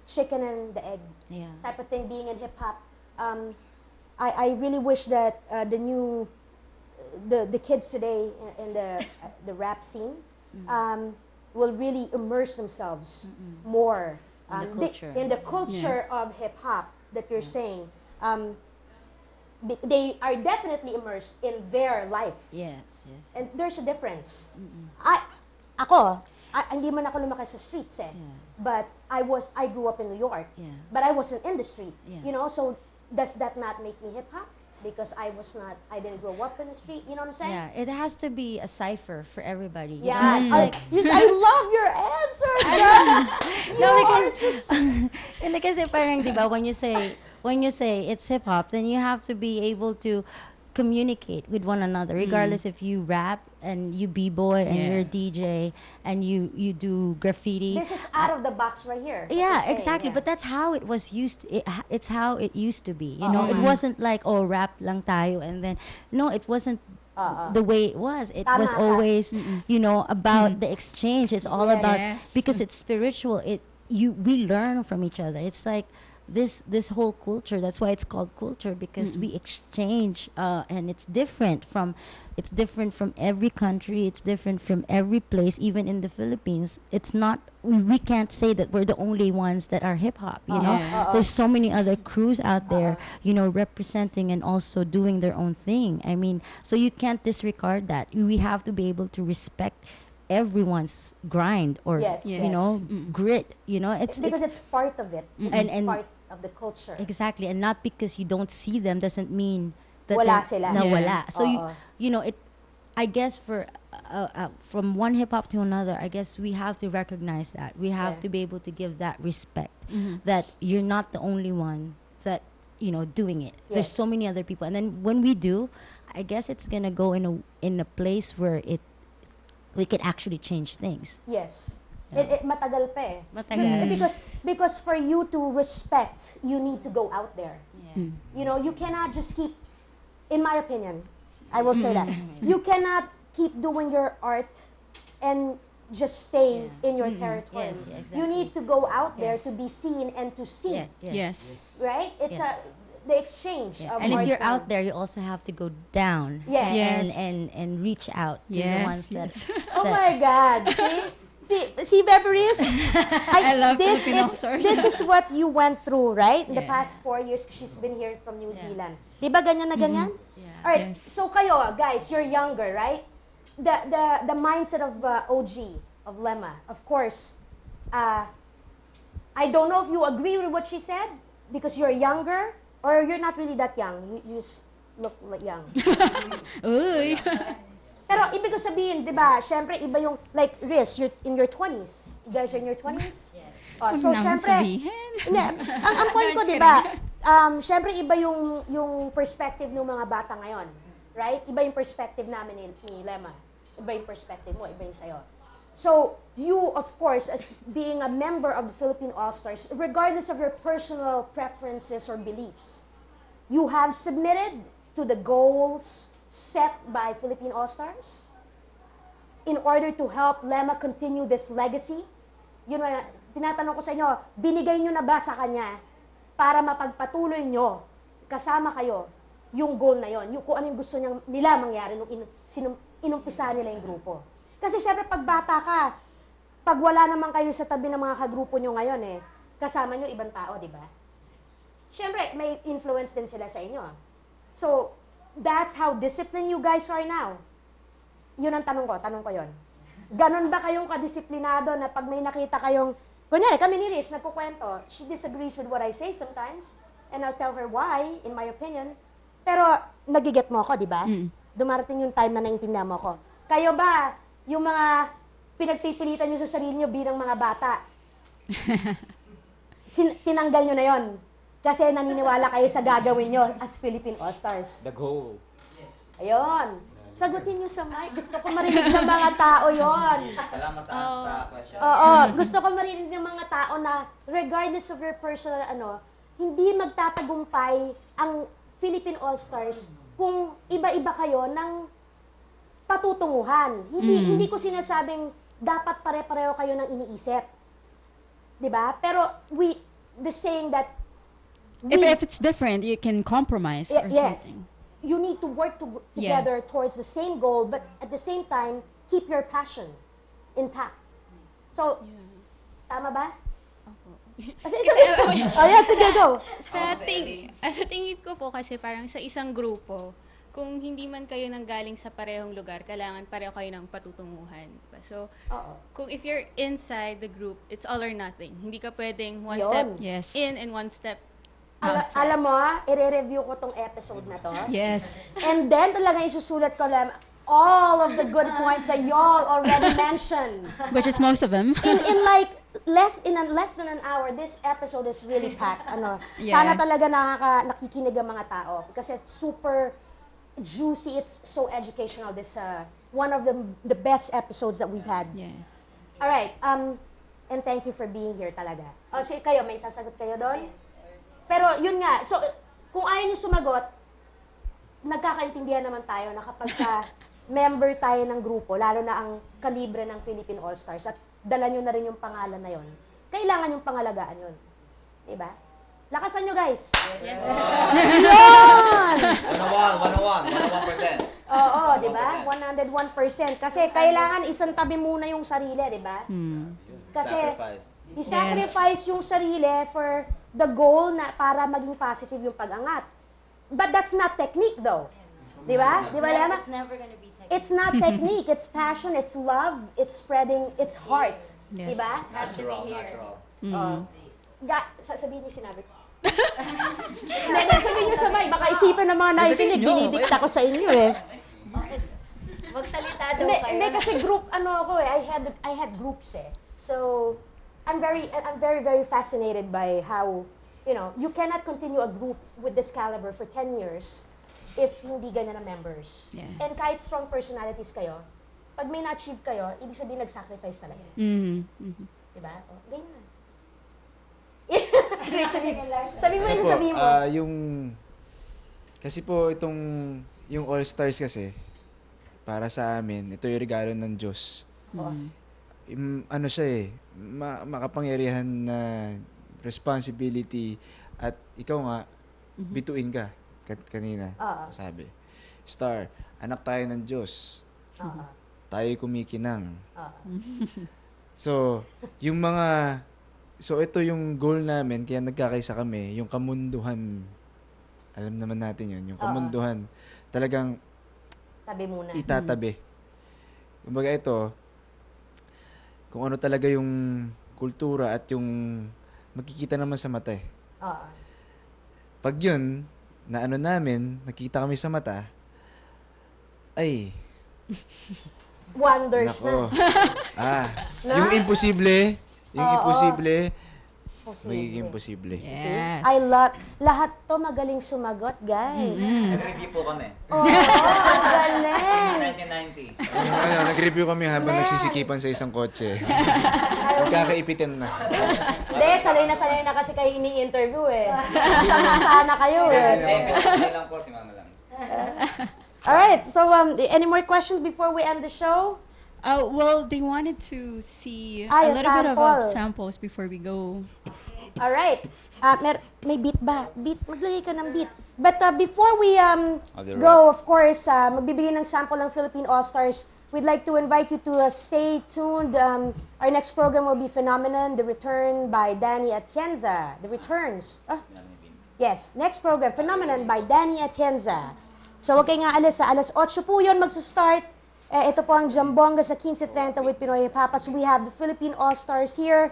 chicken and the egg type of thing, being in hip-hop. I really wish that the kids today in the rap scene, will really immerse themselves more in the culture of hip-hop that you're saying. They are definitely immersed in their life. And there's a difference. Hindi man ako lumaki sa streets but I grew up in New York, but I wasn't in the street. You know, so does that not make me hip-hop? Because I didn't grow up in the street, you know what I'm saying? It has to be a cipher for everybody. You know? I love your answer, girl. Kasi parang, diba, when you say it's hip hop, then you have to be able to communicate with one another, regardless if you rap and you b-boy and you're a DJ and you do graffiti. This is out of the box right here. Exactly. But that's how it was used. It's how it used to be. You know, it wasn't like, oh, rap lang tayo, and then no, it wasn't the way it was. It was always, you know, about the exchange. It's all about, because it's spiritual. We learn from each other. It's like this whole culture. That's why it's called culture, because we exchange, and it's different from every country. It's different from every place. Even in the Philippines, it's not. We can't say that we're the only ones that are hip hop. You know, there's so many other crews out there, you know, representing and also doing their own thing. I mean, so you can't disregard that. We have to be able to respect everyone's grind or you know, grit. You know, it's because it's part of it. And part of the culture. Exactly, and not because you don't see them doesn't mean that wala sila. Nawala. So you know, I guess from one hip hop to another, I guess we have to recognize that. We have to be able to give that respect, that you're not the only one that, you know, doing it. There's so many other people, and then when we do, I guess it's gonna go in a place where we could actually change things. Matagal pa eh. Because for you to respect, you need to go out there. You know, you cannot just keep, in my opinion, I will say that, you cannot keep doing your art and just stay in your territory. You need to go out there to be seen and to see. Right? It's the exchange of and if you're art out there, you also have to go down and reach out to the ones that oh my God, see Beverly's, I love Philippine Allstars. This is what you went through, right? In the past 4 years, she's been here from New Zealand. Diba ganyan na ganyan? Alright, so kayo, guys, you're younger, right? The mindset of OG, of Lemma, of course, I don't know if you agree with what she said, because you're younger, or you're not really that young. You just look like young. Pero ibig ko sabihin, di ba, syempre iba yung, like, Riz, you're in your 20s. You guys are in your 20s? Oh, so, Huwag naman syempre, sabihin. hindi, ang point ko, Just di ba, syempre iba yung perspective ng mga bata ngayon. Right? Iba yung perspective namin ni Lemma. Iba yung perspective mo, iba yung sa'yo. So, you, of course, as being a member of the Philippine Allstars, regardless of your personal preferences or beliefs, you have submitted to the goals set by Philippine Allstars in order to help Lemma continue this legacy. Yun na, tinatanong ko sa inyo, binigay nyo na ba sa kanya para mapagpatuloy nyo, kasama kayo, yung goal na yon, yung kung ano yung gusto nila mangyari nung inumpisahan nila yung grupo. Kasi syempre pag bata ka, pag wala naman kayo sa tabi ng mga kagrupo nyo ngayon kasama nyo ibang tao, di ba? Syempre, may influence din sila sa inyo. So, that's how disciplined you guys are now. Yun ang tanong ko yon. Ganon ba kayong kadisiplinado na pag may nakita kayong, kunyari, kami ni Riz, nagkukwento, she disagrees with what I say sometimes, and I'll tell her why, in my opinion, pero nagiget mo ako, di ba? Dumarating yung time na naintindihan mo ako. Kayo ba, yung mga pinagpipilitan nyo sa sarili nyo bilang mga bata, tinanggal nyo na yon kasi naniniwala kayo sa gagawin nyo as Philippine Allstars. The goal. Ayun. Sagutin nyo sa mic. Gusto ko marinig ng mga tao yon. Salamat sa question. Oo. Gusto ko marinig ng mga tao na regardless of your personal hindi magtatagumpay ang Philippine Allstars kung iba-iba kayo ng patutunguhan. Hindi ko sinasabing dapat pare-pareho kayo ng iniisip. 'Di ba? Pero the saying that if it's different, you can compromise or yes. something. You need to work together towards the same goal, but at the same time, keep your passion intact. So, tama ba? Sige, go. Sa tingin ko po kasi parang sa isang grupo, kung hindi man kayo nanggaling sa parehong lugar, kailangan pareho kayo ng patutunguhan. So, kung if you're inside the group, it's all or nothing. Hindi ka pwedeng one step in and one step outside. Alam mo, i-review ko tong episode na to. Yes. And then talaga isusulat ko lang all of the good points that y'all already mentioned. Which is most of them. In like less than an hour, this episode is really packed. Sana talaga nakikinig ang mga tao kasi it's super juicy. It's so educational. This one of the best episodes that we've had. Yeah. All right. And thank you for being here talaga. So kayo, may sasagot kayo doon? Pero yun nga. So kung ayaw nyo sumagot, nagkakaintindihan naman tayo na kapag member tayo ng grupo, lalo na ang kalibre ng Philippine Allstars, at dala nyo na rin yung pangalan na yon, kailangan yung pangalagaan yun. Diba? Lakasan nyo, guys! Yes! Yun! 101%. Oo, diba? 101%. Kasi kailangan isang tabi muna yung sarili, diba? Kasi i-sacrifice yung sarili for the goal na para maging positive yung pag-angat. But that's not technique though. Di ba? Di ba, Lemma? It's never gonna be technique. It's not technique. It's passion, it's love, it's spreading, it's heart. Yes. Di ba? Has to be here. Sabihin niyo sinabi ko. Sabihin niyo sabay, baka isipin ng mga nakikinig, binidikta ko sa inyo eh. Magsalita daw kayo. Hindi kasi group, I had groups eh. So, I'm very, very fascinated by how, you cannot continue a group with this caliber for 10 years if hindi ganyan na members. Yeah. And kahit strong personalities kayo, pag may na-achieve kayo, ibig sabihin nag-sacrifice talaga. Diba? Ganyan na. Sabi mo yung sabihin mo. Kasi po yung All-Stars kasi, para sa amin, ito yung regalo ng Diyos. Siya makapangyarihan na responsibility at ikaw nga, bituin ka kanina, sabi. Star, anak tayo ng Diyos. Tayo'y kumikinang. So, ito yung goal namin, kaya nagkakaisa kami, yung kamunduhan. Alam naman natin yun, yung kamunduhan. Talagang tabi muna. Itatabi. Kumbaga ito, kung ano talaga yung kultura at yung makikita naman sa mata eh. Pag yun, na namin, nakita kami sa mata, ay, wonders Nako. na. Yung imposible, Oo. magiging posible. See? I love, lahat to magaling sumagot, guys. Nag-review po kami. Oo, ang galing. Since 1990. Nag-review kami habang nagsisikipan sa isang kotse. Magkakaipitin na. Hindi, sanay na kasi kayo ini-interview eh. Sama-sama kayo eh. Hindi lang po si Mama Lams. Alright, so any more questions before we end the show? Well, they wanted to see Ah, a yung little bit of sample. samples before we go. Alright. May beat ba? Maglagay ka ng beat. But before we go, of course, magbibigay ng sample ng Philippine Allstars. We'd like to invite you to stay tuned. Our next program will be Phenomenon, The Return by Danny Atienza. The Returns. Yes, next program, Phenomenon by Danny Atienza. So, huwag kayo nga alis. Alas 8 po yun magsa-start. Ito po ang Jambongga sa Kinse Trenta with Pinoy Hiphoppaz. We have the Philippine Allstars here.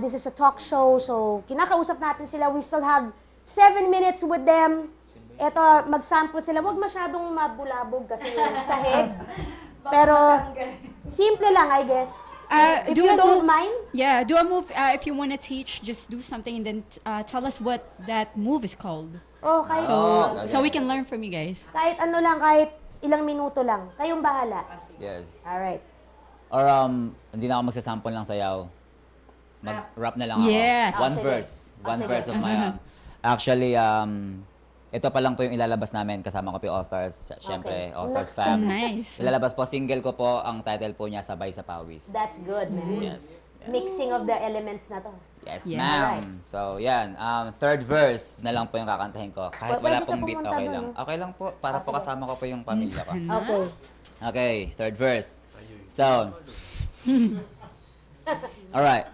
This is a talk show, so kinakausap natin sila. We still have 7 minutes with them. Ito, mag-sample sila. Huwag masyadong mabulabog kasi yung sahig. Pero, simple lang, I guess. If you don't mind. Yeah, do a move. If you want to teach, just do something and then tell us what that move is called. Oh, kahit so we can learn from you guys. Kahit ano lang, kahit ilang minuto lang. Kayong bahala. Yes. Alright. Or hindi na ako magsasample ng sayaw. Mag-rap na lang ako. Yes. One verse. One verse of my Actually, ito pa lang po yung ilalabas namin. Kasama ko po yung Allstars. Siyempre, Allstars That's so fam. nice. Ilalabas po, single ko po. Ang title po niya, Sabay sa Pawis. That's good, man. Yes. Mixing of the elements na to. Yes, Yes. ma'am. So, yan. Third verse na lang po yung kakantahin ko. Kahit wala Pwede ka pong beat, pumunta okay dun, lang. no? Okay lang po. Para po kasama ko po yung pamilya ko. Okay. Okay, third verse. So, alright.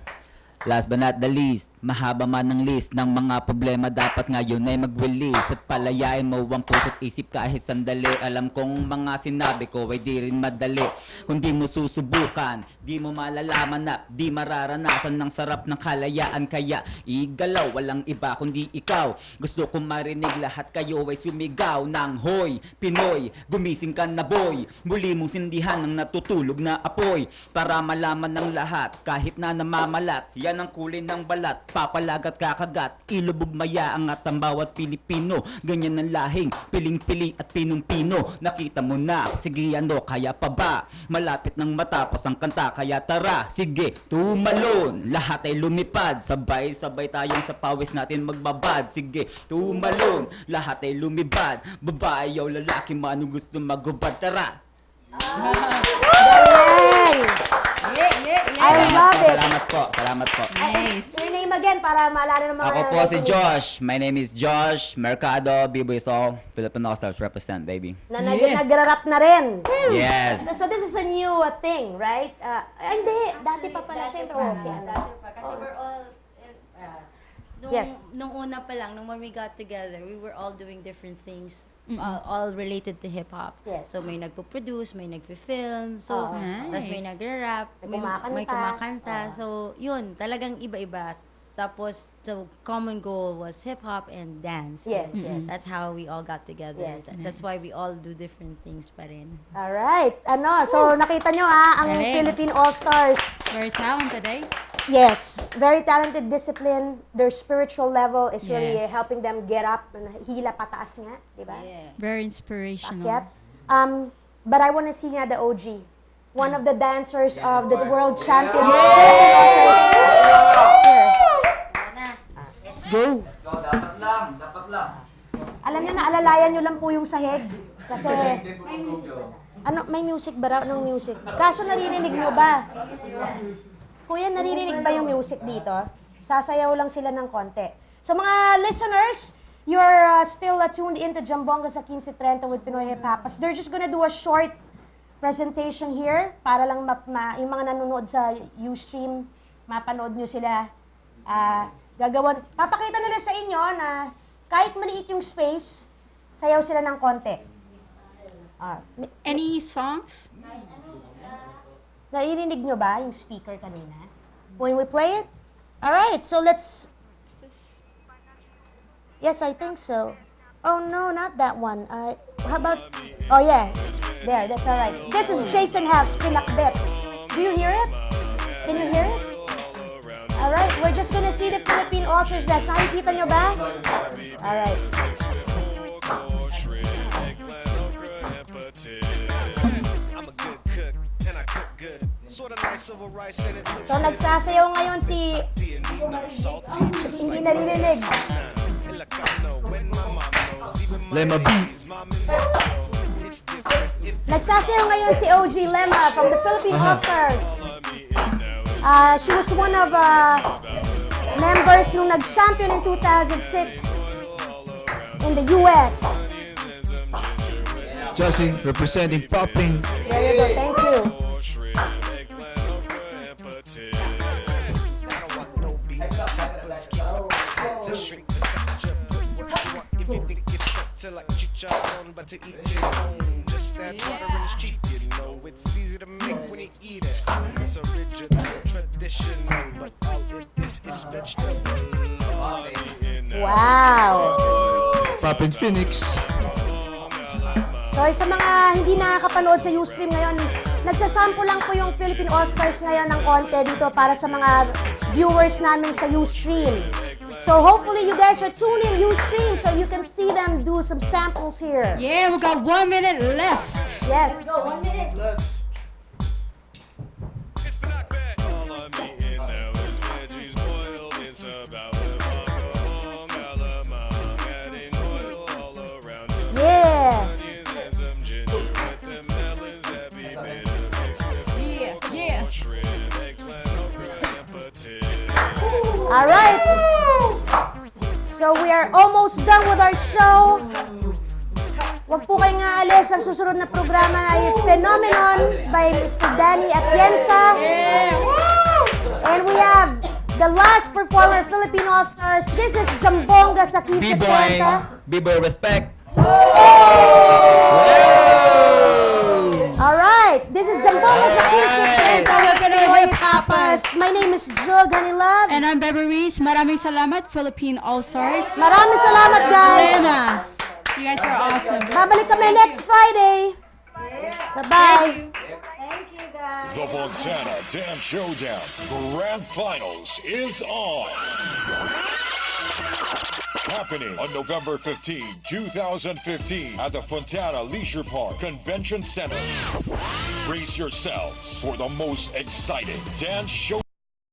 Last but not the least, mahaba man ang list ng mga problema dapat ngayon ay mag-release at palayain mo ang puso't isip kahit sandali. Alam kong mga sinabi ko ay di rin madali. Kung di mo susubukan, di mo malalaman at di mararanasan ng sarap ng kalayaan. Kaya igalaw, walang iba kundi ikaw. Gusto kong marinig lahat kayo ay sumigaw ng hoy, Pinoy, gumising ka na boy. Muli mong sindihan ng natutulog na apoy para malaman ng lahat kahit na namamalat. Yan ang kulay ng balat, papalagat kakagat, ilubog maya ang at ang bawat Pilipino. Ganyan ang lahing, piling-pili at pinong-pino. Nakita mo na, sige ano, kaya pa ba? Malapit nang matapos ang kanta, kaya tara, sige, tumalon. Lahat ay lumipad, sabay-sabay tayong sa pawis natin magbabad. Sige, tumalon, lahat ay lumibad. Babae o lalaki man ang gusto magubad, tara. Galing! I love it. Salamat po. Nice. Your name again para maalala ng mga... Ako po si Josh. My name is Josh Mercado, B-Boy Soul, Philippine Allstars represent, baby. Nagra-rap na rin. Yes. So this is a new thing, right? Hindi, dati pa pala syempre. Dati pa. Kasi we're all... Nung una pa lang, when we got together, we were all doing different things. All related to hip-hop. Yes. So may nagpo-produce, may nagfi-film, so tas may Nice. nagra-rap, may kumakanta. So yun, talagang iba-iba. Tapos the common goal was hip-hop and dance. So, Yes, yes. that's how we all got together. Yes. That's why we all do different things pa rin. Alright. So nakita nyo ang Galing. Philippine Allstars. Very talented, eh? Yes, very talented, discipline. Their spiritual level is really Yes. helping them get up. Hila pataas nga, di ba? Very inspirational. Pakyat. But I want to see nga the OG. One of the dancers of the world champions. Let's go. Dapat lang. Alam niyo na, alalayan niyo lang po yung sahig. Kasi, may music ba raw? Anong music? Kaso naririnig niyo ba? Kuya, naririnig ba yung music dito? Sasayaw lang sila ng konti. So mga listeners, you're still tuned into Jambongga sa Kinse Trenta with Pinoy Hiphoppaz. They're just gonna do a short presentation here para lang yung mga nanonood sa Ustream, mapanood nyo sila. Papakita nila sa inyo na kahit maliit yung space, sayaw sila ng konti. Any songs? Naririnig nyo ba yung speaker kanina? When we play it? Alright, so let's... Yes, I think so. Oh no, not that one. How about... Oh yeah. There, that's all right. This is Jason Half's Pinakbet. Do you hear it? Can you hear it? All right, we're just gonna see the Philippine Allstars dance. Nakikita nyo ba? All right. So nagsasayaw ngayon si... Hindi naririnig. Lemma B. Nagsasayaw ngayon si OG Lemma from the Philippine Allstars. She was one of members nung nag-champion in 2006 in the US. Justin, representing Popping. There you go, thank you. Wow! Popping Phoenix. So sa mga hindi nakakapanood sa Ustream ngayon, nagsasample lang po yung Philippine Allstars ngayon ng konti dito para sa mga viewers namin sa Ustream. So hopefully you guys are tuning Ustream so you can see them do some samples here. Yeah, we got 1 minute left. Yes. Go, 1 minute. Yeah. Yeah. All right. So we are almost done with our show. Wag po kayong aalis. Ang susunod na programa ay Phenomenon by Mr. Danny Atienza. And we have the last performer, Philippine Allstars. This is Jambongga sa Kinse, Trenta. B-boy respect. All right, this is Jambongga sa Kinse, Trenta with Pinoy Hiphoppaz. My name is Jog Hanilab. And I'm Beverly's. Maraming salamat, Philippine Allstars. Maraming salamat, guys. Lena, you guys are awesome. Babalik kami next Friday. Bye-bye. Thank you, guys. The Fontana Dance Showdown Grand Finals is on. Happening on November 15, 2015 at the Fontana Leisure Park Convention Center. Brace yourselves for the most exciting dance show.